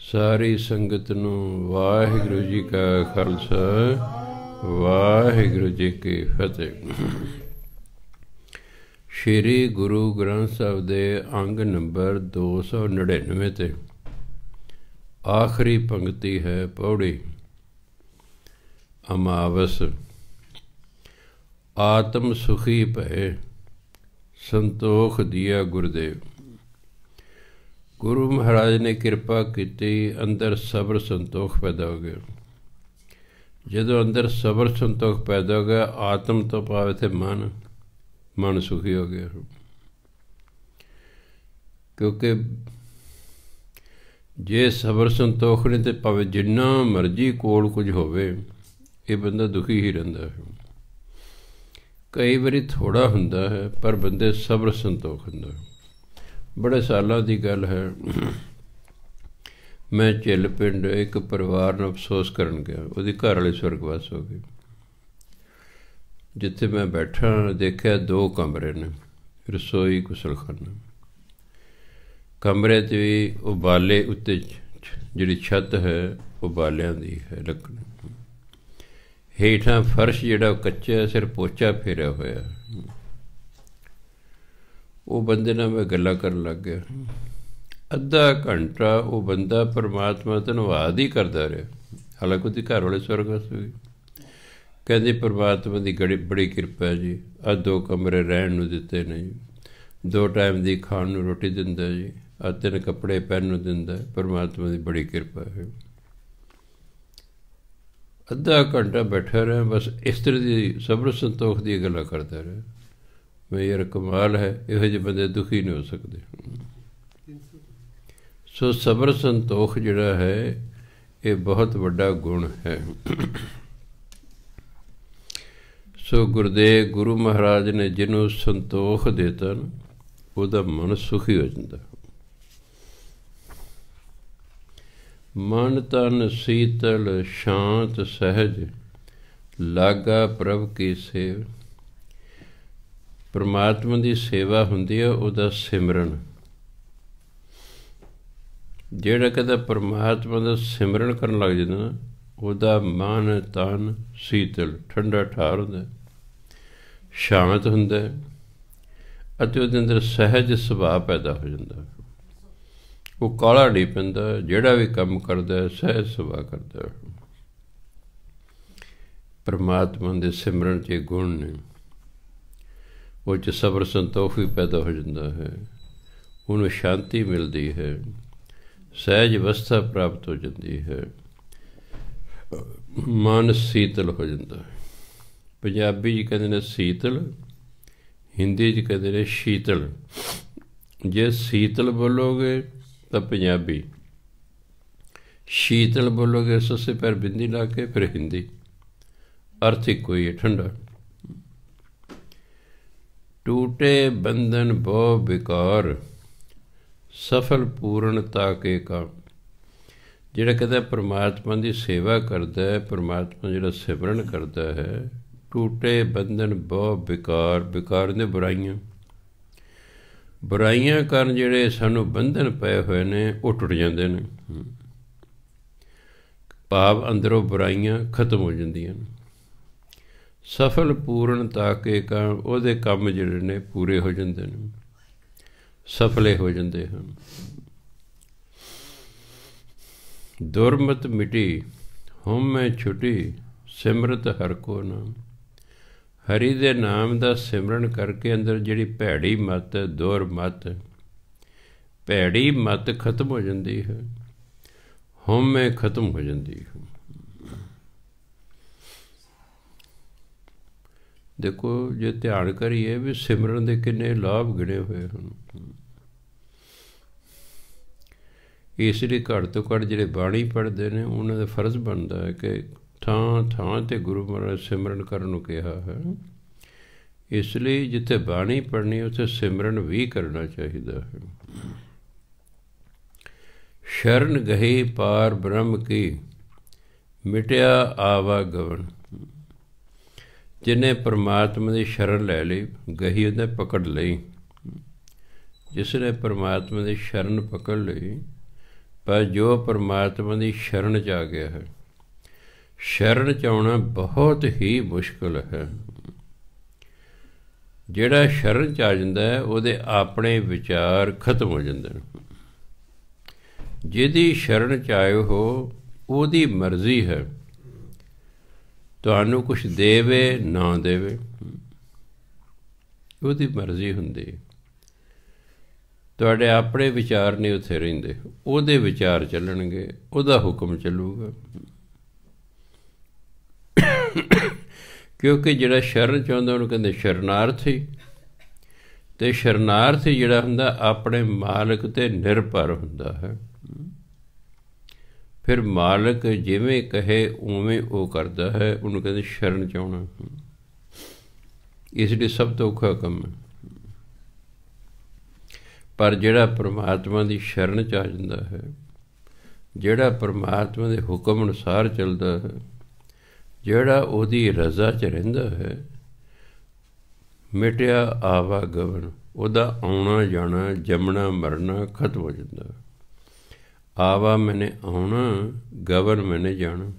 सारी संगत नूं वाहिगुरू जी का खालसा वाहिगुरू जी की फतेह। श्री गुरु ग्रंथ साहिब दे अंग नंबर 299 ते आखिरी पंक्ति है पौड़ी। अमावस आत्म सुखी भय संतोख दिया गुरुदेव। गुरु महाराज ने किरपा की, अंदर सब्र संतोख पैदा हो गया। जदों अंदर सब्र संतोख पैदा हो गया, आत्म तो पावे थे मन सुखी हो गया। क्योंकि जे सब्र संतोख ने तो भावें जिन्ना मर्जी कोल कुछ होवे, ये बंदा दुखी ही रहिंदा है। कई बारी थोड़ा हुंदा है पर बंदे सब्र संतोख हुंदा है। बड़े सालों की गल है, मैं झिल पिंड एक परिवार में अफसोस करन गया। उसकी घर वाली स्वर्गवास हो गई। जिथे मैं बैठा देखा 2 कमरे ने, रसोई गुसलखाना। कमरे च भी उबाले, उत्ते जिहड़ी छत है उबालियां दी है लकड़ी। हेठां फर्श जिहड़ा कच्चा, सिर पोचा फेरिया होया। वो बंदे नाल मैं गल्लां करन लग गया। अद्धा घंटा वो बंदा परमात्मा धन्नवाद ही करता रहा। हालांकि उसकी घर वाले स्वर्गवास हुई। कहते परमात्मा की बड़ी किरपा है जी, अज 2 कमरे रहन नूं दिते ने जी, 2 टाइम की खाण नूं रोटी दिंदा जी, अज 3 कपड़े पहन नूं दिंदा। परमात्मा की बड़ी किरपा है। अद्धा घंटा बैठा रहा, बस इस तरह की सब्र संतोख दी गल्लां करता रहा। मैं यार कमाल है, इहो जिहे बंदे दुखी नहीं हो सकते। सो सब्र संतोख जिहड़ा है ये बहुत वड्डा गुण है। सो गुरुदेव गुरु महाराज ने जिन्हों संतोख देता ना, उसदा मन सुखी हो जाता। मन तन शीतल शांत सहज लागा प्रभ की सेव। परमात्मा की सेवा हुंदी है उहदा सिमरन। जिहड़ा कदा परमात्मा का सिमरन करन लग जाता ना, उहदा मन तन शीतल ठंडा ठार हुंदा, शांत हुंदा अते उहदे अंदर सहज सुभाव पैदा हो जाता। वो काला नहीं पैंदा, जिहड़ा भी काम करदा है सहज सुभाव करदा। परमात्मा के सिमरन च गुण ने, वो च सब्र संतोख भी पैदा हो जाता है। उन्हें शांति मिलती है, सहज अवस्था प्राप्त हो जाती है, मन शीतल हो जाता है। पंजाबी जी कहते हैं शीतल, हिंदी च कहते हैं शीतल। जे शीतल बोलोगे तो पंजाबी, शीतल बोलोगे सस्से पैर बिंदी ला के फिर हिंदी। अर्थ ही कोई है, ठंडा। टूटे बंधन बहु बेकार सफल पूर्णता के काम। जिहड़ा कहता परमात्मा की सेवा करता है, परमात्मा जिहड़ा सिमरन करता है, टूटे बंधन बहु बेकार। बेकार ने बुराइयां, बुराइयां कारण जिहड़े सानू बंधन पए हुए ने वो टुट जाते हैं। भाव अंदरों बुराइयां खत्म हो जांदियां ने। सफल पूर्णता के काम, उहदे काम जिहड़े ने पूरे हो जाते हैं, सफले हो जाते हैं। दुरमत मिटी होमे छुटी सिमरत हर को नाम। हरि दे नाम का सिमरन करके अंदर जिहड़ी भैड़ी मत है, दुर मत, भैड़ी मत खत्म हो जाती है, होमे खत्म हो जाती है। देखो जे ध्यान करिए भी सिमरन के किन्ने लाभ गिने हुए हैं। इसलिए घट तो घट जिहड़े बाणी पढ़ते हैं उन्होंने का फर्ज बनता है कि थां थां ते गुरु महाराज सिमरन करन नूं कहा है। इसलिए जिथे बाणी पढ़नी उत्थे सिमरन भी करना चाहिए है। शरण गही पार ब्रह्म की मिटिया आवागमन। जिन्हें परमात्मा की शरण लै ली, गही उन्हें पकड़ ली। जिसने परमात्मा की शरण पकड़ ली ਪਰ ਜੋ ਪਰਮਾਤਮਾ ਦੀ ਸ਼ਰਨ 'ਚ ਆ ਗਿਆ ਹੈ, ਸ਼ਰਨ 'ਚ ਆਉਣਾ ਬਹੁਤ ਹੀ ਮੁਸ਼ਕਿਲ ਹੈ। ਜਿਹੜਾ ਸ਼ਰਨ 'ਚ ਆ ਜਾਂਦਾ ਹੈ ਉਹਦੇ ਆਪਣੇ ਵਿਚਾਰ ਖਤਮ ਹੋ ਜਾਂਦੇ ਨੇ। ਜਿਹਦੀ ਸ਼ਰਨ 'ਚ ਆਏ ਹੋ ਉਹਦੀ ਮਰਜ਼ੀ ਹੈ, ਤੁਹਾਨੂੰ ਕੁਛ ਦੇਵੇ ਨਾ ਦੇਵੇ, ਉਹਦੀ ਮਰਜ਼ੀ ਹੁੰਦੀ। ਤੁਹਾਡੇ ਆਪਣੇ ਵਿਚਾਰ ਨਹੀਂ ਉੱਥੇ ਰਹਿੰਦੇ, ਉਹਦੇ ਵਿਚਾਰ ਚੱਲਣਗੇ, ਉਹਦਾ ਹੁਕਮ ਚੱਲੂਗਾ। ਕਿਉਂਕਿ ਜਿਹੜਾ ਸ਼ਰਨ ਚਾਹੁੰਦਾ ਉਹਨੂੰ ਕਹਿੰਦੇ ਸ਼ਰਨਾਰਥੀ, ਅਤੇ ਸ਼ਰਨਾਰਥੀ ਜਿਹੜਾ ਹੁੰਦਾ ਆਪਣੇ ਮਾਲਕ 'ਤੇ ਨਿਰਭਰ ਹੁੰਦਾ ਹੈ। ਫਿਰ ਮਾਲਕ ਜਿਵੇਂ ਕਹੇ ਉਵੇਂ ਉਹ ਕਰਦਾ ਹੈ, ਉਹਨੂੰ ਕਹਿੰਦੇ ਸ਼ਰਨ ਚਾਹੁਣਾ। ਇਸ ਲਈ ਸਭ ਤੋਂ ਔਖਾ ਕੰਮ ਹੈ। ਪਰ ਜਿਹੜਾ ਪਰਮਾਤਮਾ ਦੀ ਸ਼ਰਨ 'ਚ ਆ ਜਾਂਦਾ ਹੈ, ਜਿਹੜਾ ਪਰਮਾਤਮਾ ਦੇ ਹੁਕਮ ਅਨੁਸਾਰ ਚੱਲਦਾ ਹੈ, ਜਿਹੜਾ ਉਹਦੀ ਰਜ਼ਾ 'ਚ ਰਹਿੰਦਾ ਹੈ, ਮਿਟਿਆ ਆਵਾਗਮਨ, ਉਹਦਾ ਆਉਣਾ ਜਾਣਾ ਜੰਮਣਾ ਮਰਨਾ ਖਤਮ ਹੋ ਜਾਂਦਾ। ਆਵਾ ਮੈਨੇ ਆਉਣਾ, ਗਵਨ ਮੈਨੇ ਜਾਣਾ,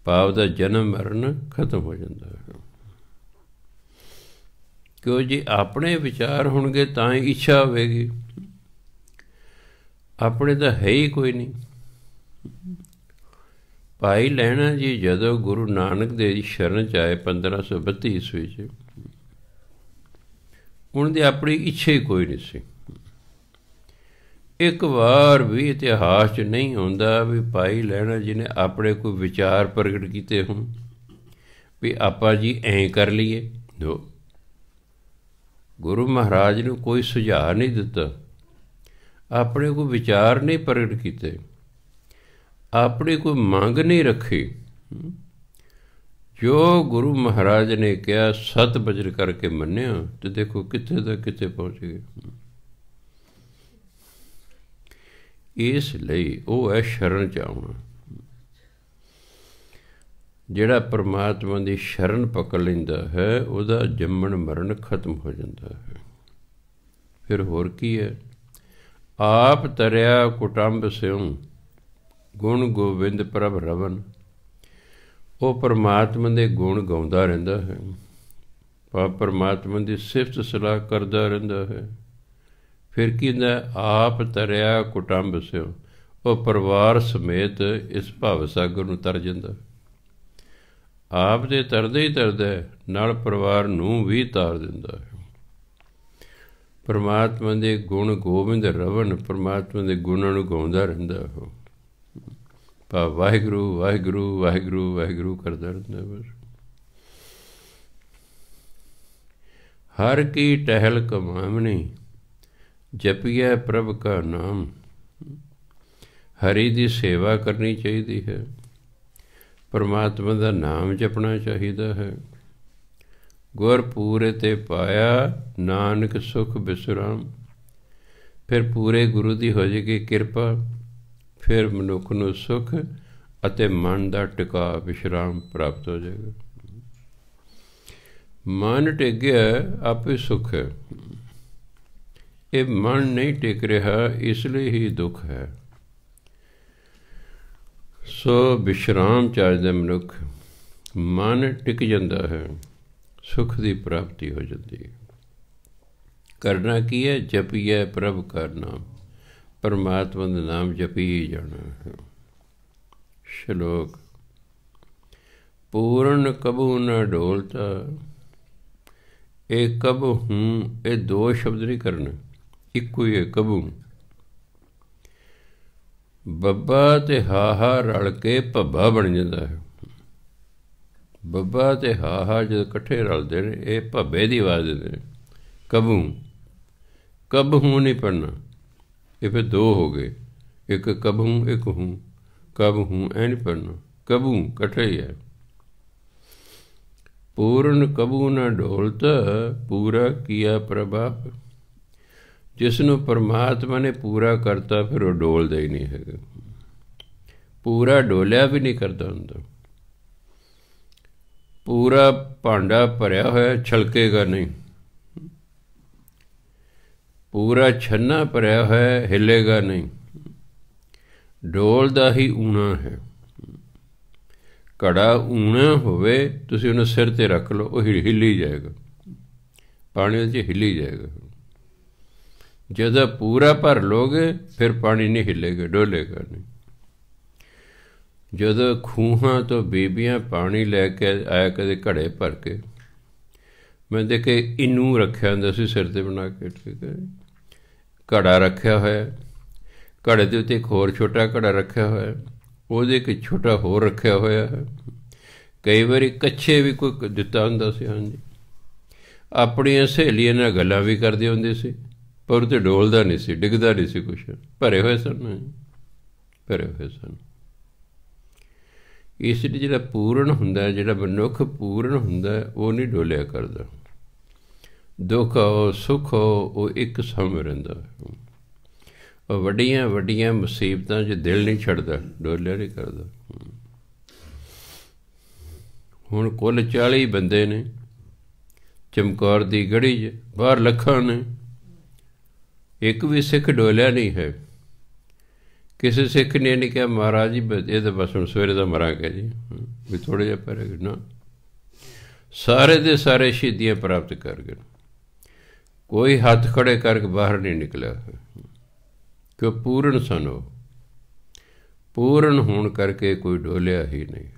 ਭਾਵ ਦਾ ਜਨਮ ਮਰਨ ਖਤਮ ਹੋ ਜਾਂਦਾ ਹੈ। ਕਿਉਂ ਜੀ ਆਪਣੇ ਵਿਚਾਰ ਹੋਣਗੇ ਤਾਂ ਹੀ ਇੱਛਾ ਹੋਵੇਗੀ, ਆਪਣੇ ਤਾਂ ਹੈ ਹੀ ਕੋਈ ਨਹੀਂ। ਭਾਈ ਲਹਿਣਾ ਜੀ ਜਦੋਂ ਗੁਰੂ ਨਾਨਕ ਦੇਵ ਦੀ ਸ਼ਰਨ 'ਚ ਆਏ 1532 ਈਸਵੀ 'ਚ, ਉਹਨਾਂ ਦੀ ਆਪਣੀ ਇੱਛਾ ਹੀ ਕੋਈ ਨਹੀਂ ਸੀ। ਇੱਕ ਵਾਰ ਵੀ ਇਤਿਹਾਸ 'ਚ ਨਹੀਂ ਆਉਂਦਾ ਵੀ ਭਾਈ ਲਹਿਣਾ ਜੀ ਨੇ ਆਪਣੇ ਕੋਈ ਵਿਚਾਰ ਪ੍ਰਗਟ ਕੀਤੇ ਹੋਣ ਵੀ ਆਪਾਂ ਜੀ ਐਂ ਕਰ ਲਈਏ। ਗੁਰੂ ਮਹਾਰਾਜ ਨੂੰ ਕੋਈ ਸੁਝਾਅ ਨਹੀਂ ਦਿੱਤਾ, ਆਪਣੇ ਕੋਈ ਵਿਚਾਰ ਨਹੀਂ ਪ੍ਰਗਟ ਕੀਤੇ, ਆਪਣੀ ਕੋਈ ਮੰਗ ਨਹੀਂ ਰੱਖੀ। ਜੋ ਗੁਰੂ ਮਹਾਰਾਜ ਨੇ ਕਿਹਾ ਸਤ ਬਚਨ ਕਰਕੇ ਮੰਨਿਆ, ਤੇ ਦੇਖੋ ਕਿੱਥੇ ਦਾ ਕਿੱਥੇ ਪਹੁੰਚ ਗਏ। ਇਸ ਲਈ ਉਹ ਹੈ ਸ਼ਰਨ 'ਚ ਆਉਣਾ। ਜਿਹੜਾ ਪਰਮਾਤਮਾ ਦੀ ਸ਼ਰਨ ਪਕੜ ਲੈਂਦਾ ਹੈ, ਉਹਦਾ ਜੰਮਣ ਮਰਨ ਖਤਮ ਹੋ ਜਾਂਦਾ ਹੈ। ਫਿਰ ਹੋਰ ਕੀ ਹੈ? ਆਪ ਤਰਿਆ ਕੁਟੰਬ ਸਿਉ, ਗੁਣ ਗੋਬਿੰਦ ਪ੍ਰਭ ਰਵਨ। ਉਹ ਪਰਮਾਤਮਾ ਦੇ ਗੁਣ ਗਾਉਂਦਾ ਰਹਿੰਦਾ ਹੈ, ਪਰਮਾਤਮਾ ਦੀ ਸਿਫਤ ਸਲਾਹ ਕਰਦਾ ਰਹਿੰਦਾ ਹੈ। ਫਿਰ ਕੀ ਹੁੰਦਾ? ਆਪ ਤਰਿਆ ਕੁਟੰਬ ਸਿਉ, ਉਹ ਪਰਿਵਾਰ ਸਮੇਤ ਇਸ ਭਵ ਸਾਗਰ ਨੂੰ ਤਰ ਜਾਂਦਾ। ਆਪ ਦੇ ਤਰਦੇ ਹੀ ਤਰਦਾ, ਨਾਲ ਪਰਿਵਾਰ ਨੂੰ ਵੀ ਤਾਰ ਦਿੰਦਾ ਹੈ। ਪਰਮਾਤਮਾ ਦੇ ਗੁਣ ਗੋਬਿੰਦ ਰਵਨ, ਪਰਮਾਤਮਾ ਦੇ ਗੁਣਾਂ ਨੂੰ ਗਾਉਂਦਾ ਰਹਿੰਦਾ ਉਹ। ਭਾਵ ਵਾਹਿਗੁਰੂ ਵਾਹਿਗੁਰੂ ਵਾਹਿਗੁਰੂ ਵਾਹਿਗੁਰੂ ਕਰਦਾ ਰਹਿੰਦਾ ਬਸ। ਹਰ ਕੀ ਟਹਿਲ ਕਮਾਵਣੀ, ਜਪੀਐ ਪ੍ਰਭ ਕਾ ਨਾਮ। ਹਰੀ ਦੀ ਸੇਵਾ ਕਰਨੀ ਚਾਹੀਦੀ ਹੈ, ਪਰਮਾਤਮਾ ਦਾ ਨਾਮ ਜਪਣਾ ਚਾਹੀਦਾ ਹੈ। ਗੁਰ ਪੂਰੇ ਤੇ ਪਾਇਆ, ਨਾਨਕ ਸੁਖ ਬਿਸਰਾਮ। ਫਿਰ ਪੂਰੇ ਗੁਰੂ ਦੀ ਹੋ ਜਾਏਗੀ ਕਿਰਪਾ, ਫਿਰ ਮਨੁੱਖ ਨੂੰ ਸੁਖ ਅਤੇ ਮਨ ਦਾ ਟਿਕਾ ਵਿਸ਼ਰਾਮ ਪ੍ਰਾਪਤ ਹੋ ਜਾਏਗਾ। ਮਨ ਟਿਕ ਗਿਆ ਆਪੇ ਸੁਖ ਹੈ। ਇਹ ਮਨ ਨਹੀਂ ਟਿਕ ਰਿਹਾ, ਇਸ ਲਈ ਹੀ ਦੁੱਖ ਹੈ। ਸੋ ਵਿਸ਼ਰਾਮ ਚਾਹੀਦਾ ਮਨੁੱਖ, ਮਨ ਟਿਕ ਜਾਂਦਾ ਹੈ, ਸੁਖ ਦੀ ਪ੍ਰਾਪਤੀ ਹੋ ਜਾਂਦੀ ਹੈ। ਕਰਨਾ ਕੀ ਹੈ? ਜਪੀਐ ਪ੍ਰਭ ਕਾ ਨਾਮ, ਪਰਮਾਤਮਾ ਦਾ ਨਾਮ ਜਪੀ ਜਾਣਾ ਹੈ। ਸ਼ਲੋਕ। ਪੂਰਨ ਕਬੂ ਨਾ ਡੋਲਤਾ। ਇਹ ਕਬ ਹੂੰ, ਇਹ ਦੋ ਸ਼ਬਦ ਨਹੀਂ ਕਰਨਾ, ਇੱਕੋ ਹੀ ਹੈ ਕਬੂ। ਬੱਬਾ ਅਤੇ ਹਾਹਾ ਰਲ ਕੇ ਭੱਬਾ ਬਣ ਜਾਂਦਾ ਹੈ। ਬੱਬਾ ਅਤੇ ਹਾਹਾ ਜਦੋਂ ਇਕੱਠੇ ਰਲਦੇ ਨੇ, ਇਹ ਭੱਬੇ ਦੀ ਆਵਾਜ਼ ਦਿੰਦੇ ਨੇ। ਕਬੂ, ਕਬ ਹੂੰ ਨਹੀਂ ਪੜ੍ਹਨਾ, ਇਹ ਫਿਰ ਦੋ ਹੋ ਗਏ, ਇੱਕ ਕਬੂ ਇੱਕ ਹੂੰ। ਕਬ ਹੂੰ ਐ ਨਹੀਂ ਪੜ੍ਹਨਾ, ਕਬੂ ਇਕੱਠੇ ਹੀ ਹੈ। ਪੂਰਨ ਕਬੂ ਨਾ ਡੋਲਤਾ, ਪੂਰਾ ਕੀਆ ਪ੍ਰਭਾਪ। ਜਿਸ ਨੂੰ ਪਰਮਾਤਮਾ ਨੇ ਪੂਰਾ ਕਰਤਾ, ਫਿਰ ਉਹ ਡੋਲਦਾ ਹੀ ਨਹੀਂ ਹੈਗਾ। ਪੂਰਾ ਡੋਲਿਆ ਵੀ ਨਹੀਂ ਕਰਦਾ ਹੁੰਦਾ। ਪੂਰਾ ਭਾਂਡਾ ਭਰਿਆ ਹੋਇਆ ਛਲਕੇਗਾ ਨਹੀਂ, ਪੂਰਾ ਛੰਨਾ ਭਰਿਆ ਹੋਇਆ ਹਿੱਲੇਗਾ ਨਹੀਂ। ਡੋਲ ਦਾ ਹੀ ਊਣਾ ਹੈ। ਘੜਾ ਊਣਾ ਹੋਵੇ, ਤੁਸੀਂ ਉਹਨੂੰ ਸਿਰ 'ਤੇ ਰੱਖ ਲਓ, ਉਹ ਹਿੱਲੀ ਜਾਏਗਾ, ਪਾਣੀ ਉਹਦੇ 'ਚ ਹਿੱਲੀ ਜਾਏਗਾ। ਜਦੋਂ ਪੂਰਾ ਭਰ ਲੋਗੇ ਫਿਰ ਪਾਣੀ ਨਹੀਂ ਹਿੱਲੇਗਾ, ਡੋਲੇਗਾ ਨਹੀਂ। ਜਦੋਂ ਖੂਹਾਂ ਤੋਂ ਬੀਬੀਆਂ ਪਾਣੀ ਲੈ ਕੇ ਆਇਆ ਕਦੇ ਘੜੇ ਭਰ ਕੇ, ਮੈਂ ਦੇਖੇ ਇਹਨੂੰ ਰੱਖਿਆ ਹੁੰਦਾ ਸੀ ਸਿਰ 'ਤੇ ਬਣਾ ਕੇ, ਠੀਕ ਹੈ, ਘੜਾ ਰੱਖਿਆ ਹੋਇਆ, ਘੜੇ ਦੇ ਉੱਤੇ ਇੱਕ ਹੋਰ ਛੋਟਾ ਘੜਾ ਰੱਖਿਆ ਹੋਇਆ, ਉਹਦੇ ਇੱਕ ਛੋਟਾ ਹੋਰ ਰੱਖਿਆ ਹੋਇਆ ਹੈ। ਕਈ ਵਾਰੀ ਕੱਛੇ ਵੀ ਕੋਈ ਦਿੱਤਾ ਹੁੰਦਾ ਸੀ। ਹਾਂਜੀ, ਆਪਣੀਆਂ ਸਹੇਲੀਆਂ ਨਾਲ ਗੱਲਾਂ ਵੀ ਕਰਦੇ ਹੁੰਦੇ ਸੀ, ਪਰ ਉਹ 'ਤੇ ਡੋਲਦਾ ਨਹੀਂ ਸੀ, ਡਿੱਗਦਾ ਨਹੀਂ ਸੀ ਕੁਛ, ਭਰੇ ਹੋਏ ਸਨ, ਭਰੇ ਹੋਏ ਸਨ। ਇਸ ਲਈ ਜਿਹੜਾ ਪੂਰਨ ਹੁੰਦਾ, ਜਿਹੜਾ ਮਨੁੱਖ ਪੂਰਨ ਹੁੰਦਾ, ਉਹ ਨਹੀਂ ਡੋਲਿਆ ਕਰਦਾ। ਦੁੱਖ ਹੋ ਸੁੱਖ ਹੋ, ਉਹ ਇੱਕ ਸਮ ਰਹਿੰਦਾ। ਉਹ ਵੱਡੀਆਂ ਵੱਡੀਆਂ ਮੁਸੀਬਤਾਂ 'ਚ ਦਿਲ ਨਹੀਂ ਛੱਡਦਾ, ਡੋਲਿਆ ਨਹੀਂ ਕਰਦਾ। ਹੁਣ ਕੁੱਲ 40 ਬੰਦੇ ਨੇ ਚਮਕੌਰ ਦੀ ਗੜੀ 'ਚ, ਬਾਹਰ ਲੱਖਾਂ ਨੇ, ਇੱਕ ਵੀ ਸਿੱਖ ਡੋਲਿਆ ਨਹੀਂ ਹੈ। ਕਿਸੇ ਸਿੱਖ ਨੇ ਨਹੀਂ ਕਿਹਾ ਮਹਾਰਾਜ ਜੀ ਇਹ ਤਾਂ ਬਸ ਹੁਣ ਸਵੇਰੇ ਦਾ ਮਰਾਂਗੇ ਜੀ, ਵੀ ਥੋੜ੍ਹਾ ਜਿਹਾ ਪਰੇ ਨਾ। ਸਾਰੇ ਦੇ ਸਾਰੇ ਸ਼ਹੀਦੀਆਂ ਪ੍ਰਾਪਤ ਕਰ ਗਏ, ਕੋਈ ਹੱਥ ਖੜੇ ਕਰਕੇ ਬਾਹਰ ਨਹੀਂ ਨਿਕਲਿਆ, ਕਿ ਪੂਰਨ ਸਨ। ਉਹ ਪੂਰਨ ਹੋਣ ਕਰਕੇ ਕੋਈ ਡੋਲਿਆ ਹੀ ਨਹੀਂ,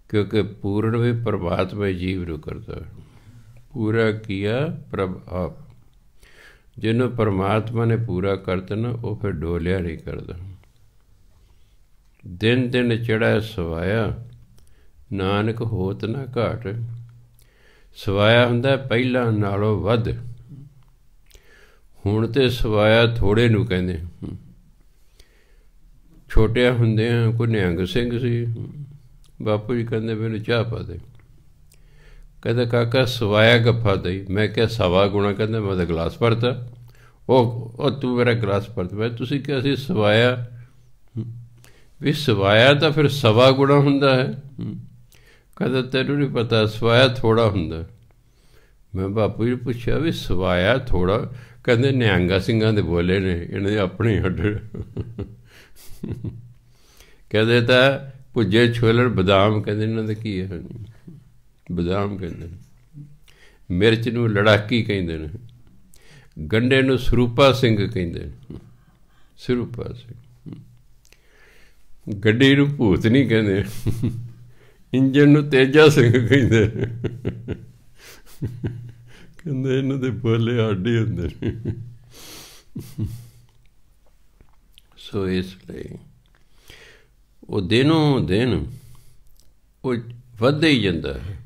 ਕਿਉਂਕਿ ਪੂਰਨ ਵੀ ਪਰਮਾਤਮਾ ਜੀਵ ਨੂੰ ਕਰਦਾ। ਪੂਰਾ ਕੀਆ ਪ੍ਰਭ ਆਪ, ਜਿਹਨੂੰ ਪਰਮਾਤਮਾ ਨੇ ਪੂਰਾ ਕਰਤਾ ਨਾ, ਉਹ ਫਿਰ ਡੋਲਿਆ ਨਹੀਂ ਕਰਦਾ। ਦਿਨ ਦਿਨ ਚੜ੍ਹੈ ਸਵਾਇਆ, ਨਾਨਕ ਹੋਤ ਨਾ ਘਾਟ। ਸਵਾਇਆ ਹੁੰਦਾ ਪਹਿਲਾਂ ਨਾਲੋਂ ਵੱਧ, ਹੁਣ ਤੇ ਸਵਾਇਆ ਥੋੜ੍ਹੇ ਨੂੰ ਕਹਿੰਦੇ। ਛੋਟਿਆਂ ਹੁੰਦਿਆਂ ਕੋਈ ਨਿਹੰਗ ਸਿੰਘ ਸੀ, ਬਾਪੂ ਜੀ ਕਹਿੰਦੇ ਮੈਨੂੰ ਚਾਹ ਪਾ ਦੇ, ਕਹਿੰਦਾ ਕਾਕਾ ਸਵਾਇਆ ਗੱਫਾ ਦਈ। ਮੈਂ ਕਿਹਾ ਸਵਾ ਗੁਣਾ, ਕਹਿੰਦਾ ਮੈਂ ਤਾਂ ਗਲਾਸ ਭਰਤਾ। ਉਹ ਤੂੰ ਮੇਰਾ ਗਲਾਸ ਭਰਤਾ। ਮੈਂ ਤੁਸੀਂ ਕਿਹਾ ਸੀ ਸਵਾਇਆ, ਵੀ ਸਵਾਇਆ ਤਾਂ ਫਿਰ ਸਵਾ ਗੁਣਾ ਹੁੰਦਾ ਹੈ। ਕਹਿੰਦਾ ਤੈਨੂੰ ਨਹੀਂ ਪਤਾ, ਸਵਾਇਆ ਥੋੜ੍ਹਾ ਹੁੰਦਾ। ਮੈਂ ਬਾਪੂ ਜੀ ਪੁੱਛਿਆ ਵੀ ਸਵਾਇਆ ਥੋੜ੍ਹਾ, ਕਹਿੰਦੇ ਨਿਹੰਗਾ ਸਿੰਘਾਂ ਦੇ ਬੋਲੇ ਨੇ, ਇਹਨਾਂ ਦੇ ਆਪਣੇ ਹੱਡ। ਕਹਿੰਦੇ ਤਾਂ ਭੁੱਜੇ ਛੋਲਣ ਬਦਾਮ, ਕਹਿੰਦੇ ਇਹਨਾਂ ਦਾ ਕੀ ਹੈ, ਬਦਾਮ ਕਹਿੰਦੇ ਨੇ। ਮਿਰਚ ਨੂੰ ਲੜਾਕੀ ਕਹਿੰਦੇ ਨੇ, ਗੰਢੇ ਨੂੰ ਸਰੂਪਾ ਸਿੰਘ ਕਹਿੰਦੇ ਨੇ, ਸਰੂਪਾ ਸਿੰਘ। ਗੱਡੀ ਨੂੰ ਭੂਤ ਨਹੀਂ ਕਹਿੰਦੇ, ਇੰਜਣ ਨੂੰ ਤੇਜਾ ਸਿੰਘ ਕਹਿੰਦੇ ਨੇ। ਕਹਿੰਦੇ ਇਹਨਾਂ ਦੇ ਬੋਲੇ ਆਡੇ ਹੁੰਦੇ ਨੇ। ਸੋ ਇਸ ਲਈ ਉਹ ਦਿਨੋਂ ਦਿਨ ਉਹ ਵੱਧਦਾ ਹੀ ਜਾਂਦਾ ਹੈ,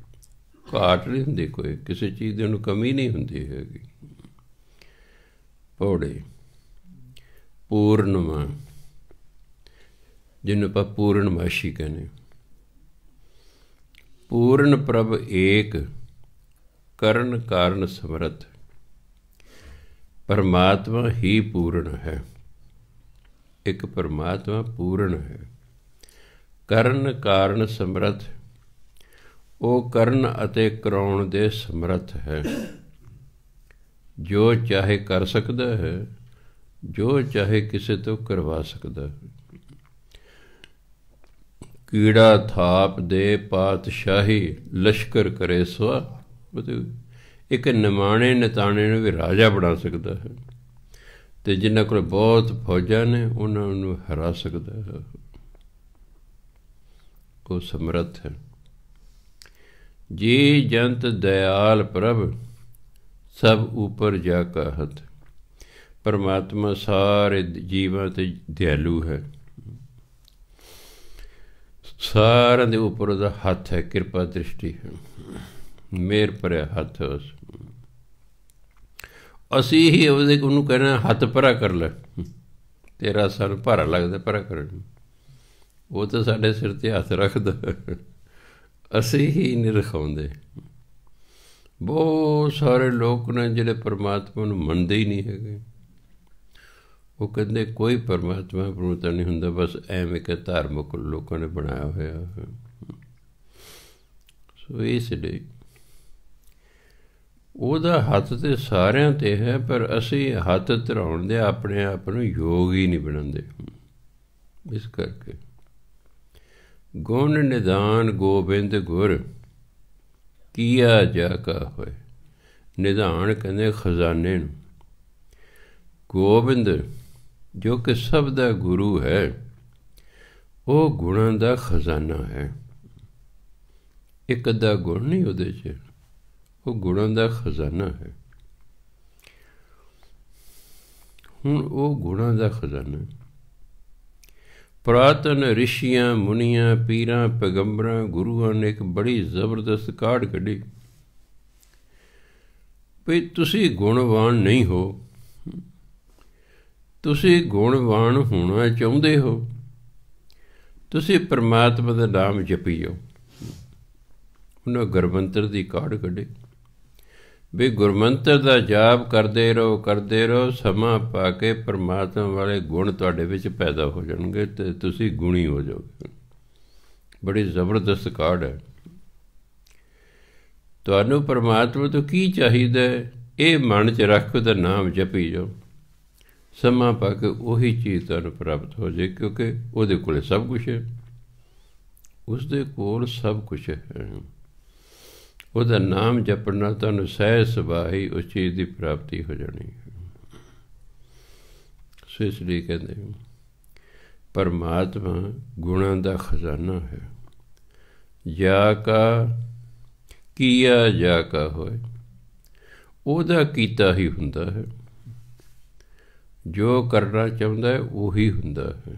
ਘਾਟ ਨਹੀਂ ਹੁੰਦੀ ਕੋਈ, ਕਿਸੇ ਚੀਜ਼ ਦੀ ਉਹਨੂੰ ਕਮੀ ਨਹੀਂ ਹੁੰਦੀ ਹੈਗੀ। ਪੌੜੇ ਪੂਰਨਮਾ, ਜਿਹਨੂੰ ਆਪਾਂ ਪੂਰਨਮਾਸ਼ੀ ਕਹਿੰਦੇ। ਪੂਰਨ ਪ੍ਰਭ ਏਕ, ਕਰਨ ਕਾਰਨ ਸਮਰੱਥ। ਪਰਮਾਤਮਾ ਹੀ ਪੂਰਨ ਹੈ, ਇੱਕ ਪਰਮਾਤਮਾ ਪੂਰਨ ਹੈ। ਕਰਨ ਕਾਰਨ ਸਮਰੱਥ, ਉਹ ਕਰਨ ਅਤੇ ਕਰਾਉਣ ਦੇ ਸਮਰੱਥ ਹੈ। ਜੋ ਚਾਹੇ ਕਰ ਸਕਦਾ ਹੈ, ਜੋ ਚਾਹੇ ਕਿਸੇ ਤੋਂ ਕਰਵਾ ਸਕਦਾ ਹੈ। ਕੀੜਾ ਥਾਪ ਦੇ ਪਾਤਸ਼ਾਹੀ, ਲਸ਼ਕਰ ਕਰੇ ਸਵਾ। ਇੱਕ ਨਿਮਾਣੇ ਨਿਤਾਣੇ ਨੂੰ ਵੀ ਰਾਜਾ ਬਣਾ ਸਕਦਾ ਹੈ, ਅਤੇ ਜਿਨ੍ਹਾਂ ਕੋਲ ਬਹੁਤ ਫੌਜਾਂ ਨੇ ਉਹਨਾਂ ਨੂੰ ਹਰਾ ਸਕਦਾ ਹੈ। ਉਹ ਸਮਰੱਥ ਹੈ। ਜੀ ਜੰਤ ਦਇਆਲ ਪ੍ਰਭ, ਸਭ ਉੱਪਰ ਜਾ ਕਾ ਹੱਥ। ਪਰਮਾਤਮਾ ਸਾਰੇ ਜੀਵਾਂ 'ਤੇ ਦਿਆਲੂ ਹੈ, ਸਾਰਿਆਂ ਦੇ ਉੱਪਰ ਉਹਦਾ ਹੱਥ ਹੈ, ਕਿਰਪਾ ਦ੍ਰਿਸ਼ਟੀ ਹੈ, ਮਿਹਰ ਭਰਿਆ ਹੱਥ। ਅਸੀਂ ਹੀ ਉਹਨੂੰ ਕਹਿਣਾ ਹੱਥ ਭਰਾ ਕਰ ਲੈ, ਤੇਰਾ ਸਾਨੂੰ ਭਾਰਾ ਲੱਗਦਾ, ਭਰਾ ਕਰਨ। ਉਹ ਤਾਂ ਸਾਡੇ ਸਿਰ 'ਤੇ ਹੱਥ ਰੱਖਦਾ, ਅਸੀਂ ਹੀ ਨਹੀਂ ਰਖਾਉਂਦੇ। ਬਹੁਤ ਸਾਰੇ ਲੋਕ ਨੇ ਜਿਹੜੇ ਪਰਮਾਤਮਾ ਨੂੰ ਮੰਨਦੇ ਹੀ ਨਹੀਂ ਹੈਗੇ। ਉਹ ਕਹਿੰਦੇ ਕੋਈ ਪਰਮਾਤਮਾ ਪ੍ਰਭੂਤਾ ਨਹੀਂ ਹੁੰਦਾ, ਬਸ ਐਵੇਂ ਕਿ ਧਾਰਮਿਕ ਲੋਕਾਂ ਨੇ ਬਣਾਇਆ ਹੋਇਆ। ਸੋ ਇਸ ਲਈ ਉਹਦਾ ਹੱਥ ਤਾਂ ਸਾਰਿਆਂ 'ਤੇ ਹੈ, ਪਰ ਅਸੀਂ ਹੱਥ ਧਰਾਉਣ ਦੇ ਆਪਣੇ ਆਪ ਨੂੰ ਯੋਗ ਹੀ ਨਹੀਂ ਬਣਾਉਂਦੇ। ਇਸ ਕਰਕੇ ਗੁਣ ਨਿਧਾਨ ਗੋਬਿੰਦ ਗੁਰ ਕੀਆ ਜਾ ਕਾ ਹੋਏ। ਨਿਧਾਨ ਕਹਿੰਦੇ ਖਜ਼ਾਨੇ ਨੂੰ। ਗੋਬਿੰਦ ਜੋ ਕਿ ਸਭ ਦਾ ਗੁਰੂ ਹੈ, ਉਹ ਗੁਣਾਂ ਦਾ ਖਜ਼ਾਨਾ ਹੈ। ਇੱਕ ਅੱਧਾ ਗੁਣ ਨਹੀਂ ਉਹਦੇ 'ਚ, ਉਹ ਗੁਣਾਂ ਦਾ ਖਜ਼ਾਨਾ ਹੈ। ਹੁਣ ਉਹ ਗੁਣਾਂ ਦਾ ਖਜ਼ਾਨਾ ਪੁਰਾਤਨ ਰਿਸ਼ੀਆਂ ਮੁਨੀਆਂ ਪੀਰਾਂ ਪੈਗੰਬਰਾਂ ਗੁਰੂਆਂ ਨੇ ਇੱਕ ਬੜੀ ਜ਼ਬਰਦਸਤ ਕਾਢ ਕੱਢੀ ਵੀ ਤੁਸੀਂ ਗੁਣਵਾਨ ਨਹੀਂ ਹੋ, ਤੁਸੀਂ ਗੁਣਵਾਨ ਹੋਣਾ ਚਾਹੁੰਦੇ ਹੋ, ਤੁਸੀਂ ਪਰਮਾਤਮਾ ਦਾ ਨਾਮ ਜਪੀ ਜਾਓ। ਉਹਨਾਂ ਗੁਰਮੰਤਰ ਦੀ ਕਾਢ ਕੱਢੀ ਵੀ ਗੁਰਮੰਤਰ ਦਾ ਜਾਪ ਕਰਦੇ ਰਹੋ, ਸਮਾਂ ਪਾ ਕੇ ਪਰਮਾਤਮਾ ਵਾਲੇ ਗੁਣ ਤੁਹਾਡੇ ਵਿੱਚ ਪੈਦਾ ਹੋ ਜਾਣਗੇ ਅਤੇ ਤੁਸੀਂ ਗੁਣੀ ਹੋ ਜਾਓਗੇ। ਬੜੀ ਜ਼ਬਰਦਸਤ ਕਾਢ ਹੈ। ਤੁਹਾਨੂੰ ਪਰਮਾਤਮਾ ਤੋਂ ਕੀ ਚਾਹੀਦਾ, ਇਹ ਮਨ 'ਚ ਰੱਖ ਉਹਦਾ ਨਾਮ ਜਪੀ ਜਾਓ। ਸਮਾਂ ਪਾ ਕੇ ਉਹੀ ਚੀਜ਼ ਤੁਹਾਨੂੰ ਪ੍ਰਾਪਤ ਹੋ ਜਾਏ, ਕਿਉਂਕਿ ਉਹਦੇ ਕੋਲ ਸਭ ਕੁਛ ਹੈ। ਉਸਦੇ ਕੋਲ ਸਭ ਕੁਛ ਹੈ। ਉਹਦਾ ਨਾਮ ਜਪਣ ਨਾਲ ਤੁਹਾਨੂੰ ਸਹਿਜ ਸੁਭਾਅ ਹੀ ਉਸ ਚੀਜ਼ ਦੀ ਪ੍ਰਾਪਤੀ ਹੋ ਜਾਣੀ ਹੈ। ਸੋ ਇਸ ਲਈ ਕਹਿੰਦੇ ਪਰਮਾਤਮਾ ਗੁਣਾਂ ਦਾ ਖਜ਼ਾਨਾ ਹੈ। ਜਾ ਕਾ ਕੀਆ ਜਾ ਕਾ ਹੋਏ, ਉਹਦਾ ਕੀਤਾ ਹੀ ਹੁੰਦਾ ਹੈ। ਜੋ ਕਰਨਾ ਚਾਹੁੰਦਾ ਹੈ ਉਹੀ ਹੁੰਦਾ ਹੈ।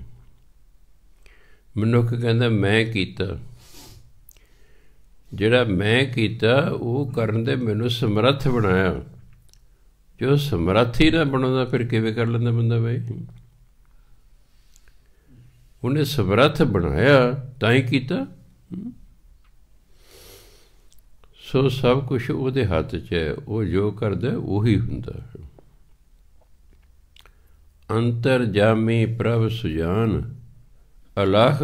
ਮਨੁੱਖ ਕਹਿੰਦਾ ਮੈਂ ਕੀਤਾ, ਜਿਹੜਾ ਮੈਂ ਕੀਤਾ ਉਹ ਕਰਨ ਦੇ ਮੈਨੂੰ ਸਮਰੱਥ ਬਣਾਇਆ। ਜੋ ਸਮਰੱਥ ਹੀ ਨਾ ਬਣਾਉਂਦਾ ਫਿਰ ਕਿਵੇਂ ਕਰ ਲੈਂਦਾ ਬੰਦਾ ਬਈ? ਉਹਨੇ ਸਮਰੱਥ ਬਣਾਇਆ ਤਾਂ ਹੀ ਕੀਤਾ। ਸੋ ਸਭ ਕੁਛ ਉਹਦੇ ਹੱਥ 'ਚ ਹੈ। ਉਹ ਜੋ ਕਰਦਾ ਉਹੀ ਹੁੰਦਾ ਹੈ। ਅੰਤਰ ਜਾਮੀ ਪ੍ਰਭ ਸੁਜਾਨ ਅਲਖ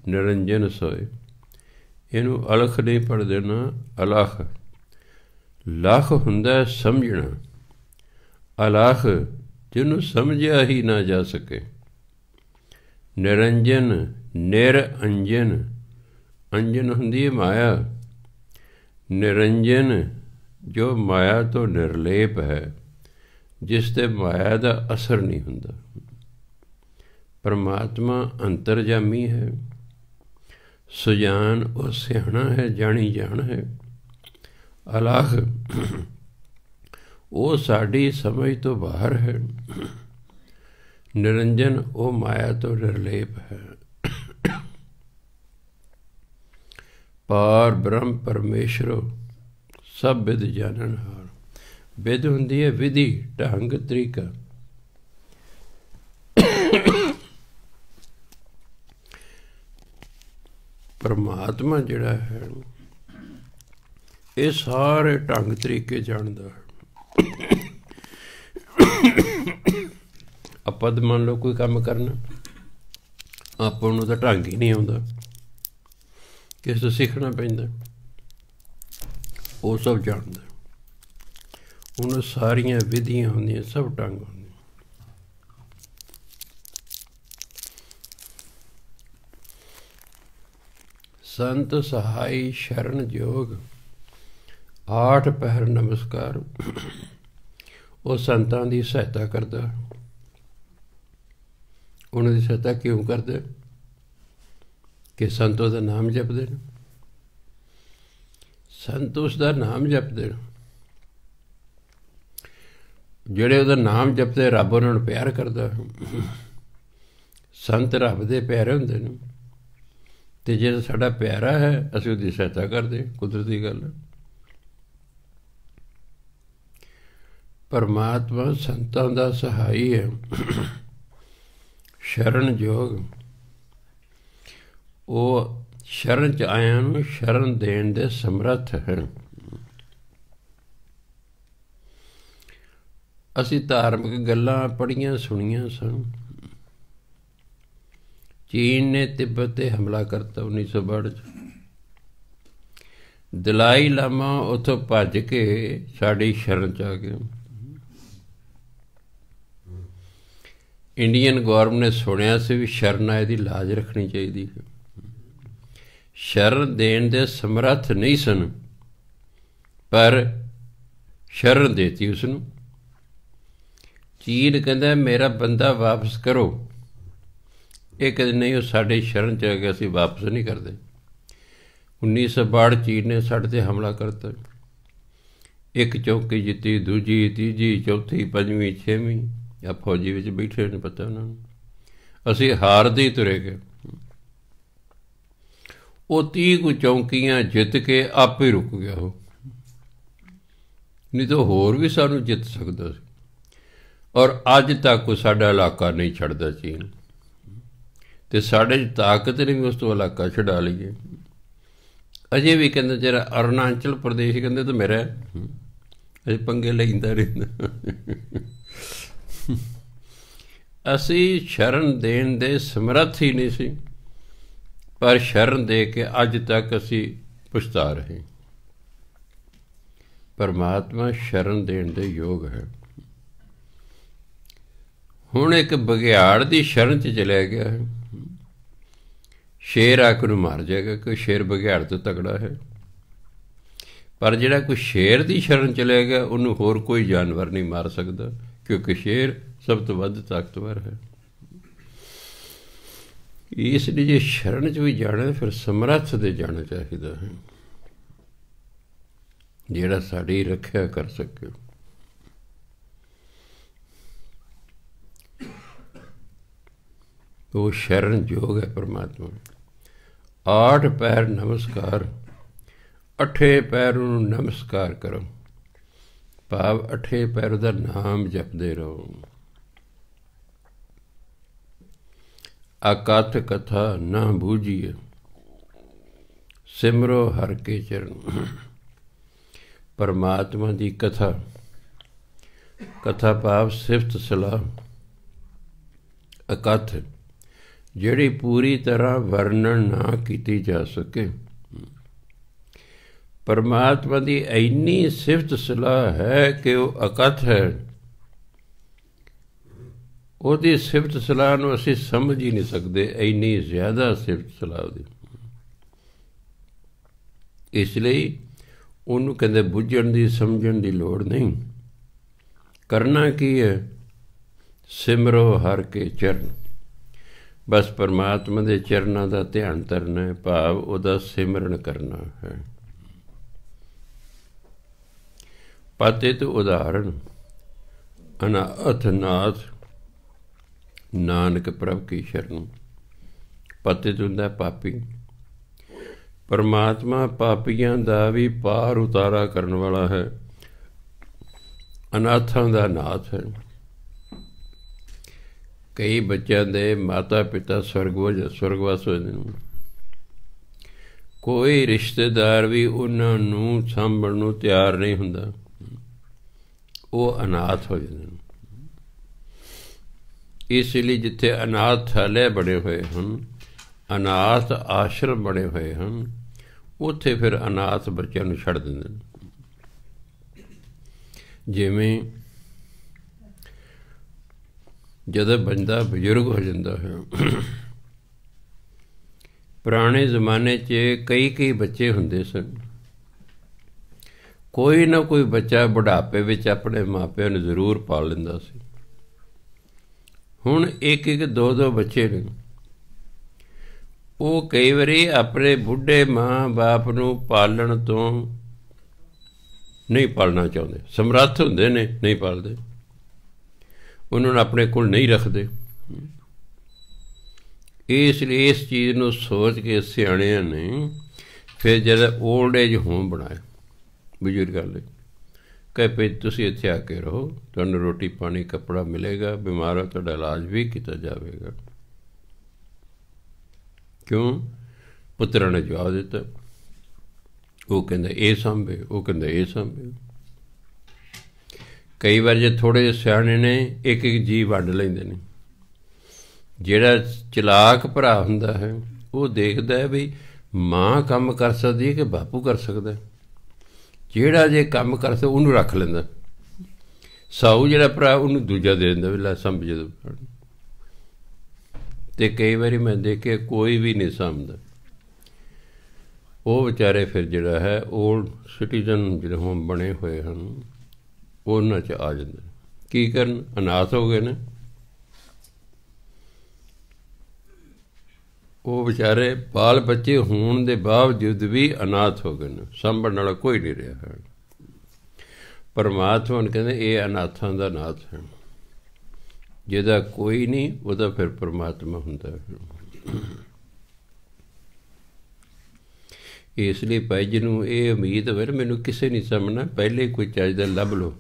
ਨਿਰੰਜਨ ਸੋਏ। ਇਹਨੂੰ ਅਲਖ ਨਹੀਂ ਪੜ੍ਹ ਦੇਣਾ, ਅਲਖ। ਲਖ ਹੁੰਦਾ ਸਮਝਣਾ, ਅਲਖ ਜਿਹਨੂੰ ਸਮਝਿਆ ਹੀ ਨਾ ਜਾ ਸਕੇ। ਨਿਰੰਜਨ ਨਿਰਅੰਜਨ, ਅੰਜਨ ਹੁੰਦੀ ਹੈ ਮਾਇਆ। ਨਿਰੰਜਨ ਜੋ ਮਾਇਆ ਤੋਂ ਨਿਰਲੇਪ ਹੈ, ਜਿਸ 'ਤੇ ਮਾਇਆ ਦਾ ਅਸਰ ਨਹੀਂ ਹੁੰਦਾ। ਪਰਮਾਤਮਾ ਅੰਤਰਜਾਮੀ ਹੈ। ਸੁਜਾਨ ਉਹ ਸਿਆਣਾ ਹੈ, ਜਾਣੀ ਜਾਣ ਹੈ। ਅਲਖ ਉਹ ਸਾਡੀ ਸਮਝ ਤੋਂ ਬਾਹਰ ਹੈ। ਨਿਰੰਜਨ ਉਹ ਮਾਇਆ ਤੋਂ ਨਿਰਲੇਪ ਹੈ। ਪਾਰ ਬ੍ਰਹਮ ਪਰਮੇਸ਼ਰੋ ਸਭ ਵਿਦ ਜਾਣਨ ਹਾਰ। ਵਿਦ ਹੁੰਦੀ ਹੈ ਵਿਧੀ, ਢੰਗ, ਤਰੀਕਾ। ਪਰਮਾਤਮਾ ਜਿਹੜਾ ਹੈ ਇਹ ਸਾਰੇ ਢੰਗ ਤਰੀਕੇ ਜਾਣਦਾ ਹੈ। ਆਪਾਂ ਤਾਂ ਮੰਨ ਲਓ ਕੋਈ ਕੰਮ ਕਰਨਾ, ਆਪਾਂ ਨੂੰ ਤਾਂ ਢੰਗ ਹੀ ਨਹੀਂ ਆਉਂਦਾ, ਕਿਸੇ ਤੋਂ ਸਿੱਖਣਾ ਪੈਂਦਾ। ਉਹ ਸਭ ਜਾਣਦਾ। ਉਹਨੂੰ ਸਾਰੀਆਂ ਵਿਧੀਆਂ ਹੁੰਦੀਆਂ, ਸਭ ਢੰਗ ਹੁੰਦੇ। ਸੰਤ ਸਹਾਈ ਸ਼ਰਨ ਜੋਗ 8 ਪਹਿਰ ਨਮਸਕਾਰ। ਉਹ ਸੰਤਾਂ ਦੀ ਸਹਾਇਤਾ ਕਰਦਾ। ਉਹਨਾਂ ਦੀ ਸਹਾਇਤਾ ਕਿਉਂ ਕਰਦੇ? ਕਿ ਸੰਤ ਉਹਦਾ ਨਾਮ ਜਪਦੇ ਨੇ। ਸੰਤ ਉਸ ਦਾ ਨਾਮ ਜਪਦੇ ਨੇ। ਜਿਹੜੇ ਉਹਦਾ ਨਾਮ ਜਪਦੇ, ਰੱਬ ਉਹਨਾਂ ਨੂੰ ਪਿਆਰ ਕਰਦਾ। ਸੰਤ ਰੱਬ ਦੇ ਪਿਆਰੇ ਹੁੰਦੇ ਨੇ। ਅਤੇ ਜੇ ਸਾਡਾ ਪਿਆਰਾ ਹੈ, ਅਸੀਂ ਉਹਦੀ ਸਹਾਇਤਾ ਕਰਦੇ। ਕੁਦਰਤੀ ਗੱਲ ਹੈ। ਪਰਮਾਤਮਾ ਸੰਤਾਂ ਦਾ ਸਹਾਈ ਹੈ। ਸ਼ਰਨ ਜੋਗ ਉਹ ਸ਼ਰਨ 'ਚ ਆਇਆਂ ਨੂੰ ਸ਼ਰਨ ਦੇਣ ਦੇ ਸਮਰੱਥ ਹੈ। ਅਸੀਂ ਧਾਰਮਿਕ ਗੱਲਾਂ ਪੜ੍ਹੀਆਂ ਸੁਣੀਆਂ ਸਨ। ਚੀਨ ਨੇ ਤਿੱਬਤ 'ਤੇ ਹਮਲਾ ਕਰਤਾ 1962 'ਚ। ਦਲਾਈ ਲਾਮਾ ਉੱਥੋਂ ਭੱਜ ਕੇ ਸਾਡੀ ਸ਼ਰਨ 'ਚ ਆ ਗਿਆ। ਇੰਡੀਅਨ ਗੌਰਮੈਂਟ ਨੇ ਸੁਣਿਆ ਸੀ ਵੀ ਸ਼ਰਨਾਏ ਦੀ ਲਾਜ ਰੱਖਣੀ ਚਾਹੀਦੀ ਹੈ। ਸ਼ਰਨ ਦੇਣ ਦੇ ਸਮਰੱਥ ਨਹੀਂ ਸਨ, ਪਰ ਸ਼ਰਨ ਦੇਤੀ ਉਸਨੂੰ। ਚੀਨ ਕਹਿੰਦਾ ਮੇਰਾ ਬੰਦਾ ਵਾਪਸ ਕਰੋ, ਇਹ ਕਹਿੰਦੇ ਨਹੀਂ, ਉਹ ਸਾਡੇ ਸ਼ਰਨ 'ਚ ਆ ਗਿਆ, ਅਸੀਂ ਵਾਪਸ ਨਹੀਂ ਕਰਦੇ। 1962 ਚੀਨ ਨੇ ਸਾਡੇ 'ਤੇ ਹਮਲਾ ਕਰਤਾ। ਇੱਕ ਚੌਕੀ ਜਿੱਤੀ, ਦੂਜੀ, ਤੀਜੀ, ਚੌਥੀ, ਪੰਜਵੀਂ, ਛੇਵੀਂ, ਆ ਫੌਜੀ ਵਿੱਚ ਬੈਠੇ ਨਹੀਂ ਪਤਾ ਉਹਨਾਂ ਨੂੰ। ਅਸੀਂ ਹਾਰਦੇ ਹੀ ਤੁਰੇ ਗਏ। ਉਹ 30 ਕੁ ਚੌਂਕੀਆਂ ਜਿੱਤ ਕੇ ਆਪੇ ਰੁਕ ਗਿਆ ਉਹ, ਨਹੀਂ ਤਾਂ ਹੋਰ ਵੀ ਸਾਨੂੰ ਜਿੱਤ ਸਕਦਾ ਸੀ। ਔਰ ਅੱਜ ਤੱਕ ਉਹ ਸਾਡਾ ਇਲਾਕਾ ਨਹੀਂ ਛੱਡਦਾ ਚੀਨ, ਅਤੇ ਸਾਡੇ 'ਚ ਤਾਕਤ ਨਹੀਂ ਵੀ ਉਸ ਤੋਂ ਇਲਾਕਾ ਛਡਾ ਲਈਏ। ਅਜੇ ਵੀ ਕਹਿੰਦੇ ਜਿਹੜਾ ਅਰੁਣਾਚਲ ਪ੍ਰਦੇਸ਼ ਕਹਿੰਦੇ ਤਾਂ ਮੇਰਾ, ਅਜੇ ਪੰਗੇ ਲੈਂਦਾ ਰਹਿੰਦਾ। ਅਸੀਂ ਸ਼ਰਨ ਦੇਣ ਦੇ ਸਮਰੱਥ ਹੀ ਨਹੀਂ ਸੀ, ਪਰ ਸ਼ਰਨ ਦੇ ਕੇ ਅੱਜ ਤੱਕ ਅਸੀਂ ਪਛਤਾ ਰਹੇ। ਪਰਮਾਤਮਾ ਸ਼ਰਨ ਦੇਣ ਦੇ ਯੋਗ ਹੈ। ਹੁਣ ਇੱਕ ਬਘਿਆੜ ਦੀ ਸ਼ਰਨ 'ਚ ਚਲਿਆ ਗਿਆ ਹੈ, ਸ਼ੇਰ ਆ ਕੇ ਉਹਨੂੰ ਮਾਰ ਜਾਏਗਾ, ਕਿ ਸ਼ੇਰ ਬਘਿਆੜ ਤੋਂ ਤਕੜਾ ਹੈ। ਪਰ ਜਿਹੜਾ ਕੋਈ ਸ਼ੇਰ ਦੀ ਸ਼ਰਨ ਚਲਿਆ ਗਿਆ, ਉਹਨੂੰ ਹੋਰ ਕੋਈ ਜਾਨਵਰ ਨਹੀਂ ਮਾਰ ਸਕਦਾ, ਕਿਉਂਕਿ ਸ਼ੇਰ ਸਭ ਤੋਂ ਵੱਧ ਤਾਕਤਵਰ ਹੈ। ਇਸ ਲਈ ਜੇ ਸ਼ਰਨ 'ਚ ਵੀ ਜਾਣਾ ਫਿਰ ਸਮਰੱਥ ਦੇ ਜਾਣਾ ਚਾਹੀਦਾ ਹੈ, ਜਿਹੜਾ ਸਾਡੀ ਰੱਖਿਆ ਕਰ ਸਕੇ। ਉਹ ਸ਼ਰਨ ਯੋਗ ਹੈ ਪਰਮਾਤਮਾ। 8 ਪੈਰ ਨਮਸਕਾਰ, 8 ਪੈਰ ਉਹਨੂੰ ਨਮਸਕਾਰ ਕਰੋ, ਭਾਵ 8 ਪੈਰ ਉਹਦਾ ਨਾਮ ਜਪਦੇ ਰਹੋ। ਅਕਥ ਕਥਾ ਨਾ ਬੂਝੀਏ, ਸਿਮਰੋ ਹਰ ਕੇ ਚਰਨ। ਪਰਮਾਤਮਾ ਦੀ ਕਥਾ, ਕਥਾ ਭਾਵ ਸਿਫਤ ਸਲਾਹ, ਅਕਥ ਜਿਹੜੀ ਪੂਰੀ ਤਰ੍ਹਾਂ ਵਰਣਨ ਨਾ ਕੀਤੀ ਜਾ ਸਕੇ। ਪਰਮਾਤਮਾ ਦੀ ਇੰਨੀ ਸਿਫਤ ਸਲਾਹ ਹੈ ਕਿ ਉਹ ਅਕਥ ਹੈ। ਉਹਦੀ ਸਿਫਤ ਸਲਾਹ ਨੂੰ ਅਸੀਂ ਸਮਝ ਹੀ ਨਹੀਂ ਸਕਦੇ, ਇੰਨੀ ਜ਼ਿਆਦਾ ਸਿਫਤ ਸਲਾਹ ਉਹਦੀ। ਇਸ ਲਈ ਉਹਨੂੰ ਕਹਿੰਦੇ ਬੁੱਝਣ ਦੀ, ਸਮਝਣ ਦੀ ਲੋੜ ਨਹੀਂ। ਕਰਨਾ ਕੀ ਹੈ? ਸਿਮਰੋ ਹਰ ਕੇ ਚਰਨ। ਬਸ ਪਰਮਾਤਮਾ ਦੇ ਚਰਨਾਂ ਦਾ ਧਿਆਨ ਧਰਨਾ ਹੈ, ਭਾਵ ਉਹਦਾ ਸਿਮਰਨ ਕਰਨਾ ਹੈ। ਪਤਿਤ ਉਦਾਹਰਣ ਅਨਾਥ ਨਾਥ ਨਾਨਕ ਪ੍ਰਭ ਕੀ ਸ਼ਰਨ। ਪਤਿਤ ਹੁੰਦਾ ਪਾਪੀ। ਪਰਮਾਤਮਾ ਪਾਪੀਆਂ ਦਾ ਵੀ ਪਾਰ ਉਤਾਰਾ ਕਰਨ ਵਾਲਾ ਹੈ, ਅਨਾਥਾਂ ਦਾ ਨਾਥ ਹੈ। ਕਈ ਬੱਚਿਆਂ ਦੇ ਮਾਤਾ ਪਿਤਾ ਸਵਰਗਵਾਸ ਹੋਏ ਨੇ, ਕੋਈ ਰਿਸ਼ਤੇਦਾਰ ਵੀ ਉਹਨਾਂ ਨੂੰ ਸਾਂਭਣ ਨੂੰ ਤਿਆਰ ਨਹੀਂ ਹੁੰਦਾ, ਉਹ ਅਨਾਥ ਹੋ ਜਾਂਦੇ ਨੇ। ਇਸ ਲਈ ਜਿੱਥੇ ਅਨਾਥਾਲੈ ਬਣੇ ਹੋਏ ਹਨ, ਅਨਾਥ ਆਸ਼ਰਮ ਬਣੇ ਹੋਏ ਹਨ, ਉੱਥੇ ਫਿਰ ਅਨਾਥ ਬੱਚਿਆਂ ਨੂੰ ਛੱਡ ਦਿੰਦੇ ਨੇ। ਜਿਵੇਂ ਜਦੋਂ ਬੰਦਾ ਬਜ਼ੁਰਗ ਹੋ ਜਾਂਦਾ ਹੈ, ਪੁਰਾਣੇ ਜ਼ਮਾਨੇ 'ਚ ਕਈ ਬੱਚੇ ਹੁੰਦੇ ਸਨ, ਕੋਈ ਨਾ ਕੋਈ ਬੱਚਾ ਬੁਢਾਪੇ ਵਿੱਚ ਆਪਣੇ ਮਾਪਿਆਂ ਨੂੰ ਜ਼ਰੂਰ ਪਾਲ ਲੈਂਦਾ ਸੀ। ਹੁਣ ਇੱਕ 2 ਬੱਚੇ ਨੇ, ਉਹ ਕਈ ਵਾਰੀ ਆਪਣੇ ਬੁੱਢੇ ਮਾਂ ਬਾਪ ਨੂੰ ਪਾਲਣ ਤੋਂ ਨਹੀਂ ਪਾਲਣਾ ਚਾਹੁੰਦੇ, ਸਮਰੱਥ ਹੁੰਦੇ ਨੇ, ਨਹੀਂ ਪਾਲਦੇ, ਉਹਨਾਂ ਨੂੰ ਆਪਣੇ ਕੋਲ ਨਹੀਂ ਰੱਖਦੇ। ਇਸ ਲਈ ਇਸ ਚੀਜ਼ ਨੂੰ ਸੋਚ ਕੇ ਸਿਆਣਿਆਂ ਨੇ ਫਿਰ ਜਦ ਓਲਡ ਏਜ ਹੋਮ ਬਣਾਇਆ ਬਜ਼ੁਰਗਾਂ ਲਈ, ਕਹੇ ਭਈ ਤੁਸੀਂ ਇੱਥੇ ਆ ਕੇ ਰਹੋ, ਤੁਹਾਨੂੰ ਰੋਟੀ ਪਾਣੀ ਕੱਪੜਾ ਮਿਲੇਗਾ, ਬਿਮਾਰ ਹੋ ਤੁਹਾਡਾ ਇਲਾਜ ਵੀ ਕੀਤਾ ਜਾਵੇਗਾ। ਕਿਉਂ? ਪੁੱਤਰਾਂ ਨੇ ਜਵਾਬ ਦਿੱਤਾ। ਉਹ ਕਹਿੰਦਾ ਇਹ ਸਾਂਭੇ, ਉਹ ਕਹਿੰਦਾ ਇਹ ਸਾਂਭੇ। ਕਈ ਵਾਰ ਜੇ ਥੋੜ੍ਹੇ ਜਿਹੇ ਸਿਆਣੇ ਨੇ, ਇੱਕ ਜੀਅ ਵੰਡ ਲੈਂਦੇ ਨੇ। ਜਿਹੜਾ ਚਲਾਕ ਭਰਾ ਹੁੰਦਾ ਹੈ, ਉਹ ਦੇਖਦਾ ਹੈ ਵੀ ਮਾਂ ਕੰਮ ਕਰ ਸਕਦੀ ਹੈ ਕਿ ਬਾਪੂ ਕਰ ਸਕਦਾ। ਜਿਹੜਾ ਜੇ ਕੰਮ ਕਰ ਸਕਦਾ ਉਹਨੂੰ ਰੱਖ ਲੈਂਦਾ, ਸਾਊ ਜਿਹੜਾ ਭਰਾ ਉਹਨੂੰ ਦੂਜਾ ਦੇ ਦਿੰਦਾ ਵੀ ਲੈ ਸੰਭ ਜਦੋਂ। ਤੇ ਕਈ ਵਾਰੀ ਮੈਂ ਦੇਖਿਆ ਕੋਈ ਵੀ ਨਹੀਂ ਸਮਝਦਾ, ਉਹ ਵਿਚਾਰੇ ਫਿਰ ਜਿਹੜਾ ਹੈ ਓਲਡ ਸਿਟੀਜ਼ਨ ਜਿਹੜੇ ਹੁਣ ਬਣੇ ਹੋਏ ਹਨ ਉਹਨਾਂ 'ਚ ਆ ਜਾਂਦੇ, ਕੀ ਕਰਨ, ਅਨਾਥ ਹੋ ਗਏ ਨੇ ਉਹ ਵਿਚਾਰੇ, ਬਾਲ ਬੱਚੇ ਹੋਣ ਦੇ ਬਾਵਜੂਦ ਵੀ ਅਨਾਥ ਹੋ ਗਏ ਨੇ, ਸਾਂਭਣ ਵਾਲਾ ਕੋਈ ਨਹੀਂ ਰਿਹਾ ਹੈ। ਪਰਮਾਤਮਾ ਨੂੰ ਕਹਿੰਦੇ ਇਹ ਅਨਾਥਾਂ ਦਾ ਨਾਥ ਹੈ, ਜਿਹਦਾ ਕੋਈ ਨਹੀਂ ਉਹਦਾ ਫਿਰ ਪਰਮਾਤਮਾ ਹੁੰਦਾ ਹੈ। ਇਸ ਲਈ ਭਾਈ ਜੀ ਨੂੰ ਇਹ ਉਮੀਦ ਹੋਵੇ ਮੈਨੂੰ ਕਿਸੇ ਨਹੀਂ ਸਮਝਣਾ, ਪਹਿਲੇ ਕੋਈ ਚੱਜ ਦਾ ਲੱਭ ਲਓ,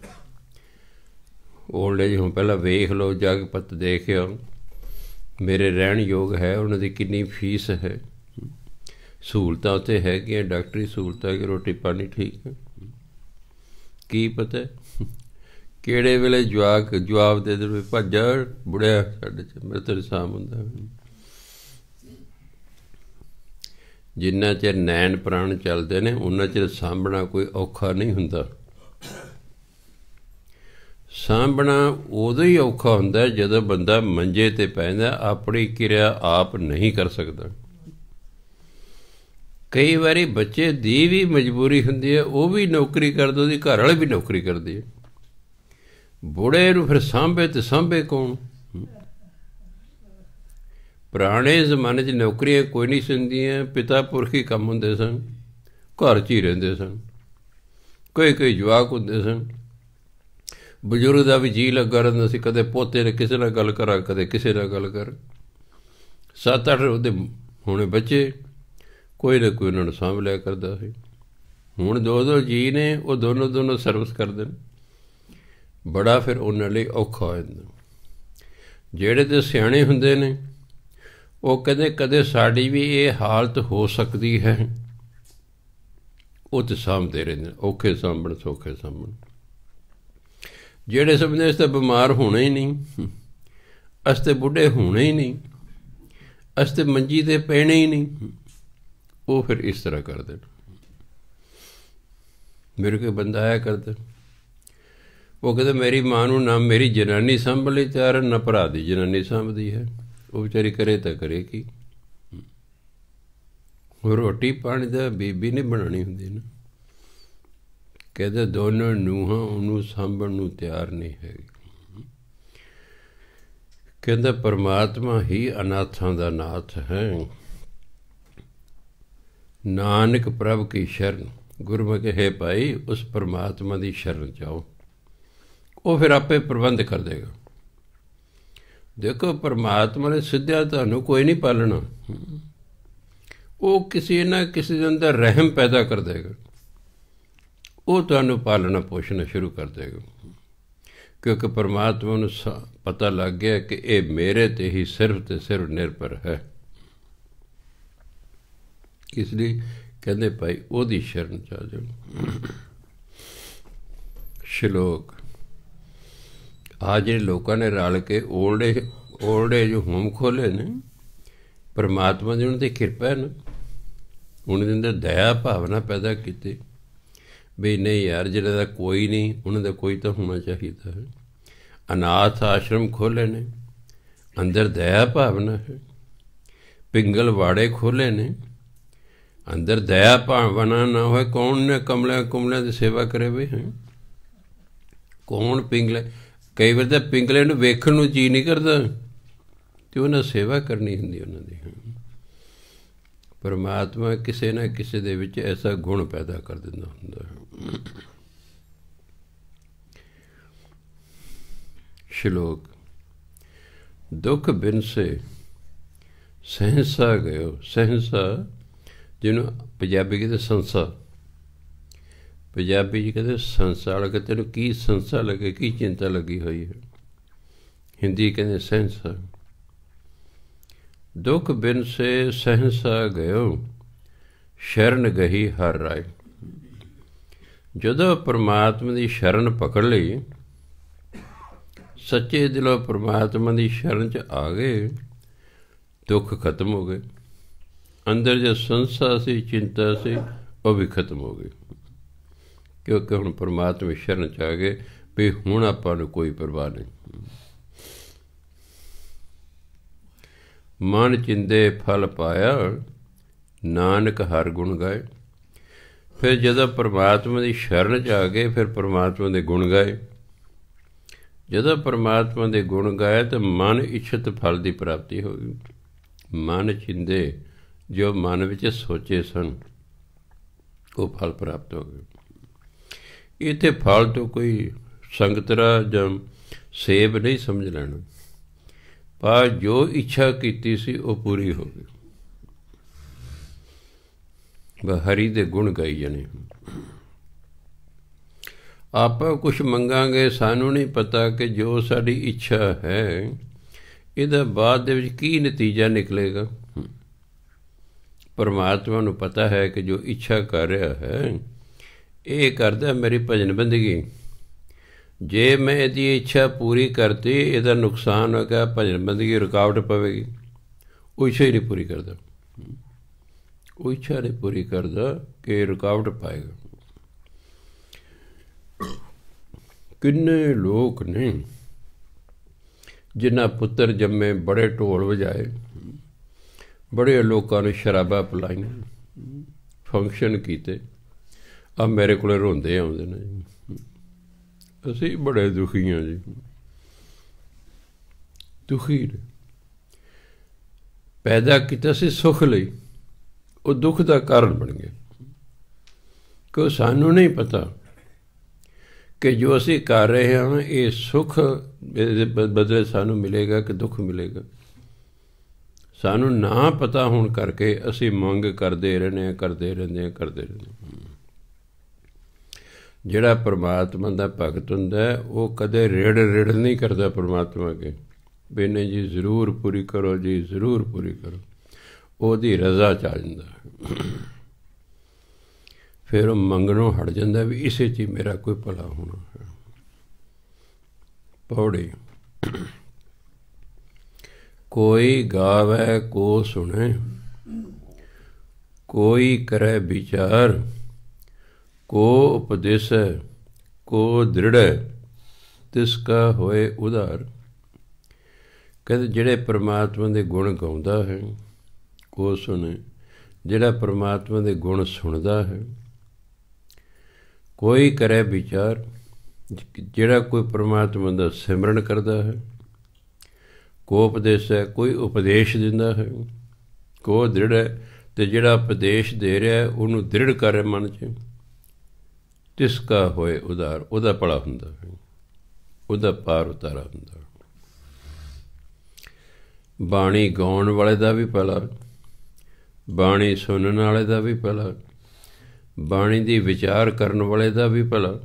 ਓਲਡ ਏਜ ਹੁਣ ਪਹਿਲਾਂ ਵੇਖ ਲਓ, ਜਗ ਪਤ ਦੇਖ ਆਓ ਮੇਰੇ ਰਹਿਣ ਯੋਗ ਹੈ, ਉਹਨਾਂ ਦੀ ਕਿੰਨੀ ਫੀਸ ਹੈ, ਸਹੂਲਤਾਂ ਉੱਥੇ ਹੈਗੀਆਂ, ਡਾਕਟਰੀ ਸਹੂਲਤਾਂ ਕਿ ਰੋਟੀ ਪਾਣੀ ਠੀਕ ਹੈ, ਕੀ ਪਤਾ ਕਿਹੜੇ ਵੇਲੇ ਜਵਾਬ ਦੇ ਦੇ ਭੱਜਾ ਬੁੜਿਆ ਸਾਡੇ 'ਚ ਮੇਰੇ ਤੋਂ ਸਾਮ ਹੁੰਦਾ। ਜਿੰਨਾ ਚਿਰ ਨੈਣ ਪ੍ਰਾਣ ਚੱਲਦੇ ਨੇ ਉਹਨਾਂ ਚਿਰ ਸਾਂਭਣਾ ਕੋਈ ਔਖਾ ਨਹੀਂ ਹੁੰਦਾ। ਸਾਂਭਣਾ ਉਦੋਂ ਹੀ ਔਖਾ ਹੁੰਦਾ ਜਦੋਂ ਬੰਦਾ ਮੰਜੇ 'ਤੇ ਪੈਂਦਾ, ਆਪਣੀ ਕਿਰਿਆ ਆਪ ਨਹੀਂ ਕਰ ਸਕਦਾ। ਕਈ ਵਾਰੀ ਬੱਚੇ ਦੀ ਵੀ ਮਜਬੂਰੀ ਹੁੰਦੀ ਹੈ, ਉਹ ਵੀ ਨੌਕਰੀ ਕਰਦਾ, ਉਹਦੀ ਘਰ ਵਾਲੇ ਵੀ ਨੌਕਰੀ ਕਰਦੀ ਹੈ, ਬੁੜੇ ਨੂੰ ਫਿਰ ਸਾਂਭੇ ਤੇ ਸਾਂਭੇ ਕੌਣ? ਪੁਰਾਣੇ ਜ਼ਮਾਨੇ 'ਚ ਨੌਕਰੀਆਂ ਕੋਈ ਨਹੀਂ ਹੁੰਦੀਆਂ, ਪਿਤਾ ਪੁਰਖ ਹੀ ਕੰਮ ਹੁੰਦੇ ਸਨ, ਘਰ 'ਚ ਹੀ ਰਹਿੰਦੇ ਸਨ, ਕੋਈ ਜਵਾਕ ਹੁੰਦੇ ਸਨ, ਬਜ਼ੁਰਗ ਦਾ ਵੀ ਜੀਅ ਲੱਗਾ ਰਹਿੰਦਾ ਸੀ, ਕਦੇ ਪੋਤੇ ਨੇ ਕਿਸੇ ਨਾਲ ਗੱਲ ਕਰਾਂ, ਕਦੇ ਕਿਸੇ ਨਾਲ ਗੱਲ ਕਰ, 7-8 ਉਹਦੇ ਹੁਣੇ ਬੱਚੇ, ਕੋਈ ਨਾ ਕੋਈ ਉਹਨਾਂ ਨੂੰ ਸਾਂਭ ਲਿਆ ਕਰਦਾ ਸੀ। ਹੁਣ 2-2 ਜੀਅ ਨੇ, ਉਹ ਦੋਨੋਂ ਸਰਵਿਸ ਕਰਦੇ ਨੇ, ਬੜਾ ਫਿਰ ਉਹਨਾਂ ਲਈ ਔਖਾ ਹੋ ਜਾਂਦਾ। ਜਿਹੜੇ ਤੇ ਸਿਆਣੇ ਹੁੰਦੇ ਨੇ ਉਹ ਕਹਿੰਦੇ ਕਦੇ ਸਾਡੀ ਵੀ ਇਹ ਹਾਲਤ ਹੋ ਸਕਦੀ ਹੈ, ਉਹ ਤੇ ਸਾਂਭਦੇ ਰਹਿੰਦੇ, ਔਖੇ ਸਾਂਭਣ ਸੌਖੇ ਸਾਂਭਣ। ਜਿਹੜੇ ਸਮਝਦੇ ਅਸੀਂ ਤਾਂ ਬਿਮਾਰ ਹੋਣਾ ਹੀ ਨਹੀਂ, ਅਸੀਂ ਤਾਂ ਬੁੱਢੇ ਹੋਣਾ ਹੀ ਨਹੀਂ, ਅਸੀਂ ਤਾਂ ਮੰਜੀ 'ਤੇ ਪੈਣਾ ਹੀ ਨਹੀਂ, ਉਹ ਫਿਰ ਇਸ ਤਰ੍ਹਾਂ ਕਰਦੇ ਨੇ। ਮੇਰੇ ਕੋਲ ਬੰਦਾ ਆਇਆ ਕਰਦਾ, ਉਹ ਕਹਿੰਦਾ ਮੇਰੀ ਮਾਂ ਨੂੰ ਨਾ ਮੇਰੀ ਜਨਾਨੀ ਸਾਂਭਣ ਲਈ ਤਿਆਰ, ਨਾ ਭਰਾ ਦੀ ਜਨਾਨੀ ਸਾਂਭਦੀ ਹੈ, ਉਹ ਵਿਚਾਰੀ ਕਰੇ ਤਾਂ ਕਰੇ ਕੀ? ਰੋਟੀ ਪਾਣੀ ਦਾ ਬੀਬੀ ਨੇ ਬਣਾਉਣੀ ਹੁੰਦੀ ਨਾ, ਕਹਿੰਦੇ ਦੋਨੋਂ ਨੂੰਹਾਂ ਉਹਨੂੰ ਸਾਂਭਣ ਨੂੰ ਤਿਆਰ ਨਹੀਂ ਹੈਗੀ। ਕਹਿੰਦਾ ਪਰਮਾਤਮਾ ਹੀ ਅਨਾਥਾਂ ਦਾ ਨਾਥ ਹੈ, ਨਾਨਕ ਪ੍ਰਭ ਕੀ ਸ਼ਰਨ, ਗੁਰਮੁਖ ਹੈ ਭਾਈ ਉਸ ਪਰਮਾਤਮਾ ਦੀ ਸ਼ਰਨ ਜਾਓ, ਉਹ ਫਿਰ ਆਪੇ ਪ੍ਰਬੰਧ ਕਰ ਦੇਗਾ। ਦੇਖੋ ਪਰਮਾਤਮਾ ਨੇ ਸਿੱਧਿਆ ਤੁਹਾਨੂੰ ਕੋਈ ਨਹੀਂ ਪਾਲਣਾ, ਉਹ ਕਿਸੇ ਨਾ ਕਿਸੇ ਦੇ ਅੰਦਰ ਰਹਿਮ ਪੈਦਾ ਕਰ ਦੇਗਾ, ਉਹ ਤੁਹਾਨੂੰ ਪਾਲਣਾ ਪੋਸ਼ਣਾ ਸ਼ੁਰੂ ਕਰ ਦੇਗਾ, ਕਿਉਂਕਿ ਪਰਮਾਤਮਾ ਨੂੰ ਪਤਾ ਲੱਗ ਗਿਆ ਕਿ ਇਹ ਮੇਰੇ 'ਤੇ ਹੀ ਸਿਰਫ ਤੇ ਸਿਰਫ ਨਿਰਭਰ ਹੈ। ਇਸ ਲਈ ਕਹਿੰਦੇ ਭਾਈ ਉਹਦੀ ਸ਼ਰਨ 'ਚ ਆ ਜਾਓ। ਸ਼ਲੋਕ ਆ ਜਿਹੜੇ ਲੋਕਾਂ ਨੇ ਰਲ ਕੇ ਓਲਡ ਏਜ ਹੋਮ ਖੋਲ੍ਹੇ ਨੇ, ਪਰਮਾਤਮਾ ਦੀ ਉਹਨਾਂ 'ਤੇ ਕਿਰਪਾ ਹੈ ਨਾ, ਉਹਨਾਂ ਦੇ ਅੰਦਰ ਦਇਆ ਭਾਵਨਾ ਪੈਦਾ ਕੀਤੀ ਵੀ ਨਹੀਂ ਯਾਰ ਜਿਹੜਾ ਦਾ ਕੋਈ ਨਹੀਂ ਉਹਨਾਂ ਦਾ ਕੋਈ ਤਾਂ ਹੋਣਾ ਚਾਹੀਦਾ ਹੈ। ਅਨਾਥ ਆਸ਼ਰਮ ਖੋਲ੍ਹੇ ਨੇ, ਅੰਦਰ ਦਇਆ ਭਾਵਨਾ ਹੈ। ਪਿੰਗਲ ਵਾੜੇ ਖੋਲ੍ਹੇ ਨੇ, ਅੰਦਰ ਦਇਆ ਭਾਵਨਾ ਨਾ ਹੋਏ, ਕੌਣ ਨੇ ਕਮਲਿਆਂ ਦੀ ਸੇਵਾ ਕਰੇ ਵੀ ਹੈ? ਕੌਣ ਪਿੰਗਲੇ? ਕਈ ਵਾਰ ਤਾਂ ਪਿੰਗਲੇ ਨੂੰ ਵੇਖਣ ਨੂੰ ਜੀਅ ਨਹੀਂ ਕਰਦਾ ਅਤੇ ਉਹਨਾਂ ਸੇਵਾ ਕਰਨੀ ਹੁੰਦੀ ਉਹਨਾਂ ਦੀ। ਪਰਮਾਤਮਾ ਕਿਸੇ ਨਾ ਕਿਸੇ ਦੇ ਵਿੱਚ ਐਸਾ ਗੁਣ ਪੈਦਾ ਕਰ ਦਿੰਦਾ ਹੁੰਦਾ ਹੈ। ਸ਼ਲੋਕ ਦੁੱਖ ਬਿਨਸੇ ਸਹਿਸਾ ਗਇਓ, ਸਹਿਸਾ ਜਿਹਨੂੰ ਪੰਜਾਬੀ ਕਹਿੰਦੇ ਸੰਸਾ, ਪੰਜਾਬੀ 'ਚ ਕਹਿੰਦੇ ਸੰਸਾ ਵਾਲਾ, ਕਿ ਤੈਨੂੰ ਕੀ ਸੰਸਾ ਲੱਗੇ, ਕੀ ਚਿੰਤਾ ਲੱਗੀ ਹੋਈ ਹੈ। ਹਿੰਦੀ ਕਹਿੰਦੇ ਸਹਿਸਾ। ਦੁੱਖ ਬਿਨਸੇ ਸਹਿਸਾ ਗਇਓ, ਸ਼ਰਨ ਗਹੀ ਹਰ ਰਾਏ। ਜਦੋਂ ਪਰਮਾਤਮਾ ਦੀ ਸ਼ਰਨ ਪਕੜ ਲਈ, ਸੱਚੇ ਦਿਲੋਂ ਪਰਮਾਤਮਾ ਦੀ ਸ਼ਰਨ 'ਚ ਆ ਗਏ, ਦੁੱਖ ਖਤਮ ਹੋ ਗਏ। ਅੰਦਰ ਜੋ ਸੰਸਾ ਸੀ, ਚਿੰਤਾ ਸੀ, ਉਹ ਵੀ ਖਤਮ ਹੋ ਗਈ, ਕਿਉਂਕਿ ਹੁਣ ਪਰਮਾਤਮਾ ਸ਼ਰਨ 'ਚ ਆ ਗਏ ਵੀ ਹੁਣ ਆਪਾਂ ਨੂੰ ਕੋਈ ਪਰਵਾਹ ਨਹੀਂ। ਮਨ ਚਿੰਦੇ ਫਲ ਪਾਇਆ, ਨਾਨਕ ਹਰ ਗੁਣ ਗਾਏ। ਫਿਰ ਜਦੋਂ ਪਰਮਾਤਮਾ ਦੀ ਸ਼ਰਨ 'ਚ ਆ ਗਏ, ਫਿਰ ਪਰਮਾਤਮਾ ਦੇ ਗੁਣ ਗਾਏ। ਜਦੋਂ ਪਰਮਾਤਮਾ ਦੇ ਗੁਣ ਗਾਏ ਤਾਂ ਮਨ ਇੱਛਤ ਫਲ ਦੀ ਪ੍ਰਾਪਤੀ ਹੋ ਗਈ। ਮਨ ਚਿੰਦੇ, ਜੋ ਮਨ ਵਿੱਚ ਸੋਚੇ ਸਨ, ਉਹ ਫਲ ਪ੍ਰਾਪਤ ਹੋ ਗਏ। ਇੱਥੇ ਫਲ ਤੋਂ ਕੋਈ ਸੰਗਤਰਾ ਜਾਂ ਸੇਬ ਨਹੀਂ ਸਮਝ ਲੈਣਾ, ਪਰ ਜੋ ਇੱਛਾ ਕੀਤੀ ਸੀ ਉਹ ਪੂਰੀ ਹੋ ਗਈ। ਹਰੀ ਦੇ ਗੁਣ ਗਾਈ ਜਾਣੇ। ਆਪਾਂ ਕੁਛ ਮੰਗਾਂਗੇ, ਸਾਨੂੰ ਨਹੀਂ ਪਤਾ ਕਿ ਜੋ ਸਾਡੀ ਇੱਛਾ ਹੈ ਇਹਦਾ ਬਾਅਦ ਦੇ ਵਿੱਚ ਕੀ ਨਤੀਜਾ ਨਿਕਲੇਗਾ। ਪਰਮਾਤਮਾ ਨੂੰ ਪਤਾ ਹੈ ਕਿ ਜੋ ਇੱਛਾ ਕਰ ਰਿਹਾ ਹੈ ਇਹ ਕਰਦਾ ਮੇਰੀ ਭਜਨ ਬੰਦਗੀ। ਜੇ ਮੈਂ ਇਹਦੀ ਇੱਛਾ ਪੂਰੀ ਕਰਤੀ, ਇਹਦਾ ਨੁਕਸਾਨ ਹੋ ਗਿਆ, ਭਜਨ ਬੰਦਗੀ ਰੁਕਾਵਟ ਪਵੇਗੀ। ਉਹ ਇੱਛਾ ਹੀ ਨਹੀਂ ਪੂਰੀ ਕਰਦਾ, ਉਹ ਇੱਛਾ ਨਹੀਂ ਪੂਰੀ ਕਰਦਾ ਕਿ ਰੁਕਾਵਟ ਪਾਏਗਾ। ਕਿੰਨੇ ਲੋਕ ਨੇ ਜਿਨ੍ਹਾਂ ਪੁੱਤਰ ਜੰਮੇ, ਬੜੇ ਢੋਲ ਵਜਾਏ, ਬੜੇ ਲੋਕਾਂ ਨੂੰ ਸ਼ਰਾਬਾਂ ਪਿਲਾਈਆਂ, ਫੰਕਸ਼ਨ ਕੀਤੇ, ਆ ਮੇਰੇ ਕੋਲ ਰੋਂਦੇ ਆਉਂਦੇ ਨੇ ਜੀ, ਅਸੀਂ ਬੜੇ ਦੁਖੀ ਹਾਂ ਜੀ। ਦੁਖੀ ਨੇ, ਪੈਦਾ ਕੀਤਾ ਸੀ ਸੁੱਖ ਲਈ, ਉਹ ਦੁੱਖ ਦਾ ਕਾਰਨ ਬਣ ਗਏ। ਕਿ ਸਾਨੂੰ ਨਹੀਂ ਪਤਾ ਕਿ ਜੋ ਅਸੀਂ ਕਰ ਰਹੇ ਹਾਂ ਇਹ ਸੁੱਖ ਦੇ ਬਦਲੇ ਸਾਨੂੰ ਮਿਲੇਗਾ ਕਿ ਦੁੱਖ ਮਿਲੇਗਾ। ਸਾਨੂੰ ਨਾ ਪਤਾ ਹੋਣ ਕਰਕੇ ਅਸੀਂ ਮੰਗ ਕਰਦੇ ਰਹਿੰਦੇ ਹਾਂ। ਜਿਹੜਾ ਪਰਮਾਤਮਾ ਦਾ ਭਗਤ ਹੁੰਦਾ ਉਹ ਕਦੇ ਰਿੜ ਨਹੀਂ ਕਰਦਾ ਪਰਮਾਤਮਾ ਅੱਗੇ, ਵੀ ਨਹੀਂ ਜੀ ਜ਼ਰੂਰ ਪੂਰੀ ਕਰੋ ਜੀ, ਜ਼ਰੂਰ ਪੂਰੀ ਕਰੋ। ਉਹਦੀ ਰਜ਼ਾ 'ਚ ਆ ਜਾਂਦਾ, ਫਿਰ ਉਹ ਮੰਗਣੋਂ ਹਟ ਜਾਂਦਾ ਵੀ ਇਸੇ 'ਚ ਹੀ ਮੇਰਾ ਕੋਈ ਭਲਾ ਹੋਣਾ ਹੈ। ਪੌੜੀ। ਕੋਈ ਗਾਵੇ ਕੋ ਸੁਣੇ, ਕੋਈ ਕਰੇ ਵਿਚਾਰ, ਕੋ ਉਪਦੇਸੈ ਕੋ ਦ੍ਰਿੜੈ, ਤਿਸ ਕਾ ਹੋਏ ਉਧਾਰ। ਕਹਿੰਦੇ ਜਿਹੜੇ ਪਰਮਾਤਮਾ ਦੇ ਗੁਣ ਗਾਉਂਦਾ ਹੈ ਕੋ ਸੁਣੇ, ਜਿਹੜਾ ਪਰਮਾਤਮਾ ਦੇ ਗੁਣ ਸੁਣਦਾ ਹੈ। ਕੋਈ ਕਰੇ ਵਿਚਾਰ, ਜਿਹੜਾ ਕੋਈ ਪਰਮਾਤਮਾ ਦਾ ਸਿਮਰਨ ਕਰਦਾ ਹੈ। ਕੋ ਉਪਦੇਸ਼ ਹੈ, ਕੋਈ ਉਪਦੇਸ਼ ਦਿੰਦਾ ਹੈ। ਕੋ ਦ੍ਰਿੜ ਹੈ, ਅਤੇ ਜਿਹੜਾ ਉਪਦੇਸ਼ ਦੇ ਰਿਹਾ ਉਹਨੂੰ ਦ੍ਰਿੜ ਕਰ ਰਿਹਾ ਮਨ 'ਚ। ਤਿਸ ਕਾ ਹੋਏ ਉਧਾਰ, ਉਹਦਾ ਭਲਾ ਹੁੰਦਾ ਹੈ, ਉਹਦਾ ਪਾਰ ਉਤਾਰਾ ਹੁੰਦਾ। ਬਾਣੀ ਗਾਉਣ ਵਾਲੇ ਦਾ ਵੀ ਭਲਾ, ਬਾਣੀ ਸੁਣਨ ਵਾਲੇ ਦਾ ਵੀ ਭਲਾ, ਬਾਣੀ ਦੀ ਵਿਚਾਰ ਕਰਨ ਵਾਲੇ ਦਾ ਵੀ ਭਲਾ,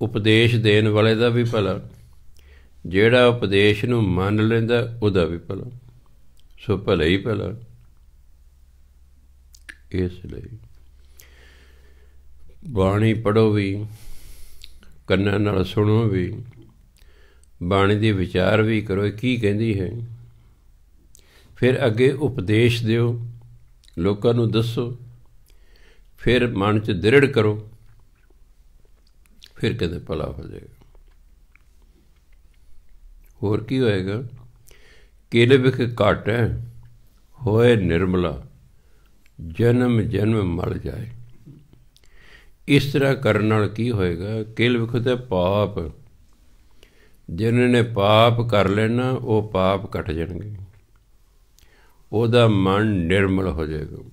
ਉਪਦੇਸ਼ ਦੇਣ ਵਾਲੇ ਦਾ ਵੀ ਭਲਾ, ਜਿਹੜਾ ਉਪਦੇਸ਼ ਨੂੰ ਮੰਨ ਲੈਂਦਾ ਉਹਦਾ ਵੀ ਭਲਾ। ਸੋ ਭਲਾ ਹੀ ਭਲਾ। ਇਸ ਲਈ ਬਾਣੀ ਪੜ੍ਹੋ ਵੀ, ਕੰਨਾਂ ਨਾਲ ਸੁਣੋ ਵੀ, ਬਾਣੀ ਦੀ ਵਿਚਾਰ ਵੀ ਕਰੋ ਕੀ ਕਹਿੰਦੀ ਹੈ। ਫਿਰ ਅੱਗੇ ਉਪਦੇਸ਼ ਦਿਓ, ਲੋਕਾਂ ਨੂੰ ਦੱਸੋ, ਫਿਰ ਮਨ 'ਚ ਦ੍ਰਿੜ ਕਰੋ, ਫਿਰ ਕਹਿੰਦੇ ਭਲਾ ਹੋ ਜਾਏਗਾ। ਹੋਰ ਕੀ ਹੋਏਗਾ? ਕਿਲ ਵਿਖ ਘਾਟੈ ਹੋਏ ਨਿਰਮਲਾ, ਜਨਮ ਜਨਮ ਮਲ ਜਾਏ। ਇਸ ਤਰ੍ਹਾਂ ਕਰਨ ਨਾਲ ਕੀ ਹੋਏਗਾ? ਕਿਲ ਵਿਖ ਤੇ ਪਾਪ, ਜਿਹਨਾਂ ਨੇ ਪਾਪ ਕਰ ਲੈਣਾ ਉਹ ਪਾਪ ਕੱਟ ਜਾਣਗੇ, ਉਹਦਾ ਮਨ ਨਿਰਮਲ ਹੋ ਜਾਏਗਾ।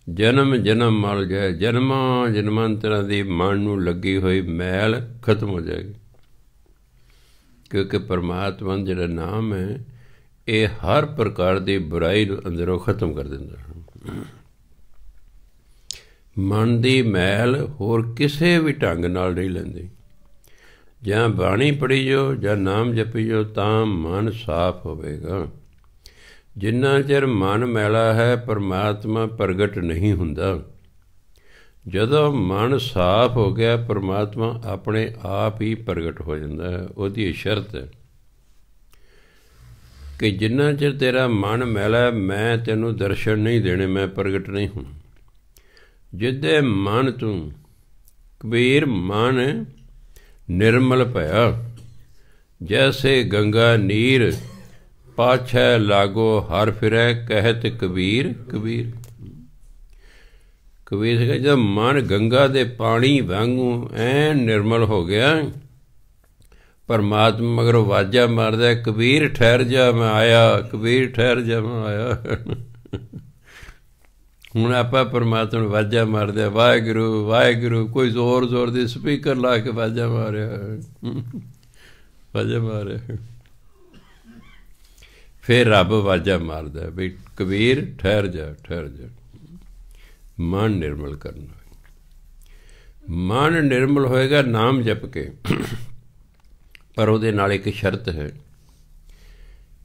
ਜਨਮ ਜਨਮ ਮਲ ਜਾਏ, ਜਨਮਾਂ ਜਨਮਾਂਤਰਾਂ ਦੀ ਮਨ ਨੂੰ ਲੱਗੀ ਹੋਈ ਮੈਲ ਖਤਮ ਹੋ ਜਾਏਗੀ। ਕਿਉਂਕਿ ਪਰਮਾਤਮਾ ਜਿਹੜਾ ਨਾਮ ਹੈ ਇਹ ਹਰ ਪ੍ਰਕਾਰ ਦੀ ਬੁਰਾਈ ਨੂੰ ਅੰਦਰੋਂ ਖਤਮ ਕਰ ਦਿੰਦਾ। ਮਨ ਦੀ ਮੈਲ ਹੋਰ ਕਿਸੇ ਵੀ ਢੰਗ ਨਾਲ ਨਹੀਂ ਲੈਂਦੀ। ਜਾਂ ਬਾਣੀ ਪੜ੍ਹੀ ਜਾਓ ਜਾਂ ਨਾਮ ਜਪੀ ਜਾਓ ਤਾਂ ਮਨ ਸਾਫ਼ ਹੋਵੇਗਾ। ਜਿੰਨਾ ਚਿਰ ਮਨ ਮੈਲਾ ਹੈ ਪਰਮਾਤਮਾ ਪ੍ਰਗਟ ਨਹੀਂ ਹੁੰਦਾ। ਜਦੋਂ ਮਨ ਸਾਫ਼ ਹੋ ਗਿਆ ਪਰਮਾਤਮਾ ਆਪਣੇ ਆਪ ਹੀ ਪ੍ਰਗਟ ਹੋ ਜਾਂਦਾ ਹੈ। ਉਹਦੀ ਸ਼ਰਤ ਹੈ ਕਿ ਜਿੰਨਾ ਚਿਰ ਤੇਰਾ ਮਨ ਮੈਲਾ ਮੈਂ ਤੈਨੂੰ ਦਰਸ਼ਨ ਨਹੀਂ ਦੇਣੇ, ਮੈਂ ਪ੍ਰਗਟ ਨਹੀਂ ਹੋਣਾ। ਜਿੱਦੇ ਮਨ ਤੂੰ ਕਬੀਰ ਮਨ ਨਿਰਮਲ ਭਇਆ, ਜੈਸੇ ਗੰਗਾ ਨੀਰ पाछै लागो हर फिरै कहत कबीर कबीर। कबीर से जब मन गंगा दे पानी वांगू ऐन निर्मल हो गया, परमात्मा मगर वाजा मारदा कबीर ठहर जा मैं आया, कबीर ठहर जा मैं आया। ਹੁਣ ਆਪਾਂ परमात्मा ਨੂੰ ਵਾਜਾ ਮਾਰਦੇ ਵਾਹਿਗੁਰੂ ਵਾਹਿਗੁਰੂ, ਕੋਈ ਜ਼ੋਰ ਜ਼ੋਰ ਦੀ ਸਪੀਕਰ ਲਾ ਕੇ ਵਾਜਾ ਮਾਰਿਆ, ਵਾਜਾ ਮਾਰਿਆ। ਫਿਰ ਰੱਬ ਵਾਜਾ ਮਾਰਦਾ ਵੀ ਕਬੀਰ ਠਹਿਰ ਜਾ ਠਹਿਰ ਜਾ। ਮਨ ਨਿਰਮਲ ਕਰਨਾ, ਮਨ ਨਿਰਮਲ ਹੋਏਗਾ ਨਾਮ ਜਪ ਕੇ, ਪਰ ਉਹਦੇ ਨਾਲ ਇੱਕ ਸ਼ਰਤ ਹੈ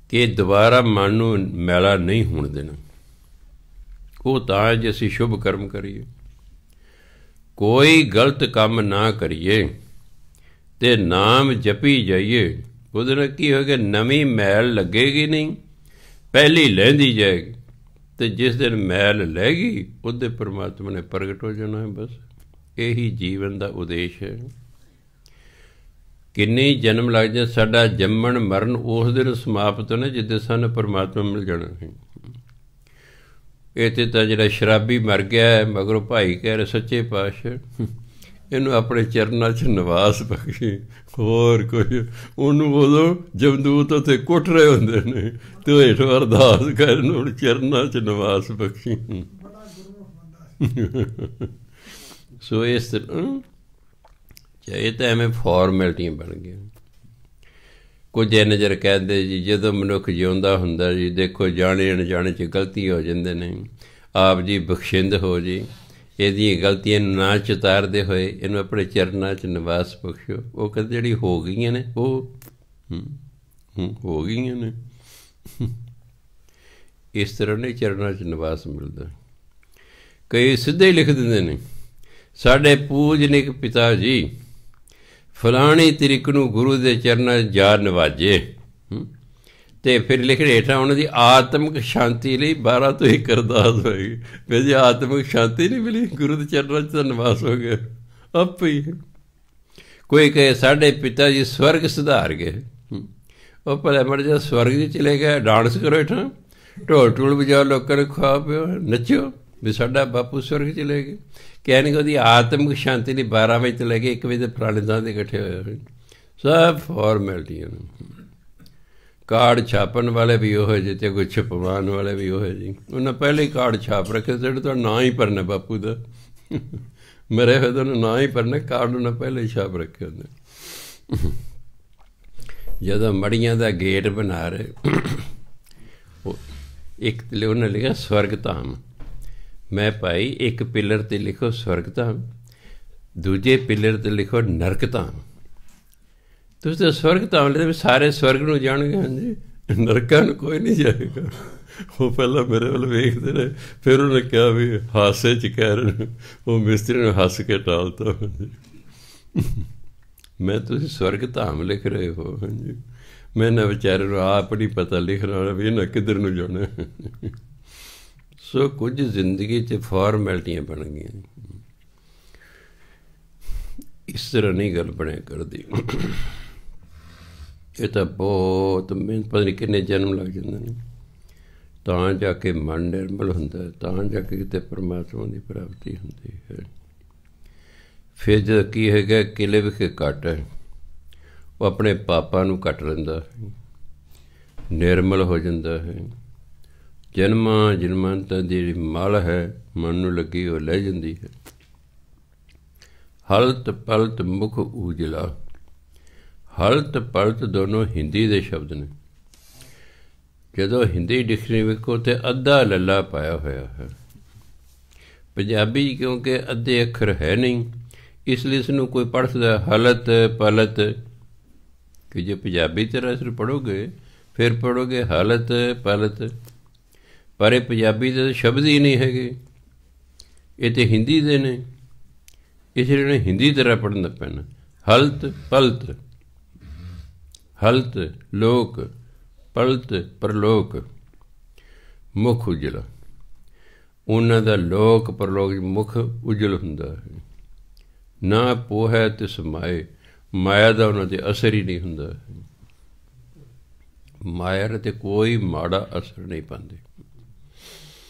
ਕਿ ਦੁਬਾਰਾ ਮਨ ਨੂੰ ਮੈਲਾ ਨਹੀਂ ਹੋਣ ਦੇਣਾ। ਉਹ ਤਾਂ ਜੇ ਅਸੀਂ ਸ਼ੁਭ ਕਰਮ ਕਰੀਏ, ਕੋਈ ਗਲਤ ਕੰਮ ਨਾ ਕਰੀਏ ਅਤੇ ਨਾਮ ਜਪੀ ਜਾਈਏ। ਉਹਦੇ ਨਾਲ ਕੀ ਹੋਏਗਾ, ਨਵੀਂ ਮੈਲ ਲੱਗੇਗੀ ਨਹੀਂ, ਪਹਿਲੀ ਲਹਿੰਦੀ ਜਾਏਗੀ। ਅਤੇ ਜਿਸ ਦਿਨ ਮੈਲ ਲੈ ਗਈ ਉਹਦੇ ਪਰਮਾਤਮਾ ਨੇ ਪ੍ਰਗਟ ਹੋ ਜਾਣਾ ਹੈ। ਬਸ ਇਹੀ ਜੀਵਨ ਦਾ ਉਦੇਸ਼ ਹੈ। ਕਿੰਨੇ ਜਨਮ ਲੱਗ ਜਾਏ, ਸਾਡਾ ਜੰਮਣ ਮਰਨ ਉਸ ਦਿਨ ਸਮਾਪਤ ਹੋਣਾ ਜਿੱਦੇ ਸਾਨੂੰ ਪਰਮਾਤਮਾ ਮਿਲ ਜਾਣਾ ਹੈ। ਇਹ ਤਾਂ ਜਿਹੜਾ ਸ਼ਰਾਬੀ ਮਰ ਗਿਆ ਹੈ, ਮਗਰੋਂ ਭਾਈ ਕਹਿ ਰਹੇ ਸੱਚੇ ਪਾਤਸ਼ਾਹ ਇਹਨੂੰ ਆਪਣੇ ਚਰਨਾਂ 'ਚ ਨਿਵਾਸ ਬਖਸ਼ੀ। ਹੋਰ ਕੋਈ ਉਹਨੂੰ ਉਦੋਂ ਜਮਦੂਤ ਉੱਥੇ ਕੁੱਟ ਰਹੇ ਹੁੰਦੇ ਨੇ ਅਤੇ ਉਹ ਹੇਠੋਂ ਅਰਦਾਸ ਕਰਨ ਹੁਣ ਚਰਨਾਂ 'ਚ ਨਿਵਾਸ ਬਖਸ਼ੀ। ਸੋ ਇਸ ਤਰ੍ਹਾਂ ਇਹ ਤਾਂ ਐਵੇਂ ਫਾਰਮੈਲਿਟੀਆਂ ਬਣ ਗਈਆਂ। ਕੁਝ ਇਹ ਨਜ਼ਰ ਕਹਿੰਦੇ ਜੀ ਜਦੋਂ ਮਨੁੱਖ ਜਿਉਂਦਾ ਹੁੰਦਾ ਜੀ, ਦੇਖੋ ਜਾਣੇ ਅਣਜਾਣੇ 'ਚ ਗਲਤੀ ਹੋ ਜਾਂਦੇ ਨੇ, ਆਪ ਜੀ ਬਖਸ਼ਿੰਦ ਹੋ ਜੀ, ਇਹਦੀਆਂ ਗਲਤੀਆਂ ਨੂੰ ਨਾ ਚਿਤਾਰਦੇ ਹੋਏ ਇਹਨੂੰ ਆਪਣੇ ਚਰਨਾਂ 'ਚ ਨਿਵਾਸ ਬਖਸ਼ੋ। ਉਹ ਕਹਿੰਦੇ ਜਿਹੜੀ ਹੋ ਗਈਆਂ ਨੇ ਉਹ ਹੋ ਗਈਆਂ ਨੇ। ਇਸ ਤਰ੍ਹਾਂ ਨਹੀਂ ਚਰਨਾਂ 'ਚ ਨਿਵਾਸ ਮਿਲਦਾ। ਕਈ ਸਿੱਧੇ ਹੀ ਲਿਖ ਦਿੰਦੇ ਨੇ, ਸਾਡੇ ਪੂਜਨਿਕ ਪਿਤਾ ਜੀ ਫਲਾਣੀ ਤਰੀਕ ਨੂੰ ਗੁਰੂ ਦੇ ਚਰਨਾਂ 'ਚ ਜਾ ਨਿਵਾਜੇ, ਅਤੇ ਫਿਰ ਲਿਖ ਹੇਠਾਂ ਉਹਨਾਂ ਦੀ ਆਤਮਿਕ ਸ਼ਾਂਤੀ ਲਈ 12 ਤੋਂ 1 ਅਰਦਾਸ ਹੋਏਗੀ। ਫਿਰ ਜੇ ਆਤਮਿਕ ਸ਼ਾਂਤੀ ਨਹੀਂ ਮਿਲੀ, ਗੁਰੂ ਦੇ ਚਰਨਾਂ 'ਚ ਤਾਂ ਨਿਵਾਸ ਹੋ ਗਿਆ ਆਪੇ ਹੀ। ਕੋਈ ਕਹੇ ਸਾਡੇ ਪਿਤਾ ਜੀ ਸਵਰਗ ਸੁਧਾਰ ਗਏ, ਉਹ ਭਲੇ ਮਰ ਜਾ ਸਵਰਗ 'ਚ ਚਲੇ ਗਏ, ਡਾਂਸ ਕਰੋ ਹੇਠਾਂ, ਢੋਲ ਢੋਲ ਵਜਾਓ, ਲੋਕਾਂ ਨੂੰ ਖਾ ਪਿਓ, ਨੱਚੋ ਵੀ ਸਾਡਾ ਬਾਪੂ ਸਵਰਗ ਚਲੇ ਗਏ। ਕਹਿਣਗੇ ਉਹਦੀ ਆਤਮਿਕ ਸ਼ਾਂਤੀ ਲਈ 12 ਵਜੇ ਤੋਂ ਲੈ ਕੇ 1 ਵਜੇ ਦੇ ਪੁਰਾਣੇ ਦਾਂ ਦੇ ਇਕੱਠੇ ਹੋਏ ਹੋਏ। ਸਭ ਫਾਰਮੈਲਿਟੀਆਂ ਨੇ। ਕਾਰਡ ਛਾਪਣ ਵਾਲੇ ਵੀ ਉਹ ਜਿਹੇ ਅਤੇ ਕੋਈ ਛਪਵਾਉਣ ਵਾਲੇ ਵੀ ਉਹ ਜੀ। ਉਹਨਾਂ ਪਹਿਲੇ ਹੀ ਕਾਰਡ ਛਾਪ ਰੱਖੇ, ਜਿਹੜੇ ਤੁਹਾਡਾ ਨਾਂ ਹੀ ਭਰਨਾ ਬਾਪੂ ਦਾ, ਮਰੇ ਹੋਏ ਤਾਂ ਉਹਨੂੰ ਨਾਂ ਹੀ ਭਰਨਾ, ਕਾਰਡ ਉਹਨਾਂ ਪਹਿਲੇ ਹੀ ਛਾਪ ਰੱਖੇ ਹੁੰਦੇ। ਜਦੋਂ ਮੜੀਆਂ ਦਾ ਗੇਟ ਬਣਾ ਰਹੇ, ਇੱਕ ਉਹਨੇ ਲਿਖਿਆ ਸਵਰਗ ਧਾਮ। ਮੈਂ ਭਾਈ ਇੱਕ ਪਿੱਲਰ 'ਤੇ ਲਿਖੋ ਸਵਰਗ ਧਾਮ, ਦੂਜੇ ਪਿੱਲਰ 'ਤੇ ਲਿਖੋ ਨਰਕ ਧਾਮ। ਤੁਸੀਂ ਤਾਂ ਸਵਰਗ ਧਾਮ ਲਿਖਦੇ, ਸਾਰੇ ਸਵਰਗ ਨੂੰ ਜਾਣਗੇ, ਹਾਂਜੀ ਨਰਕਾਂ ਨੂੰ ਕੋਈ ਨਹੀਂ ਜਾਏਗਾ। ਉਹ ਪਹਿਲਾਂ ਮੇਰੇ ਵੱਲ ਵੇਖਦੇ ਰਹੇ, ਫਿਰ ਉਹਨੇ ਕਿਹਾ ਵੀ ਹਾਸੇ 'ਚ ਕਹਿ ਰਹੇ, ਉਹ ਮਿਸਤਰੀ ਨੂੰ ਹੱਸ ਕੇ ਟਾਲਤਾ। ਮੈਂ ਤੁਸੀਂ ਸਵਰਗ ਧਾਮ ਲਿਖ ਰਹੇ ਹੋ, ਹਾਂਜੀ ਮੈਂ ਨਾ ਵਿਚਾਰੇ ਨੂੰ ਆਪ ਨਹੀਂ ਪਤਾ ਲਿਖਣ ਵਾਲਾ ਵੀ ਇਹਨਾਂ ਕਿੱਧਰ ਨੂੰ ਜਾਣਾ। ਸੋ ਕੁਝ ਜ਼ਿੰਦਗੀ 'ਚ ਫਾਰਮੈਲਿਟੀਆਂ ਬਣ ਗਈਆਂ। ਇਸ ਤਰ੍ਹਾਂ ਨਹੀਂ ਗੱਲ ਬਣਿਆ ਕਰਦੀ। ਇਹ ਤਾਂ ਬਹੁਤ ਮਿਹਨਤ, ਪਤਾ ਨਹੀਂ ਕਿੰਨੇ ਜਨਮ ਲੱਗ ਜਾਂਦੇ ਨੇ, ਤਾਂ ਜਾ ਕੇ ਮਨ ਨਿਰਮਲ ਹੁੰਦਾ, ਤਾਂ ਜਾ ਕੇ ਕਿਤੇ ਪਰਮਾਤਮਾ ਦੀ ਪ੍ਰਾਪਤੀ ਹੁੰਦੀ ਹੈ। ਫਿਰ ਜਦੋਂ ਕੀ ਹੈਗਾ, ਕਿਲੇ ਵਿਖੇ ਕੱਟ ਹੈ, ਉਹ ਆਪਣੇ ਪਾਪਾਂ ਨੂੰ ਕੱਟ ਲੈਂਦਾ ਹੈ, ਨਿਰਮਲ ਹੋ ਜਾਂਦਾ ਹੈ। ਜਨਮਾਂ ਜਨਮਾਂ ਤਾਂ ਜਿਹੜੀ ਮਲ ਹੈ ਮਨ ਨੂੰ ਲੱਗੀ ਉਹ ਲੈ ਜਾਂਦੀ ਹੈ। ਹਲਤ ਪਲਤ ਮੁਖ ਉਜਲਾ, ਹਲਤ ਪਲਤ ਦੋਨੋਂ ਹਿੰਦੀ ਦੇ ਸ਼ਬਦ ਨੇ। ਜਦੋਂ ਹਿੰਦੀ ਡਿਕਸ਼ਨਰੀ ਵੇਖੋ ਤਾਂ ਅੱਧਾ ਲੱਲਾ ਪਾਇਆ ਹੋਇਆ ਹੈ। ਪੰਜਾਬੀ ਕਿਉਂਕਿ ਅੱਧੇ ਅੱਖਰ ਹੈ ਨਹੀਂ, ਇਸ ਲਈ ਇਸਨੂੰ ਕੋਈ ਪੜ੍ਹ ਸਕਦਾ ਹਲਤ ਪਲਤ, ਕਿ ਜੇ ਪੰਜਾਬੀ ਤਰ੍ਹਾਂ ਇਸ ਨੂੰ ਪੜ੍ਹੋਗੇ ਫਿਰ ਪੜ੍ਹੋਗੇ ਹਲਤ ਪਲਤ, ਪਰ ਇਹ ਪੰਜਾਬੀ ਦੇ ਸ਼ਬਦ ਹੀ ਨਹੀਂ ਹੈਗੇ, ਇਹ ਤਾਂ ਹਿੰਦੀ ਦੇ ਨੇ, ਇਸ ਲਈ ਉਹਨੇ ਹਿੰਦੀ ਤਰ੍ਹਾਂ ਪੜ੍ਹਨਾ ਪੈਣਾ। ਹਲਤ ਪਲਤ, ਹਲਤ ਲੋਕ, ਪਲਤ ਪਰਲੋਕ, ਮੁਖ ਉਜਲਾ। ਉਹਨਾਂ ਦਾ ਲੋਕ ਪਰਲੋਕ ਮੁਖ ਉਜਲ ਹੁੰਦਾ ਹੈ। ਨਾ ਪੋਹੈ ਤਿਸ ਮਾਏ, ਮਾਇਆ ਦਾ ਉਹਨਾਂ 'ਤੇ ਅਸਰ ਹੀ ਨਹੀਂ ਹੁੰਦਾ। ਮਾਇਆ 'ਤੇ ਕੋਈ ਮਾੜਾ ਅਸਰ ਨਹੀਂ ਪਾਉਂਦੀ।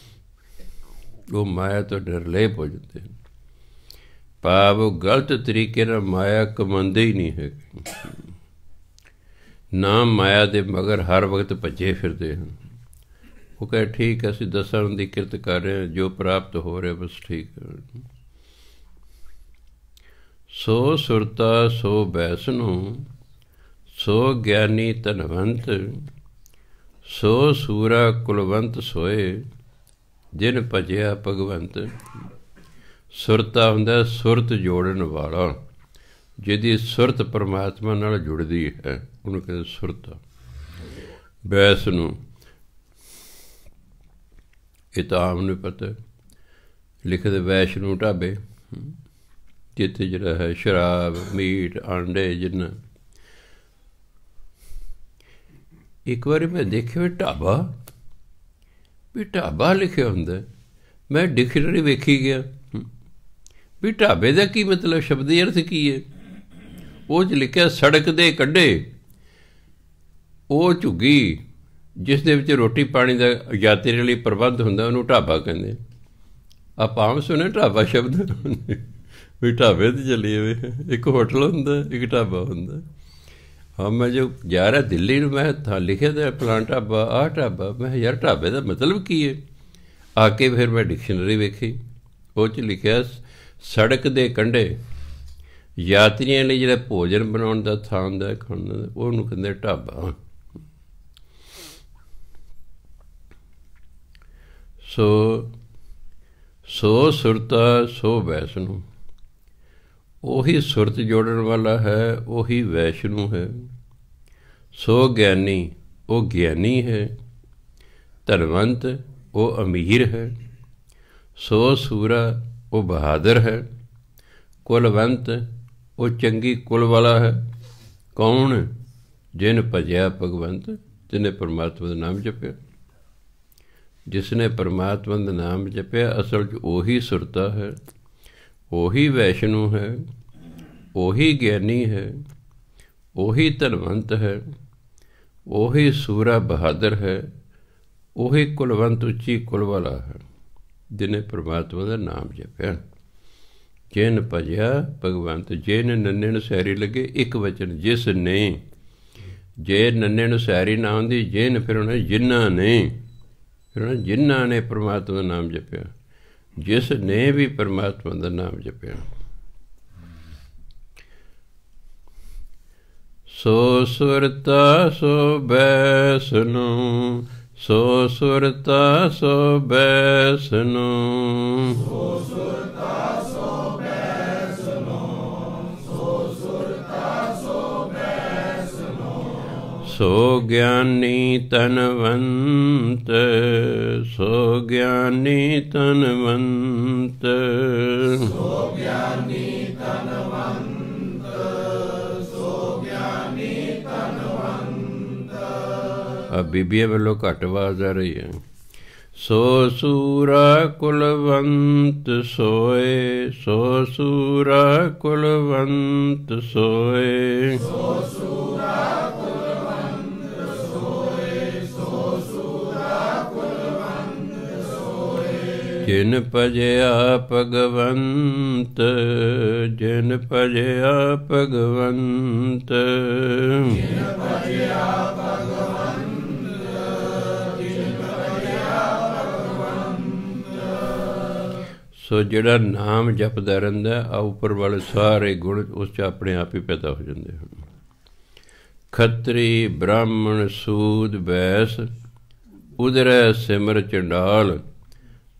ਉਹ ਮਾਇਆ ਤੋਂ ਨਿਰਲੇਪ ਹੋ ਜਾਂਦੇ ਹਨ। ਭਾਵ ਉਹ ਗਲਤ ਤਰੀਕੇ ਨਾਲ ਮਾਇਆ ਕਮਾਉਂਦੇ ਹੀ ਨਹੀਂ ਹੈਗੇ। ਨਾ ਮਾਇਆ ਦੇ ਮਗਰ ਹਰ ਵਕਤ ਭੱਜੇ ਫਿਰਦੇ ਹਨ। ਉਹ ਕਹੇ ਠੀਕ ਹੈ, ਅਸੀਂ ਦੱਸਣ ਦੀ ਕਿਰਤ ਕਰ ਰਹੇ ਹਾਂ, ਜੋ ਪ੍ਰਾਪਤ ਹੋ ਰਿਹਾ ਬਸ ਠੀਕ ਹੈ। ਸੋ ਸੁਰਤਾ ਸੋ ਬੈਸਨੋ, ਸੋ ਗਿਆਨੀ ਧਨਵੰਤ, ਸੋ ਸੂਰਾ ਕੁਲਵੰਤ ਸੋਏ, ਜਿਨ ਭਜਿਆ ਭਗਵੰਤ। ਸੁਰਤਾ ਹੁੰਦਾ ਸੁਰਤ ਜੋੜਨ ਵਾਲਾ, ਜਿਹਦੀ ਸੁਰਤ ਪਰਮਾਤਮਾ ਨਾਲ ਜੁੜਦੀ ਹੈ, ਉਹਨੂੰ ਕਹਿੰਦੇ ਸੁਰਤਾ। ਬੈਸ ਨੂੰ ਇਹ ਤਾਂ ਆਮ ਨੂੰ ਪਤਾ, ਲਿਖਦੇ ਵੈਸ਼ਨੂੰ ਢਾਬੇ, ਜਿੱਥੇ ਜਿਹੜਾ ਹੈ ਸ਼ਰਾਬ, ਮੀਟ, ਆਂਡੇ ਜਿੰਨਾ। ਇੱਕ ਵਾਰੀ ਮੈਂ ਦੇਖਿਆ ਵੀ ਢਾਬਾ ਲਿਖਿਆ ਹੁੰਦਾ। ਮੈਂ ਡਿਕਸ਼ਨਰੀ ਵੇਖੀ ਗਿਆ ਵੀ ਢਾਬੇ ਦਾ ਕੀ ਮਤਲਬ, ਸ਼ਬਦੀ ਅਰਥ ਕੀ ਹੈ। ਉਹ 'ਚ ਲਿਖਿਆ ਸੜਕ ਦੇ ਕੰਢੇ ਉਹ ਝੁੱਗੀ ਜਿਸ ਦੇ ਵਿੱਚ ਰੋਟੀ ਪਾਣੀ ਦਾ ਯਾਤਰੀ ਲਈ ਪ੍ਰਬੰਧ ਹੁੰਦਾ, ਉਹਨੂੰ ਢਾਬਾ ਕਹਿੰਦੇ। ਆਪਾਂ ਆਮ ਸੁਣਿਆ ਢਾਬਾ ਸ਼ਬਦ ਵੀ ਢਾਬੇ 'ਤੇ ਚੱਲੀਏ, ਵੀ ਇੱਕ ਹੋਟਲ ਹੁੰਦਾ, ਇੱਕ ਢਾਬਾ ਹੁੰਦਾ। ਹਾਂ, ਮੈਂ ਜੋ ਜਾ ਰਿਹਾ ਦਿੱਲੀ ਨੂੰ, ਮੈਂ ਤਾਂ ਲਿਖਿਆ ਤਾਂ ਫਲਾਣਾ ਢਾਬਾ, ਆਹ ਢਾਬਾ। ਮੈਂ ਯਾਰ ਢਾਬੇ ਦਾ ਮਤਲਬ ਕੀ ਹੈ। ਆ ਕੇ ਫਿਰ ਮੈਂ ਡਿਕਸ਼ਨਰੀ ਵੇਖੀ, ਉਹ 'ਚ ਲਿਖਿਆ ਸੜਕ ਦੇ ਕੰਢੇ ਯਾਤਰੀਆਂ ਲਈ ਜਿਹੜਾ ਭੋਜਨ ਬਣਾਉਣ ਦਾ ਥਾਂ ਹੁੰਦਾ, ਖਾਣ ਦਾ, ਉਹਨੂੰ ਕਹਿੰਦੇ ਢਾਬਾ। ਸੋ ਸੁਰਤਾ ਸੋ ਵੈਸ਼ਨੂੰ, ਉਹੀ ਸੁਰਤ ਜੋੜਨ ਵਾਲਾ ਹੈ, ਉਹੀ ਵੈਸ਼ਨੂੰ ਹੈ। ਸੋ ਗਿਆਨੀ, ਉਹ ਗਿਆਨੀ ਹੈ। ਧਨਵੰਤ, ਉਹ ਅਮੀਰ ਹੈ। ਸੋ ਸੂਰਾ, ਉਹ ਬਹਾਦਰ ਹੈ। ਕੁਲਵੰਤ, ਉਹ ਚੰਗੀ ਕੁਲ ਵਾਲਾ ਹੈ। ਕੌਣ? ਜਿਨ ਭਜਿਆ ਭਗਵੰਤ, ਜਿਹਨੇ ਪਰਮਾਤਮਾ ਦਾ ਨਾਮ ਜਪਿਆ। ਜਿਸ ਨੇ ਪਰਮਾਤਮਾ ਦਾ ਨਾਮ ਜਪਿਆ, ਅਸਲ 'ਚ ਉਹੀ ਸੁਰਤਾ ਹੈ, ਉਹੀ ਵੈਸ਼ਨੂੰ ਹੈ, ਉਹੀ ਗਿਆਨੀ ਹੈ, ਉਹੀ ਧਨਵੰਤ ਹੈ, ਉਹੀ ਸੂਰਾ ਬਹਾਦਰ ਹੈ, ਉਹੀ ਕੁਲਵੰਤ ਉੱਚੀ ਕੁਲ ਵਾਲਾ ਹੈ, ਜਿਹਨੇ ਪਰਮਾਤਮਾ ਦਾ ਨਾਮ ਜਪਿਆ। ਜਿਨ ਭਜਿਆ ਭਗਵੰਤ, ਜਿਨ ਨੰਨੇ ਨੂੰ ਸੈਰੀ ਲੱਗੇ, ਇੱਕ ਵਚਨ ਜਿਸ ਨੇ। ਜੇ ਨੰਨੇ ਨੂੰ ਸੈਰੀ ਨਾ ਆਉਂਦੀ, ਜਿਨ, ਫਿਰ ਉਹਨੇ ਜਿਨ੍ਹਾਂ ਨੇ, ਫਿਰ ਉਹਨੇ ਜਿਨ੍ਹਾਂ ਨੇ ਪਰਮਾਤਮਾ ਦਾ ਨਾਮ ਜਪਿਆ। ਜਿਸ ਨੇ ਵੀ ਪਰਮਾਤਮਾ ਦਾ ਨਾਮ ਜਪਿਆ। ਸੋ ਸੁਰਤਾ ਸੋ ਬੈਸਨੋ, ਸੋ ਸੁਰਤਾ ਸੋ ਬੈਸਨੋ, ਸੋ ਸੁਰਤਾ ਸੋ ਬੈਸਨੋ, ਸੋ ਸੁਰਤਾ ਸੋ ਬੈਸਨੋ। ਸੋ ਗਿਆਨੀ ਧਨਵੰਤ, ਸੋ ਗਿਆਨੀ ਧਨਵੰਤ, ਸੋ ਗਿਆਨੀ ਧਨਵੰਤ, ਸੋ ਗਿਆਨੀ ਧਨਵੰਤ। ਆ ਬੀਬੀਆਂ ਵੱਲੋਂ ਘੱਟ ਆਵਾਜ਼ ਆ ਰਹੀ ਹੈ। ਸੋ ਸੂਰਾ ਕੁਲਵੰਤ ਸੋਏ, ਸੋ ਸੂਰਾ ਕੁਲਵੰਤ ਸੋਏ, ਸੋ ਸੂਰਾ ਕੁਲਵੰਤ ਸੋਏ, ਸੋ ਸੂਰਾ ਕੁਲਵੰਤ ਸੋਏ। ਜਿਨ ਭਜਿਆ ਭਗਵੰਤ, ਜਿਨ ਭਜਿਆ ਭਗਵੰਤ, ਜਿਨ ਭਜਿਆ ਭਗਵੰਤ, ਸੋ ਜਿਹੜਾ ਨਾਮ ਜਪਦਾ ਰਹਿੰਦਾ, ਆ ਉੱਪਰ ਵਾਲੇ ਸਾਰੇ ਗੁਣ ਉਸ 'ਚ ਆਪਣੇ ਆਪ ਹੀ ਪੈਦਾ ਹੋ ਜਾਂਦੇ ਹਨ। ਖੱਤਰੀ ਬ੍ਰਾਹਮਣ ਸੂਦ ਬੈਸ, ਉਦਰੈ ਸਿਮਰ ਚੰਡਾਲ,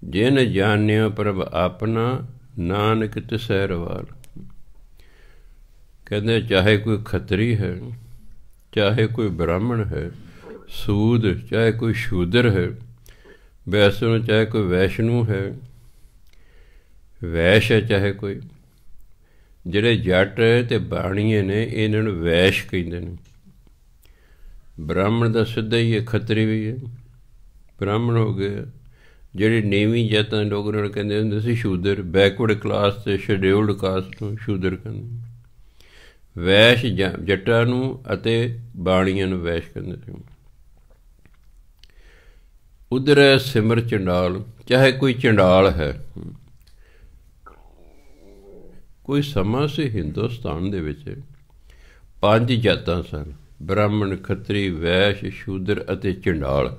ਜਿਨ ਜਾਣਿਆ ਪ੍ਰਭ ਆਪਣਾ, ਨਾਨਕ ਤਿਸੈ ਰਵਾਲ। ਕਹਿੰਦੇ ਚਾਹੇ ਕੋਈ ਖੱਤਰੀ ਹੈ, ਚਾਹੇ ਕੋਈ ਬ੍ਰਾਹਮਣ ਹੈ, ਸੂਦ ਚਾਹੇ ਕੋਈ ਸ਼ੂਦਰ ਹੈ, ਵੈਸ਼ਨੂੰ ਚਾਹੇ ਕੋਈ ਵੈਸ਼ਨੂੰ ਹੈ, ਵੈਸ਼ ਹੈ ਚਾਹੇ ਕੋਈ। ਜਿਹੜੇ ਜੱਟ ਅਤੇ ਬਾਣੀਏ ਨੇ, ਇਹਨਾਂ ਨੂੰ ਵੈਸ਼ ਕਹਿੰਦੇ ਨੇ। ਬ੍ਰਾਹਮਣ ਦਾ ਸਿੱਧਾ ਹੀ ਹੈ, ਖੱਤਰੀ ਵੀ ਹੈ, ਬ੍ਰਾਹਮਣ ਹੋ ਗਏ। ਜਿਹੜੀ ਨੀਵੀਂ ਜਾਤਾਂ ਲੋਕ ਉਹਨਾਂ ਨੂੰ ਕਹਿੰਦੇ ਹੁੰਦੇ ਸੀ ਸ਼ੂਦਰ, ਬੈਕਵਰਡ ਕਲਾਸ ਅਤੇ ਸ਼ਡਿਊਲਡ ਕਾਸਟ ਨੂੰ ਸ਼ੂਦਰ ਕਹਿੰਦੇ। ਵੈਸ਼ ਜੱਟਾਂ ਨੂੰ ਅਤੇ ਬਾਣੀਆਂ ਨੂੰ ਵੈਸ਼ ਕਹਿੰਦੇ ਸੀ। ਉਧਰੈ ਸਿਮਰ ਚੰਡਾਲ, ਚਾਹੇ ਕੋਈ ਚੰਡਾਲ ਹੈ। ਕੋਈ ਸਮਾਂ ਸੀ ਹਿੰਦੁਸਤਾਨ ਦੇ ਵਿੱਚ 5 ਜਾਤਾਂ ਸਨ, ਬ੍ਰਾਹਮਣ, ਖੱਤਰੀ, ਵੈਸ਼, ਸ਼ੂਦਰ ਅਤੇ ਚੰਡਾਲ।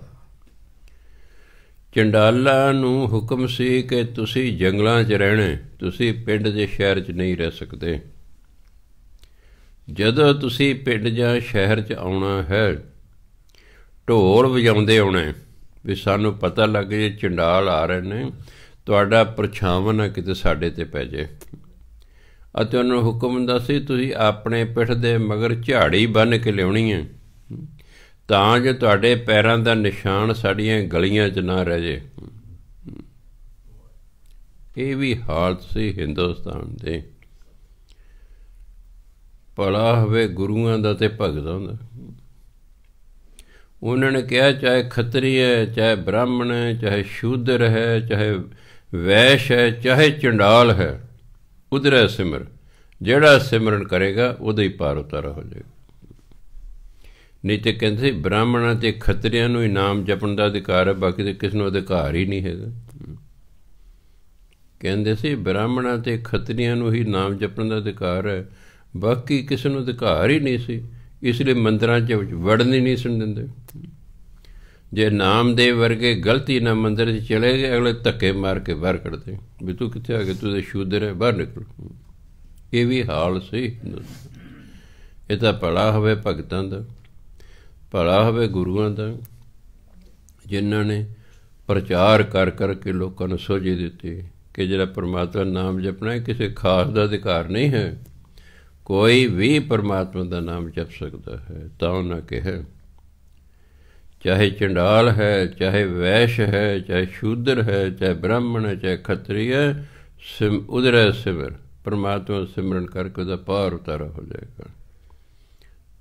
ਚੰਡਾਲਾਂ ਨੂੰ ਹੁਕਮ ਸੀ ਕਿ ਤੁਸੀਂ ਜੰਗਲਾਂ 'ਚ ਰਹਿਣਾ, ਤੁਸੀਂ ਪਿੰਡ ਦੇ ਸ਼ਹਿਰ 'ਚ ਨਹੀਂ ਰਹਿ ਸਕਦੇ। ਜਦੋਂ ਤੁਸੀਂ ਪਿੰਡ ਜਾਂ ਸ਼ਹਿਰ 'ਚ ਆਉਣਾ ਹੈ, ਢੋਲ ਵਜਾਉਂਦੇ ਆਉਣਾ ਵੀ ਸਾਨੂੰ ਪਤਾ ਲੱਗ ਜੇ ਚੰਡਾਲ ਆ ਰਹੇ ਨੇ, ਤੁਹਾਡਾ ਪਰਛਾਵਾਂ ਨਾ ਕਿਤੇ ਸਾਡੇ 'ਤੇ ਪੈ ਜੇ। ਅਤੇ ਉਹਨੂੰ ਹੁਕਮ ਹੁੰਦਾ ਸੀ ਤੁਸੀਂ ਆਪਣੇ ਪਿੱਠ ਦੇ ਮਗਰ ਝਾੜੀ ਬੰਨ੍ਹ ਕੇ ਲਿਆਉਣੀ ਹੈ, ਤਾਂ ਜੋ ਤੁਹਾਡੇ ਪੈਰਾਂ ਦਾ ਨਿਸ਼ਾਨ ਸਾਡੀਆਂ ਗਲੀਆਂ 'ਚ ਨਾ ਰਹਿ ਜੇ। ਇਹ ਵੀ ਹਾਲਤ ਸੀ ਹਿੰਦੁਸਤਾਨ ਦੇ। ਭਲਾ ਹੋਵੇ ਗੁਰੂਆਂ ਦਾ ਅਤੇ ਭਗਤਾਂ ਦਾ। ਉਹਨਾਂ ਨੇ ਕਿਹਾ ਚਾਹੇ ਖੱਤਰੀ ਹੈ, ਚਾਹੇ ਬ੍ਰਾਹਮਣ ਹੈ, ਚਾਹੇ ਸ਼ੂਦਰ ਹੈ, ਚਾਹੇ ਵੈਸ਼ ਹੈ, ਚਾਹੇ ਚੰਡਾਲ ਹੈ, ਉਧਰੈ ਸਿਮਰ, ਜਿਹੜਾ ਸਿਮਰਨ ਕਰੇਗਾ ਉਹਦਾ ਹੀ ਪਾਰ ਉਤਾਰਾ ਹੋ ਜਾਏਗਾ। ਨਹੀਂ ਤੇ ਕਹਿੰਦੇ ਸੀ ਬ੍ਰਾਹਮਣਾਂ ਅਤੇ ਖੱਤਰੀਆਂ ਨੂੰ ਹੀ ਨਾਮ ਜਪਣ ਦਾ ਅਧਿਕਾਰ ਹੈ, ਬਾਕੀ ਤਾਂ ਕਿਸੇ ਨੂੰ ਅਧਿਕਾਰ ਹੀ ਨਹੀਂ ਹੈਗਾ। ਕਹਿੰਦੇ ਸੀ ਬ੍ਰਾਹਮਣਾਂ ਅਤੇ ਖੱਤਰੀਆਂ ਨੂੰ ਹੀ ਨਾਮ ਜਪਣ ਦਾ ਅਧਿਕਾਰ ਹੈ, ਬਾਕੀ ਕਿਸੇ ਨੂੰ ਅਧਿਕਾਰ ਹੀ ਨਹੀਂ ਸੀ। ਇਸ ਲਈ ਮੰਦਰਾਂ 'ਚ ਵੜਨ ਹੀ ਨਹੀਂ ਸੁਣ ਦਿੰਦੇ। ਜੇ ਨਾਮਦੇਵ ਵਰਗੇ ਗਲਤੀ ਨਾਲ ਮੰਦਰ 'ਚ ਚਲੇ ਗਏ, ਅਗਲੇ ਧੱਕੇ ਮਾਰ ਕੇ ਬਾਹਰ ਕੱਢਦੇ ਵੀ ਤੂੰ ਕਿੱਥੇ ਆ ਗਿਆ, ਤੂੰ ਤਾਂ ਸ਼ੂਦਰ ਹੈ, ਬਾਹਰ ਨਿਕਲ। ਇਹ ਵੀ ਹਾਲ ਸੀ। ਇਹ ਤਾਂ ਭਲਾ ਹੋਵੇ ਭਗਤਾਂ ਦਾ, ਭਲਾ ਹੋਵੇ ਗੁਰੂਆਂ ਦਾ, ਜਿਨ੍ਹਾਂ ਨੇ ਪ੍ਰਚਾਰ ਕਰ ਕਰਕੇ ਲੋਕਾਂ ਨੂੰ ਸੋਝੀ ਦਿੱਤੀ ਕਿ ਜਿਹੜਾ ਪਰਮਾਤਮਾ ਨਾਮ ਜਪਣਾ ਕਿਸੇ ਖਾਸ ਦਾ ਅਧਿਕਾਰ ਨਹੀਂ ਹੈ, ਕੋਈ ਵੀ ਪਰਮਾਤਮਾ ਦਾ ਨਾਮ ਜਪ ਸਕਦਾ ਹੈ। ਤਾਂ ਉਹਨਾਂ ਕਿਹਾ ਚਾਹੇ ਚੰਡਾਲ ਹੈ, ਚਾਹੇ ਵੈਸ਼ ਹੈ, ਚਾਹੇ ਸ਼ੂਦਰ ਹੈ, ਚਾਹੇ ਬ੍ਰਾਹਮਣ ਹੈ, ਚਾਹੇ ਖੱਤਰੀ ਹੈ, ਉਧਰੈ ਸਿਮਰ, ਪਰਮਾਤਮਾ ਸਿਮਰਨ ਕਰਕੇ ਉਹਦਾ ਪਾਰ ਉਤਾਰਾ ਹੋ ਜਾਏਗਾ।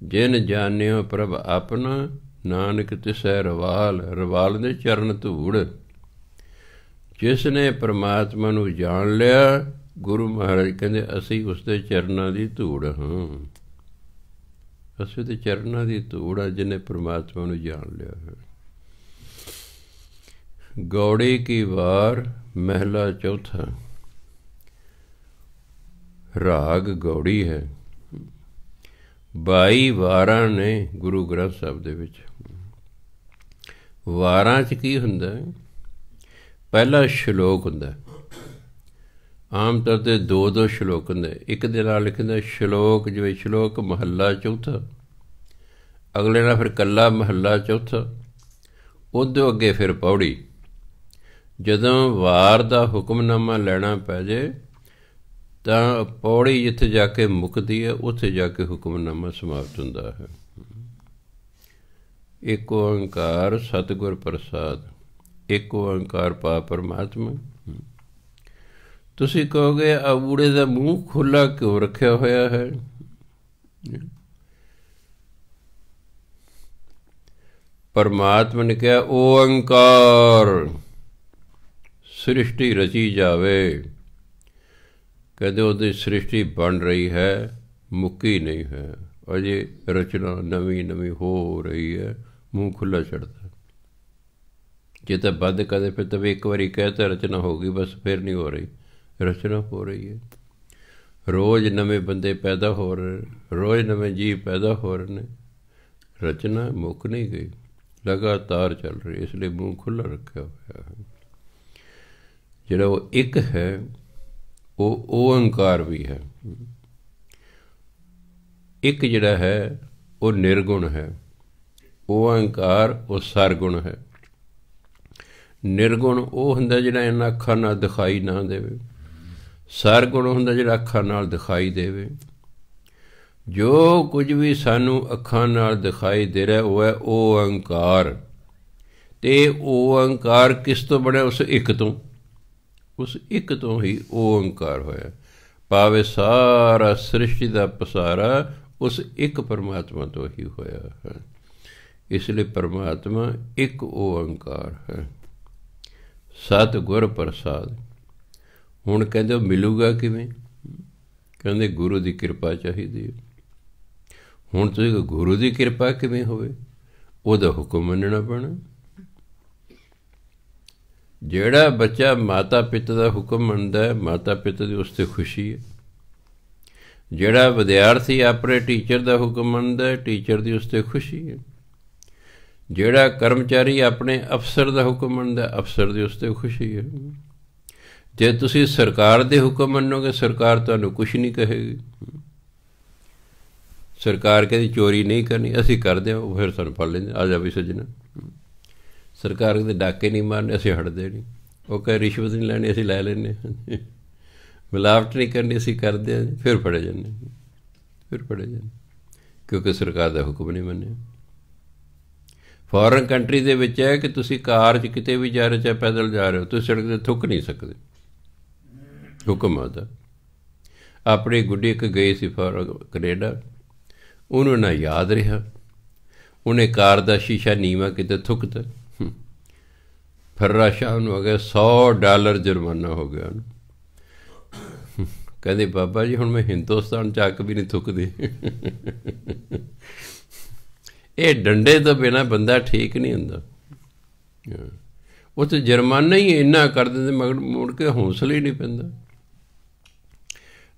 ਜਿਨ ਜਾਣਿਓ ਪ੍ਰਭ ਆਪਣਾ, ਨਾਨਕ ਤਿਸੈ ਰਵਾਲ, ਰਵਾਲ ਦੇ ਚਰਨ ਧੂੜ। ਜਿਸ ਨੇ ਪਰਮਾਤਮਾ ਨੂੰ ਜਾਣ ਲਿਆ, ਗੁਰੂ ਮਹਾਰਾਜ ਕਹਿੰਦੇ ਅਸੀਂ ਉਸਦੇ ਚਰਨਾਂ ਦੀ ਧੂੜ ਹਾਂ। ਅਸੀਂ ਉਹਦੇ ਚਰਨਾਂ ਦੀ ਧੂੜ ਹਾਂ, ਜਿਹਨੇ ਪਰਮਾਤਮਾ ਨੂੰ ਜਾਣ ਲਿਆ ਹੈ। ਗੌੜੀ ਕੀ ਵਾਰ, ਮਹਿਲਾ ਚੌਥਾ। ਰਾਗ ਗੌੜੀ ਹੈ। 22 ਵਾਰਾਂ ਨੇ ਗੁਰੂ ਗ੍ਰੰਥ ਸਾਹਿਬ ਦੇ ਵਿੱਚ। ਵਾਰਾਂ 'ਚ ਕੀ ਹੁੰਦਾ? ਪਹਿਲਾ ਸ਼ਲੋਕ ਹੁੰਦਾ। ਆਮ ਤੌਰ 'ਤੇ 2-2 ਸ਼ਲੋਕ ਹੁੰਦੇ। ਇੱਕ ਦੇ ਨਾਲ ਲਿਖਦਾ ਸ਼ਲੋਕ, ਜਿਵੇਂ ਸ਼ਲੋਕ ਮਹੱਲਾ ਚੌਥਾ, ਅਗਲੇ ਨਾਲ ਫਿਰ ਇਕੱਲਾ ਮਹੱਲਾ ਚੌਥਾ, ਉਦੋਂ ਅੱਗੇ ਫਿਰ ਪੌੜੀ। ਜਦੋਂ ਵਾਰ ਦਾ ਹੁਕਮਨਾਮਾ ਲੈਣਾ ਪੈ ਜੇ ਤਾਂ ਪੌੜੀ ਜਿੱਥੇ ਜਾ ਕੇ ਮੁੱਕਦੀ ਹੈ, ਉੱਥੇ ਜਾ ਕੇ ਹੁਕਮਨਾਮਾ ਸਮਾਪਤ ਹੁੰਦਾ ਹੈ। ਇੱਕ ਓਂਕਾਰ ਸਤਿਗੁਰ ਪ੍ਰਸਾਦ, ਇੱਕ ਓਂਕਾਰ ਪਾ ਪਰਮਾਤਮਾ। ਤੁਸੀਂ ਕਹੋਗੇ ਆਬੂੜੇ ਦਾ ਮੂੰਹ ਖੁੱਲ੍ਹਾ ਕਿਉਂ ਰੱਖਿਆ ਹੋਇਆ ਹੈ? ਪਰਮਾਤਮਾ ਨੇ ਕਿਹਾ ਓਂਕਾਰ, ਸ੍ਰਿਸ਼ਟੀ ਰਚੀ ਜਾਵੇ। ਕਹਿੰਦੇ ਉਹਦੀ ਸ੍ਰਿਸ਼ਟੀ ਬਣ ਰਹੀ ਹੈ, ਮੁੱਕੀ ਨਹੀਂ ਹੈ, ਅਜੇ ਰਚਨਾ ਨਵੀਂ ਨਵੀਂ ਹੋ ਰਹੀ ਹੈ। ਮੂੰਹ ਖੁੱਲ੍ਹਾ ਛੱਡਦਾ। ਜੇ ਤਾਂ ਬੰਦ ਕਰਦੇ ਫਿਰ ਤਾਂ ਵੀ ਇੱਕ ਵਾਰੀ ਕਹਿ ਤਾਂ ਰਚਨਾ ਹੋ ਗਈ, ਬਸ ਫਿਰ ਨਹੀਂ ਹੋ ਰਹੀ। ਰਚਨਾ ਹੋ ਰਹੀ ਹੈ। ਰੋਜ਼ ਨਵੇਂ ਬੰਦੇ ਪੈਦਾ ਹੋ ਰਹੇ, ਰੋਜ਼ ਨਵੇਂ ਜੀਵ ਪੈਦਾ ਹੋ ਰਹੇ ਨੇ। ਰਚਨਾ ਮੁੱਕ ਨਹੀਂ ਗਈ, ਲਗਾਤਾਰ ਚੱਲ ਰਹੀ। ਇਸ ਲਈ ਮੂੰਹ ਖੁੱਲ੍ਹਾ ਰੱਖਿਆ ਹੋਇਆ ਹੈ। ਜਿਹੜਾ ਉਹ ਇੱਕ ਹੈ, ਉਹ ਓਂਕਾਰ ਵੀ ਹੈ। ਇੱਕ ਜਿਹੜਾ ਹੈ ਉਹ ਨਿਰਗੁਣ ਹੈ। ਓਂਕਾਰ ਉਹ ਸਰਗੁਣ ਹੈ। ਨਿਰਗੁਣ ਉਹ ਹੁੰਦਾ ਜਿਹੜਾ ਇਹਨਾਂ ਅੱਖਾਂ ਨਾਲ ਦਿਖਾਈ ਨਾ ਦੇਵੇ। ਸਰਗੁਣ ਹੁੰਦਾ ਜਿਹੜਾ ਅੱਖਾਂ ਨਾਲ ਦਿਖਾਈ ਦੇਵੇ। ਜੋ ਕੁਝ ਵੀ ਸਾਨੂੰ ਅੱਖਾਂ ਨਾਲ ਦਿਖਾਈ ਦੇ ਰਿਹਾ ਉਹ ਹੈ ਓਂਕਾਰ। ਅਤੇ ਓਂਕਾਰ ਕਿਸ ਤੋਂ ਬਣਿਆ? ਉਸ ਇੱਕ ਤੋਂ। ਉਸ ਇੱਕ ਤੋਂ ਹੀ ਓਂਕਾਰ ਹੋਇਆ। ਭਾਵੇਂ ਸਾਰਾ ਸ੍ਰਿਸ਼ਟੀ ਦਾ ਪਸਾਰਾ ਉਸ ਇੱਕ ਪਰਮਾਤਮਾ ਤੋਂ ਹੀ ਹੋਇਆ ਹੈ। ਇਸ ਲਈ ਪਰਮਾਤਮਾ ਇੱਕ ਓਂਕਾਰ ਹੈ। ਸਤਿਗੁਰ ਪ੍ਰਸਾਦ। ਹੁਣ ਕਹਿੰਦੇ ਉਹ ਮਿਲੂਗਾ ਕਿਵੇਂ? ਕਹਿੰਦੇ ਗੁਰੂ ਦੀ ਕਿਰਪਾ ਚਾਹੀਦੀ ਹੈ। ਹੁਣ ਤੁਸੀਂ ਗੁਰੂ ਦੀ ਕਿਰਪਾ ਕਿਵੇਂ ਹੋਵੇ? ਉਹਦਾ ਹੁਕਮ ਮੰਨਣਾ ਪੈਣਾ। ਜਿਹੜਾ ਬੱਚਾ ਮਾਤਾ ਪਿਤਾ ਦਾ ਹੁਕਮ ਮੰਨਦਾ ਹੈ, ਮਾਤਾ ਪਿਤਾ ਦੀ ਉਸ 'ਤੇ ਖੁਸ਼ੀ ਹੈ। ਜਿਹੜਾ ਵਿਦਿਆਰਥੀ ਆਪਣੇ ਟੀਚਰ ਦਾ ਹੁਕਮ ਮੰਨਦਾ ਹੈ, ਟੀਚਰ ਦੀ ਉਸ 'ਤੇ ਖੁਸ਼ੀ ਹੈ। ਜਿਹੜਾ ਕਰਮਚਾਰੀ ਆਪਣੇ ਅਫਸਰ ਦਾ ਹੁਕਮ ਮੰਨਦਾ, ਅਫਸਰ ਦੀ ਉਸ 'ਤੇ ਖੁਸ਼ੀ ਹੈ। ਜੇ ਤੁਸੀਂ ਸਰਕਾਰ ਦੇ ਹੁਕਮ ਮੰਨੋਗੇ, ਸਰਕਾਰ ਤੁਹਾਨੂੰ ਕੁਛ ਨਹੀਂ ਕਹੇਗੀ। ਸਰਕਾਰ ਕਹਿੰਦੀ ਚੋਰੀ ਨਹੀਂ ਕਰਨੀ, ਅਸੀਂ ਕਰਦੇ ਹਾਂ, ਉਹ ਫਿਰ ਸਾਨੂੰ ਫੜ ਲੈਂਦੇ, ਆ ਜਾ ਵੀ ਸੱਜਣਾ। ਸਰਕਾਰ ਕਹਿੰਦੇ ਡਾਕੇ ਨਹੀਂ ਮਾਰਨੇ, ਅਸੀਂ ਹਟਦੇ ਨਹੀਂ। ਉਹ ਕਹੇ ਰਿਸ਼ਵਤ ਨਹੀਂ ਲੈਣੀ, ਅਸੀਂ ਲੈ ਲੈਂਦੇ ਹਾਂ। ਮਿਲਾਵਟ ਨਹੀਂ ਕਰਨੀ, ਅਸੀਂ ਕਰਦੇ ਹਾਂ, ਫਿਰ ਫੜੇ ਜਾਂਦੇ, ਫਿਰ ਫੜੇ ਜਾਂਦੇ, ਕਿਉਂਕਿ ਸਰਕਾਰ ਦਾ ਹੁਕਮ ਨਹੀਂ ਮੰਨਿਆ। ਫੋਰਨ ਕੰਟਰੀ ਦੇ ਵਿੱਚ ਹੈ ਕਿ ਤੁਸੀਂ ਕਾਰ 'ਚ ਕਿਤੇ ਵੀ ਜਾ ਰਹੇ, ਚਾਹੇ ਪੈਦਲ ਜਾ ਰਹੇ ਹੋ, ਤੁਸੀਂ ਸੜਕ 'ਤੇ ਥੁੱਕ ਨਹੀਂ ਸਕਦੇ, ਹੁਕਮ ਆਦਾ। ਆਪਣੀ ਗੁੱਡੀ ਇੱਕ ਗਈ ਸੀ ਕੈਨੇਡਾ, ਉਹਨੂੰ ਨਾ ਯਾਦ ਰਿਹਾ, ਉਹਨੇ ਕਾਰ ਦਾ ਸ਼ੀਸ਼ਾ ਨੀਵਾਂ ਕਿਤੇ ਥੁੱਕਤਾ, ਫਰਰਾ ਸ਼ਾਹ ਨੂੰ ਹੋ ਗਿਆ $100 ਜੁਰਮਾਨਾ ਹੋ ਗਿਆ ਉਹਨੂੰ। ਕਹਿੰਦੇ ਬਾਬਾ ਜੀ ਹੁਣ ਮੈਂ ਹਿੰਦੁਸਤਾਨ 'ਚ ਆ ਕੇ ਵੀ ਨਹੀਂ ਥੁੱਕਦੀ। ਇਹ ਡੰਡੇ ਤੋਂ ਬਿਨਾਂ ਬੰਦਾ ਠੀਕ ਨਹੀਂ ਹੁੰਦਾ। ਉੱਥੇ ਜੁਰਮਾਨਾ ਹੀ ਇੰਨਾ ਕਰ ਦਿੰਦੇ, ਮਗਰ ਮੁੜ ਕੇ ਹੌਸਲਾ ਹੀ ਨਹੀਂ ਪੈਂਦਾ।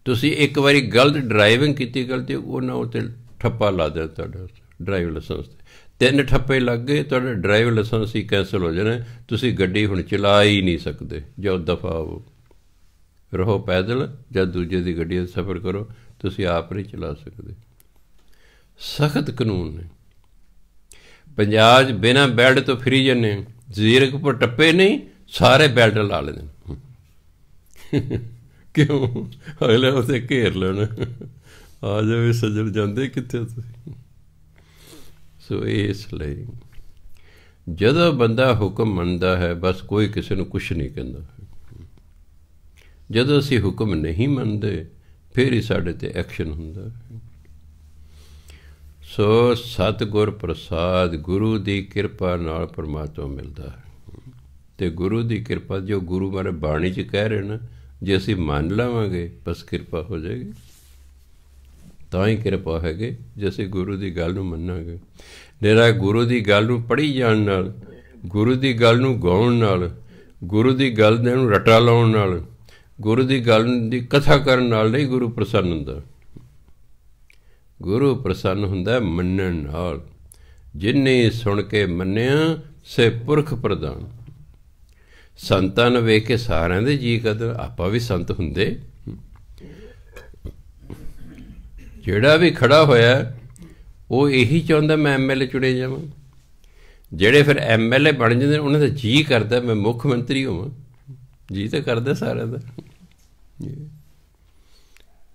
ਤੁਸੀਂ ਇੱਕ ਵਾਰੀ ਗਲਤ ਡਰਾਈਵਿੰਗ ਕੀਤੀ, ਗਲਤੀ, ਉਹਨਾਂ ਉੱਤੇ ਠੱਪਾ ਲਾ ਦਿਆ ਤੁਹਾਡਾ ਡਰਾਈਵਿੰਗ ਲਾਇਸੈਂਸ 'ਤੇ। 3 ਠੱਪੇ ਲੱਗ ਗਏ, ਤੁਹਾਡਾ ਡਰਾਈਵਿੰਗ ਲਾਇਸੈਂਸ ਹੀ ਕੈਂਸਲ ਹੋ ਜਾਣਾ, ਤੁਸੀਂ ਗੱਡੀ ਹੁਣ ਚਲਾ ਹੀ ਨਹੀਂ ਸਕਦੇ। ਜਾਓ ਦਫਾ ਹੋ, ਰਹੋ ਪੈਦਲ, ਜਾਂ ਦੂਜੇ ਦੀ ਗੱਡੀ 'ਤੇ ਸਫ਼ਰ ਕਰੋ, ਤੁਸੀਂ ਆਪ ਨਹੀਂ ਚਲਾ ਸਕਦੇ। ਸਖਤ ਕਾਨੂੰਨ ਨੇ। ਪੰਜਾਬ 'ਚ ਬਿਨਾਂ ਬੈਲਟ ਤੋਂ ਫਿਰੀ ਜਾਂਦੇ, ਜ਼ੀਰਕਪੁਰ ਟੱਪੇ ਨਹੀਂ, ਸਾਰੇ ਬੈਲਟ ਲਾ ਲੈਂਦੇ। ਕਿਉਂ? ਅਗਲੇ ਉੱਥੇ ਘੇਰ ਲੈਣਾ, ਆ ਜਾਵੇ ਸੱਜਣ, ਜਾਂਦੇ ਕਿੱਥੇ ਤੁਸੀਂ। ਸੋ ਇਸ ਲਈ ਜਦੋਂ ਬੰਦਾ ਹੁਕਮ ਮੰਨਦਾ ਹੈ, ਬਸ ਕੋਈ ਕਿਸੇ ਨੂੰ ਕੁਛ ਨਹੀਂ ਕਹਿੰਦਾ। ਜਦੋਂ ਅਸੀਂ ਹੁਕਮ ਨਹੀਂ ਮੰਨਦੇ, ਫਿਰ ਹੀ ਸਾਡੇ 'ਤੇ ਐਕਸ਼ਨ ਹੁੰਦਾ। ਸੋ ਸਤਿਗੁਰ ਪ੍ਰਸਾਦ, ਗੁਰੂ ਦੀ ਕਿਰਪਾ ਨਾਲ ਪਰਮਾਤਮਾ ਮਿਲਦਾ ਹੈ। ਅਤੇ ਗੁਰੂ ਦੀ ਕਿਰਪਾ ਜੋ ਗੁਰੂ ਬਾਰੇ ਬਾਣੀ 'ਚ ਕਹਿ ਰਹੇ ਨਾ, ਜੇ ਅਸੀਂ ਮੰਨ ਲਵਾਂਗੇ ਬਸ ਕਿਰਪਾ ਹੋ ਜਾਏਗੀ। ਤਾਂ ਹੀ ਕਿਰਪਾ ਹੈਗੀ ਜੇ ਅਸੀਂ ਗੁਰੂ ਦੀ ਗੱਲ ਨੂੰ ਮੰਨਾਂਗੇ। ਨਿਰਾ ਗੁਰੂ ਦੀ ਗੱਲ ਨੂੰ ਪੜ੍ਹੀ ਜਾਣ ਨਾਲ, ਗੁਰੂ ਦੀ ਗੱਲ ਨੂੰ ਗਾਉਣ ਨਾਲ, ਗੁਰੂ ਦੀ ਗੱਲ ਦੇ ਨੂੰ ਰਟਾ ਲਾਉਣ ਨਾਲ, ਗੁਰੂ ਦੀ ਗੱਲ ਦੀ ਕਥਾ ਕਰਨ ਨਾਲ ਨਹੀਂ ਗੁਰੂ ਪ੍ਰਸੰਨ ਹੁੰਦਾ। ਗੁਰੂ ਪ੍ਰਸੰਨ ਹੁੰਦਾ ਮੰਨਣ ਨਾਲ। ਜਿੰਨੇ ਸੁਣ ਕੇ ਮੰਨਿਆ ਸੇ ਪੁਰਖ ਪ੍ਰਦਾਨ। ਸੰਤਾਂ ਨੂੰ ਵੇਖ ਕੇ ਸਾਰਿਆਂ ਦੇ ਜੀ ਕਦਰ, ਆਪਾਂ ਵੀ ਸੰਤ ਹੁੰਦੇ। ਜਿਹੜਾ ਵੀ ਖੜਾ ਹੋਇਆ ਉਹ ਇਹੀ ਚਾਹੁੰਦਾ ਮੈਂ MLA ਚੁਣੇ ਜਾਵਾਂ। ਜਿਹੜੇ ਫਿਰ MLA ਬਣ ਜਾਂਦੇ ਉਹਨਾਂ ਦਾ ਜੀ ਕਰਦਾ ਮੈਂ ਮੁੱਖ ਮੰਤਰੀ ਹੋਵਾਂ। ਜੀ ਤਾਂ ਕਰਦਾ ਸਾਰਿਆਂ ਦਾ।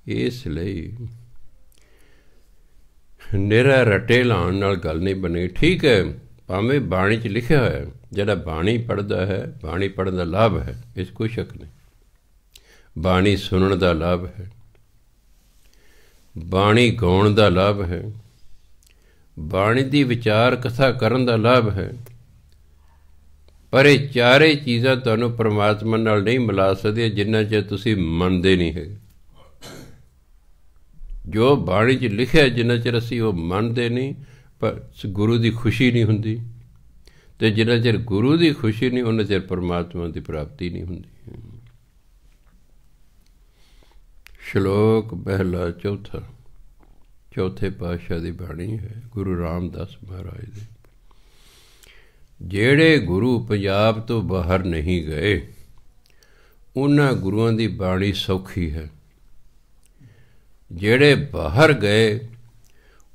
ਇਸ ਲਈ ਨਿਰਾ ਰਟੇ ਲਾਉਣ ਨਾਲ ਗੱਲ ਨਹੀਂ ਬਣੀ। ਠੀਕ ਹੈ, ਭਾਵੇਂ ਬਾਣੀ 'ਚ ਲਿਖਿਆ ਹੋਇਆ, ਜਿਹੜਾ ਬਾਣੀ ਪੜ੍ਹਦਾ ਹੈ, ਬਾਣੀ ਪੜ੍ਹਨ ਦਾ ਲਾਭ ਹੈ, ਇਸ ਕੋਈ ਸ਼ੱਕ ਨਹੀਂ। ਬਾਣੀ ਸੁਣਨ ਦਾ ਲਾਭ ਹੈ, ਬਾਣੀ ਗਾਉਣ ਦਾ ਲਾਭ ਹੈ, ਬਾਣੀ ਦੀ ਵਿਚਾਰ ਕਥਾ ਕਰਨ ਦਾ ਲਾਭ ਹੈ। ਪਰ ਇਹ ਚਾਰੇ ਚੀਜ਼ਾਂ ਤੁਹਾਨੂੰ ਪਰਮਾਤਮਾ ਨਾਲ ਨਹੀਂ ਮਿਲਾ ਸਕਦੀਆਂ ਜਿੰਨਾ ਚਿਰ ਤੁਸੀਂ ਮੰਨਦੇ ਨਹੀਂ ਹੈਗੇ। ਜੋ ਬਾਣੀ 'ਚ ਲਿਖਿਆ ਜਿੰਨਾ ਚਿਰ ਅਸੀਂ ਉਹ ਮੰਨਦੇ ਨਹੀਂ, ਪਰ ਗੁਰੂ ਦੀ ਖੁਸ਼ੀ ਨਹੀਂ ਹੁੰਦੀ। ਅਤੇ ਜਿੰਨਾ ਚਿਰ ਗੁਰੂ ਦੀ ਖੁਸ਼ੀ ਨਹੀਂ, ਉਹਨਾਂ ਚਿਰ ਪਰਮਾਤਮਾ ਦੀ ਪ੍ਰਾਪਤੀ ਨਹੀਂ ਹੁੰਦੀ। ਸ਼ਲੋਕ ਪਹਿਲਾ ਚੌਥਾ, ਚੌਥੇ ਪਾਤਸ਼ਾਹ ਦੀ ਬਾਣੀ ਹੈ, ਗੁਰੂ ਰਾਮਦਾਸ ਮਹਾਰਾਜ ਦੀ। ਜਿਹੜੇ ਗੁਰੂ ਪੰਜਾਬ ਤੋਂ ਬਾਹਰ ਨਹੀਂ ਗਏ, ਉਹਨਾਂ ਗੁਰੂਆਂ ਦੀ ਬਾਣੀ ਸੌਖੀ ਹੈ। ਜਿਹੜੇ ਬਾਹਰ ਗਏ,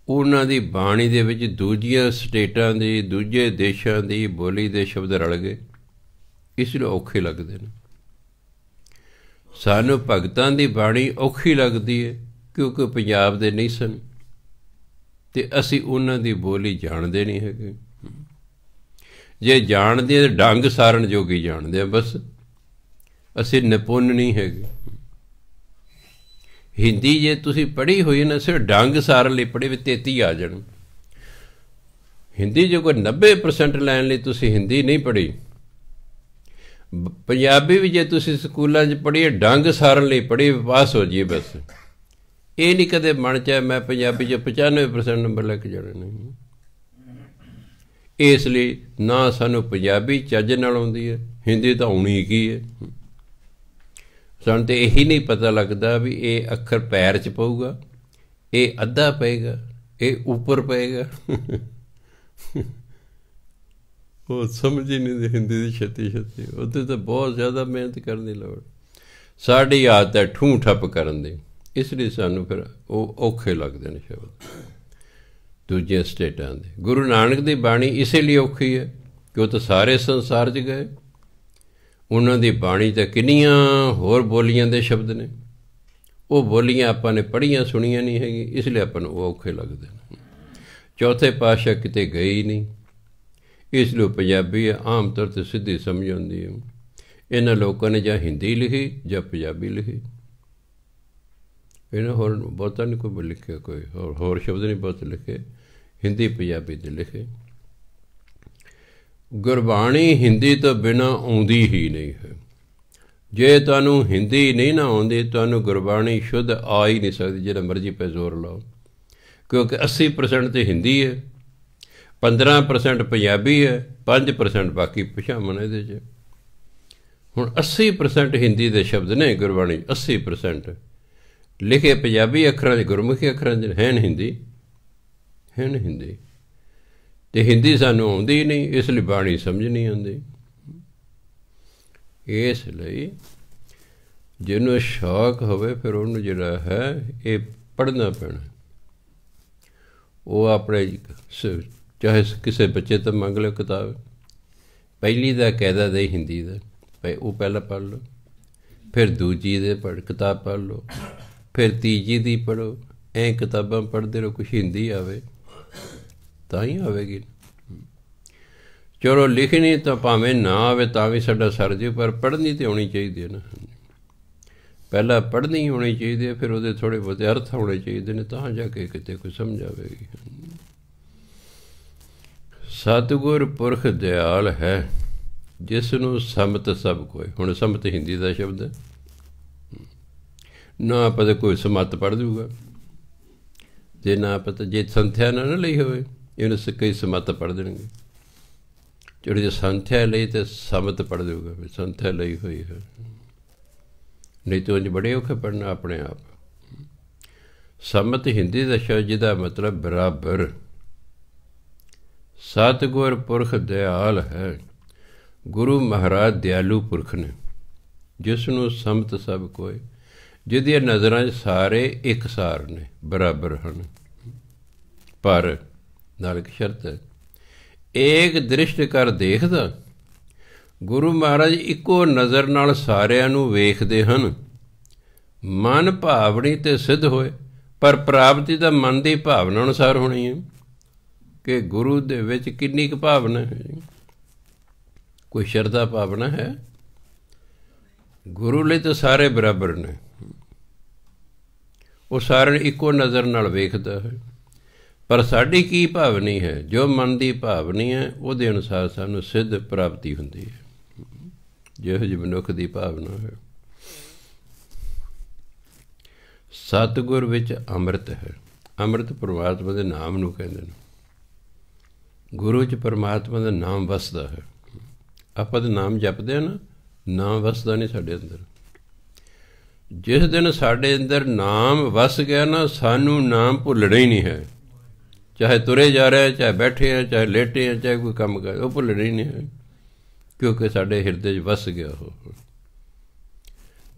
ਉਹਨਾਂ ਦੀ ਬਾਣੀ ਦੇ ਵਿੱਚ ਦੂਜੀਆਂ ਸਟੇਟਾਂ ਦੀ, ਦੂਜੇ ਦੇਸ਼ਾਂ ਦੀ ਬੋਲੀ ਦੇ ਸ਼ਬਦ ਰਲ ਗਏ, ਇਸ ਲਈ ਔਖੇ ਲੱਗਦੇ ਨੇ। ਸਾਨੂੰ ਭਗਤਾਂ ਦੀ ਬਾਣੀ ਔਖੀ ਲੱਗਦੀ ਹੈ ਕਿਉਂਕਿ ਪੰਜਾਬ ਦੇ ਨਹੀਂ ਸਨ, ਅਤੇ ਅਸੀਂ ਉਹਨਾਂ ਦੀ ਬੋਲੀ ਜਾਣਦੇ ਨਹੀਂ ਹੈਗੇ। ਜੇ ਜਾਣਦੇ ਤਾਂ ਡੰਗ ਸਾਰਨ ਜੋਗੀ ਜਾਣਦੇ ਹਾਂ, ਬਸ ਅਸੀਂ ਨਿਪੁੰਨ ਨਹੀਂ ਹੈਗੇ। ਹਿੰਦੀ ਜੇ ਤੁਸੀਂ ਪੜ੍ਹੀ ਹੋਈ ਨਾ, ਸਿਰਫ ਡੰਗ ਸਾਰਨ ਲਈ ਪੜ੍ਹੇ ਵੀ 33 ਆ ਜਾਣ। ਹਿੰਦੀ ਜੇ ਕੋਈ 90% ਲੈਣ ਲਈ ਤੁਸੀਂ ਹਿੰਦੀ ਨਹੀਂ ਪੜ੍ਹੀ। ਪੰਜਾਬੀ ਵੀ ਜੇ ਤੁਸੀਂ ਸਕੂਲਾਂ 'ਚ ਪੜ੍ਹੀਏ, ਡੰਗ ਸਾਰਨ ਲਈ ਪੜ੍ਹੀ, ਪਾਸ ਹੋ ਜਾਈਏ ਬਸ। ਇਹ ਨਹੀਂ ਕਦੇ ਮਨ 'ਚ ਆਇਆ ਮੈਂ ਪੰਜਾਬੀ 'ਚ 95% ਨੰਬਰ ਲੈ ਕੇ ਜਾਣੇ ਨਹੀਂ। ਇਸ ਲਈ ਨਾ ਸਾਨੂੰ ਪੰਜਾਬੀ ਚੱਜ ਨਾਲ ਆਉਂਦੀ ਹੈ, हिंदी तो आनी की है। सानूं तो यही नहीं पता लगता भी ये अखर पैर च पऊगा, ये अद्धा पेगा, ये ऊपर पेगा। वो समझ ही नहीं हिंदी की छेती छेती, उत्ते तो बहुत ज़्यादा मेहनत करने की लोड़। साड़ी आदत है ठूं ठप करन दी, इसलिए सानूं फिर वो औखे लगते हैं शब्द दूजिया स्टेटां दे। गुरु नानक की बाणी इसे लिए औखी है कि वो तो सारे संसार च गए, उन्हों की बाणी तो किन्नियां होर बोलियां दे शब्द ने, वो बोलियां आपां ने पढ़ियां सुनियां नहीं हैगी, इसलिए आपां नूं वो औखे लगते हैं। चौथे पातशाह किते गए ही नहीं, इसलिए पंजाबी आम तौर पर सीधी समझ आती है। इन्होंने लोगों ने जां हिंदी लिखी जां पंजाबी लिखी, इन्हें होर बहुता नहीं कोई लिखे, कोई होर शब्द नहीं बहुत लिखे, हिंदी पंजाबी दे लिखे। गुरबाणी हिंदी तो बिना आउंदी ही नहीं है। जे तुहानूं हिंदी नहीं ना आउंदी, तुहानूं गुरबाणी शुद्ध आ ही नहीं सकती, जिहड़ा मर्जी पे जोर लाओ, क्योंकि 80% तो हिंदी है, 15% पंजाबी है, 5% बाकी भाषावां इहदे च। हुण 80% हिंदी दे शब्द ने गुरबाणी, 80% लिखे पंजाबी अखरां च, गुरमुखी अखरां च हैं हिंदी, हैं हिंदी। तो हिंदी सानूं आउंदी ही नहीं, इसलिए बाणी समझ नहीं आती। इसलिए जिन्हों शौक होवे फिर उन्होंने जिहड़ा है ये पढ़ना पैना। वो अपने चाहे किसी बच्चे तो मंग लो किताब, पहली का कहदा दे हिंदी का, भाई वो पहला पढ़ लो, फिर दूजी दे किताब पढ़ लो, फिर तीजी दी पढ़ो, ऐ किताबां पढ़ते रहो, कुछ हिंदी आवे तां ही आवेगी। चलो लिखनी तो भावें ना आवे तां भी साडा सर जे, पर पढ़नी तो आनी चाहिए ना। पहला पढ़नी होनी चाहिए, फिर वो थोड़े बहुत अर्थ होने चाहिए ने, तां जाके किते कोई समझ आवेगी। सतगुर पुरख दयाल है, जिसनों समत सब कोई। हुण समत हिंदी का शब्द है ना, पता कोई समत पढ़ दूगा, जे ना पता जे संथ्या ना लई होवे, इन्हें कई समत पढ़ देंगे। जो संथ्या लई तो समत पढ़ दूगा, संथ्या लई हुई है, नहीं तो उन्हें बड़े औखे पढ़ना अपने आप। समत हिंदी का शब्द जिहदा मतलब बराबर। सतगुर पुरख दयाल है, गुरु महाराज दयालु पुरख ने, जिसनों समत सब कोई, जिहदी नज़रां सारे एक सार ने, बराबर हैं। पर नाल एक शर्त है, एक दृष्ट कर देखदा। गुरु महाराज इको नज़र नाल सारिਆਂ ਨੂੰ ਵੇਖਦੇ ਹਨ। मन भावनी ते सिद्ध होए, पर प्राप्ति ਤਾਂ मन ਦੀ भावना अनुसार होनी है कि गुरु ਦੇ ਵਿੱਚ किन्नी ਕੁ भावना है। कोई शरधा भावना है? गुरु ਲਈ ਤਾਂ ਸਾਰੇ बराबर ने, वो सारे इको नज़र नाल ਵੇਖਦਾ है। पर साड़ी की भावनी है, जो मन की भावनी है वो अनुसार सानू सिद्ध प्राप्ति होंदी है, जिहो जी मनुख की भावना है। सतगुर विच अमृत है, अमृत परमात्मा के नाम नूं कहंदे ने। गुरु च परमात्मा का नाम वसदा है। आपां तां नाम जपदे ना, नाम वसदा नहीं साडे अंदर। जिस दिन साडे अंदर नाम वस गया ना, सानू नाम भुलना ही नहीं है। चाहे तुरे जा रहे हैं, चाहे बैठे हैं, चाहे लेटे हैं, चाहे कोई काम कर, वो भुलना ही नहीं है, क्योंकि साडे हिरदे च वस गया हो।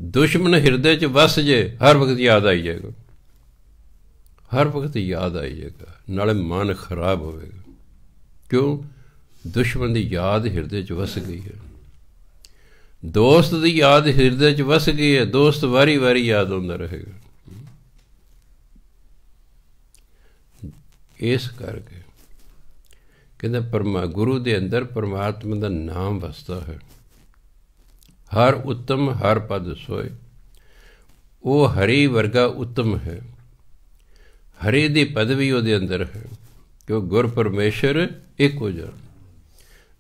दुश्मन हिरदे च वस जे, हर वक्त याद आई जाएगा, हर वक्त याद आई जाएगा, नाले मन खराब होएगा। क्यों? दुश्मन की याद हिरदे च वस गई है। दोस्त की याद हिरदे च वस गई है, दोस्त वारी वारी याद आउंदा रहेगा। इस करके कहते गुरु के अंदर परमात्मा का नाम वसता है। हर उत्तम हर पद सोए, वो हरि वर्गा उत्तम है। हरि की पदवी उसदे अंदर है, क्यों गुर परमेश्वर एक हो जा।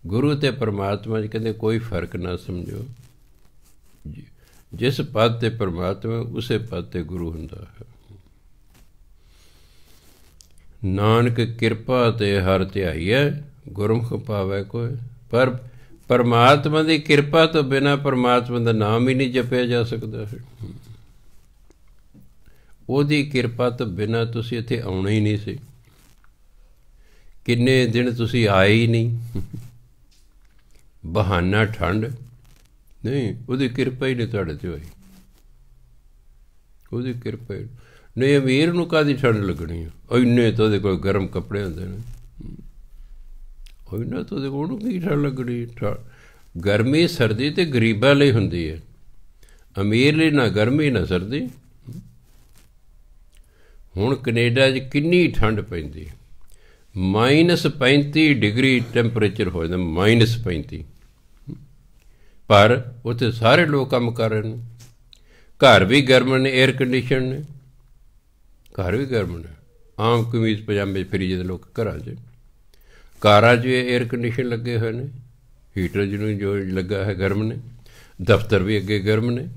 गुरु ते परमात्मा कहते कोई फर्क ना समझो, जिस पद ते परमात्मा उसे पद ते गुरु हुंदा है। नानक कृपा ते हर ध्याईए, गुरमुख पावै कोई। पर परमात्मा की किरपा तो बिना परमात्मा का नाम ही नहीं जपिया जा सकता है। ਉਹਦੀ ਕਿਰਪਾ ਤੋਂ ਬਿਨਾਂ ਤੁਸੀਂ ਇੱਥੇ ਆਉਣਾ ਹੀ ਨਹੀਂ ਸੀ। ਕਿੰਨੇ ਦਿਨ ਤੁਸੀਂ ਆਏ ਹੀ ਨਹੀਂ। ਬਹਾਨਾ ਠੰਡ ਨਹੀਂ, ਉਹਦੀ ਕਿਰਪਾ ਹੀ ਨਹੀਂ ਤੁਹਾਡੇ 'ਤੇ ਹੋਈ। ਉਹਦੀ ਕਿਰਪਾ ਹੀ ਨਹੀਂ। ਅਮੀਰ ਨੂੰ ਕਾਹਦੀ ਠੰਡ ਲੱਗਣੀ ਆ? ਇੰਨੇ ਤਾਂ ਉਹਦੇ ਕੋਲ ਗਰਮ ਕੱਪੜੇ ਹੁੰਦੇ ਨੇ। ਇੰਨਾ ਤਾਂ ਉਹਦੇ ਕੋਲ ਉਹਨੂੰ ਕੀ ਠੰਡ ਲੱਗਣੀ? ਗਰਮੀ ਸਰਦੀ ਤਾਂ ਗਰੀਬਾਂ ਲਈ ਹੁੰਦੀ ਹੈ, ਅਮੀਰ ਲਈ ਨਾ ਗਰਮੀ ਨਾ ਸਰਦੀ। ਹੁਣ ਕੈਨੇਡਾ 'ਚ ਕਿੰਨੀ ਠੰਡ ਪੈਂਦੀ, -35 ਡਿਗਰੀ ਟੈਂਪਰੇਚਰ ਹੋ ਜਾਂਦਾ, -35। ਪਰ ਉੱਥੇ ਸਾਰੇ ਲੋਕ ਕੰਮ ਕਰ ਰਹੇ ਨੇ। ਘਰ ਵੀ ਗਰਮ ਨੇ, ਏਅਰ ਕੰਡੀਸ਼ਨ ਨੇ, ਘਰ ਵੀ ਗਰਮ ਨੇ। ਆਮ ਕਮੀਜ਼ ਪਜਾਮੇ ਫਿਰੀ ਜਾਂਦੇ ਲੋਕ ਘਰਾਂ 'ਚ। ਕਾਰਾਂ 'ਚ ਵੀ ਏਅਰ ਕੰਡੀਸ਼ਨ ਲੱਗੇ ਹੋਏ ਨੇ, ਹੀਟਰ ਜਿਹਨੂੰ ਜੋ ਲੱਗਾ ਹੈ ਗਰਮ ਨੇ। ਦਫ਼ਤਰ ਵੀ ਅੱਗੇ ਗਰਮ ਨੇ।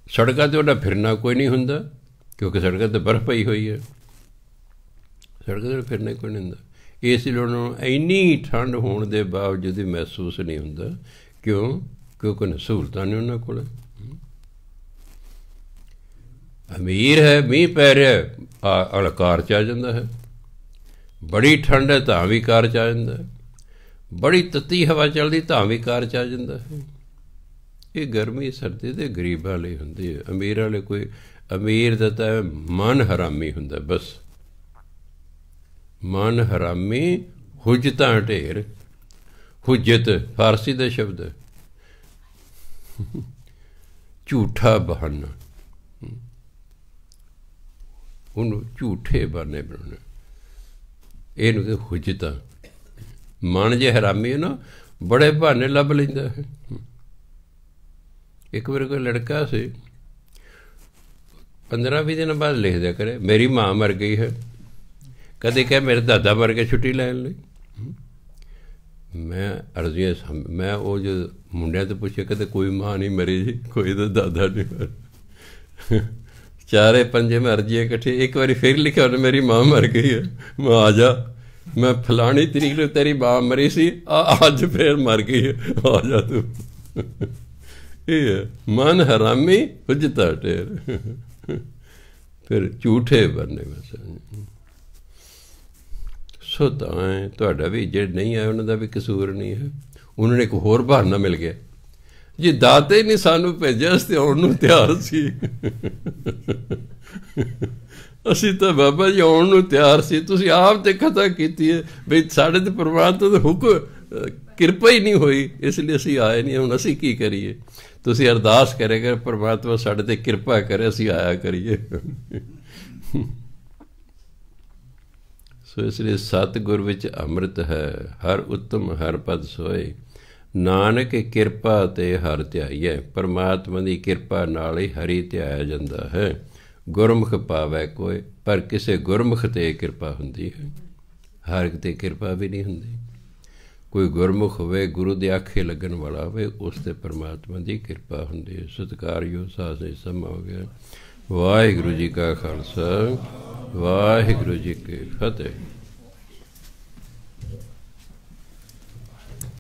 ਸੜਕਾਂ 'ਤੇ ਉਹਦਾ ਫਿਰਨਾ ਕੋਈ ਨਹੀਂ ਹੁੰਦਾ, ਕਿਉਂਕਿ ਸੜਕਾਂ 'ਤੇ ਬਰਫ਼ ਪਈ ਹੋਈ ਹੈ। ਸੜਕਾਂ 'ਤੇ ਫਿਰਨਾ ਕੋਈ ਨਹੀਂ ਹੁੰਦਾ। ਇਸ ਲਈ ਉਹਨਾਂ ਨੂੰ ਇੰਨੀ ਠੰਡ ਹੋਣ ਦੇ ਬਾਵਜੂਦ ਵੀ ਮਹਿਸੂਸ ਨਹੀਂ ਹੁੰਦਾ। ਕਿਉਂ? ਕਿਉਂਕਿ ਸਹੂਲਤਾਂ ਨਹੀਂ ਉਹਨਾਂ ਕੋਲ। ਅਮੀਰ ਹੈ, ਮੀਂਹ ਪੈ ਰਿਹਾ, ਅਗਲਾ ਕਾਰ 'ਚ ਆ ਜਾਂਦਾ ਹੈ। ਬੜੀ ਠੰਡ ਹੈ ਤਾਂ ਵੀ ਕਾਰ 'ਚ ਆ ਜਾਂਦਾ। ਬੜੀ ਤੱਤੀ ਹਵਾ ਚੱਲਦੀ ਤਾਂ ਵੀ ਕਾਰ 'ਚ ਆ ਜਾਂਦਾ ਹੈ। ਇਹ ਗਰਮੀ ਸਰਦੀ ਦੇ ਗਰੀਬਾਂ ਲਈ ਹੁੰਦੀ ਹੈ। ਅਮੀਰਾਂ ਲਈ ਕੋਈ, ਅਮੀਰ ਦਾ ਤਾਂ ਮਨ ਹਰਾਮੀ ਹੁੰਦਾ ਬਸ। ਮਨ ਹਰਾਮੀ, ਹੁਜਤਾਂ ਢੇਰ। ਹੁਜਤ ਫਾਰਸੀ ਦਾ ਸ਼ਬਦ ਹੈ, ਝੂਠਾ ਬਹਾਨਾ। ਉਹਨੂੰ ਝੂਠੇ ਬਹਾਨੇ ਬਣਾਉਣੇ, ਇਹਨੂੰ ਤੇ ਹੁਜਤਾਂ। ਮਨ ਜੇ ਹਰਾਮੀ ਹੈ ਨਾ, ਬੜੇ ਬਹਾਨੇ ਲੱਭ ਲੈਂਦਾ ਹੈ। ਇੱਕ ਵਾਰ ਕੋਈ ਲੜਕਾ ਸੀ, 15-20 ਦਿਨ ਬਾਅਦ ਲਿਖ ਦਿਆ ਕਰੇ, ਮੇਰੀ ਮਾਂ ਮਰ ਗਈ ਹੈ। ਕਦੇ ਕਹਿ ਮੇਰੇ ਦਾਦਾ ਮਰ ਕੇ ਛੁੱਟੀ ਲੈਣ ਲਈ। ਮੈਂ ਅਰਜ਼ੀਆਂ ਮੈਂ ਉਹ ਜੋ ਮੁੰਡਿਆਂ ਤੋਂ ਪੁੱਛਿਆ, ਕਦੇ ਕੋਈ ਮਾਂ ਨਹੀਂ ਮਰੀ ਜੀ, ਕੋਈ ਤਾਂ ਦਾਦਾ ਨਹੀਂ ਮਰ। 4-5 ਮੈਂ ਅਰਜ਼ੀਆਂ ਇਕੱਠੀ। ਇੱਕ ਵਾਰੀ ਫਿਰ ਲਿਖਿਆ ਉਹਨੇ, ਮੇਰੀ ਮਾਂ ਮਰ ਗਈ ਹੈ। ਮੈਂ ਆ ਜਾ, ਮੈਂ ਫਲਾਣੀ ਤਰੀਕ ਨੂੰ ਤੇਰੀ ਮਾਂ ਮਰੀ ਸੀ, ਅੱਜ ਫਿਰ ਮਰ ਗਈ ਹੈ, ਆ ਜਾ ਤੂੰ। ਇਹ ਹੈ ਮਨ ਹਰਾਮੀ, ਹੁਜਤਾਂ ਢੇਰ। ਫਿਰ ਝੂਠੇ ਬਣਨੇ ਬਸ। ਸੋ ਤਾਂ ਤੁਹਾਡਾ ਵੀ ਜਿਹੜੇ ਨਹੀਂ ਆਏ ਉਹਨਾਂ ਦਾ ਵੀ ਕਸੂਰ ਨਹੀਂ ਹੈ। ਉਹਨਾਂ ਨੇ ਇੱਕ ਹੋਰ ਬਹਾਨਾ ਮਿਲ ਗਿਆ ਜੀ, ਦਾਤੇ ਨੇ ਸਾਨੂੰ ਭੇਜਿਆ, ਅਸੀਂ ਆਉਣ ਨੂੰ ਤਿਆਰ ਸੀ। ਅਸੀਂ ਤਾਂ ਬਾਬਾ ਜੀ ਆਉਣ ਨੂੰ ਤਿਆਰ ਸੀ, ਤੁਸੀਂ ਆਪ ਤੇ ਖਤਾ ਕੀਤੀ ਹੈ ਬਈ ਸਾਡੇ ਤੇ ਪਰਮਾਤਮਾ ਦਾ ਹੁਕਮ, ਕਿਰਪਾ ਹੀ ਨਹੀਂ ਹੋਈ, ਇਸ ਲਈ ਅਸੀਂ ਆਏ ਨਹੀਂ। ਹੁਣ ਅਸੀਂ ਕੀ ਕਰੀਏ? ਤੁਸੀਂ ਅਰਦਾਸ ਕਰਿਆ ਕਰ, ਪਰਮਾਤਮਾ ਸਾਡੇ ਤੇ ਕਿਰਪਾ ਕਰੇ, ਅਸੀਂ ਆਇਆ ਕਰੀਏ। ਸੋ ਇਸ ਲਈ ਸਤਿਗੁਰ ਵਿੱਚ ਅੰਮ੍ਰਿਤ ਹੈ, ਹਰ ਉੱਤਮ ਹਰ ਪਦ ਸੋਏ। ਨਾਨਕ ਕਿਰਪਾ ਤੇ ਹਰ ਧਿਆਈਐ। ਪਰਮਾਤਮਾ ਦੀ ਕਿਰਪਾ ਨਾਲ ਹੀ ਹਰੀ ਧਿਆਇਆ ਜਾਂਦਾ ਹੈ। ਗੁਰਮੁਖ ਪਾਵੈ ਕੋਈ, ਪਰ ਕਿਸੇ ਗੁਰਮੁਖ ਤੇ ਕਿਰਪਾ ਹੁੰਦੀ ਹੈ, ਹਰ ਇੱਕ ਤੇ ਕਿਰਪਾ ਵੀ ਨਹੀਂ ਹੁੰਦੀ। ਕੋਈ ਗੁਰਮੁਖ ਹੋਵੇ, ਗੁਰੂ ਦੇ ਆਖੇ ਲੱਗਣ ਵਾਲਾ ਹੋਵੇ, ਉਸ 'ਤੇ ਪਰਮਾਤਮਾ ਦੀ ਕਿਰਪਾ ਹੁੰਦੀ ਹੈ। ਸਤਿਕਾਰਯੋਗ ਸਾਧ ਸਮਾਂ ਹੋ ਗਿਆ। ਵਾਹਿਗੁਰੂ ਜੀ ਕਾ ਖਾਲਸਾ, ਵਾਹਿਗੁਰੂ ਜੀ ਕੀ ਫਤਿਹ।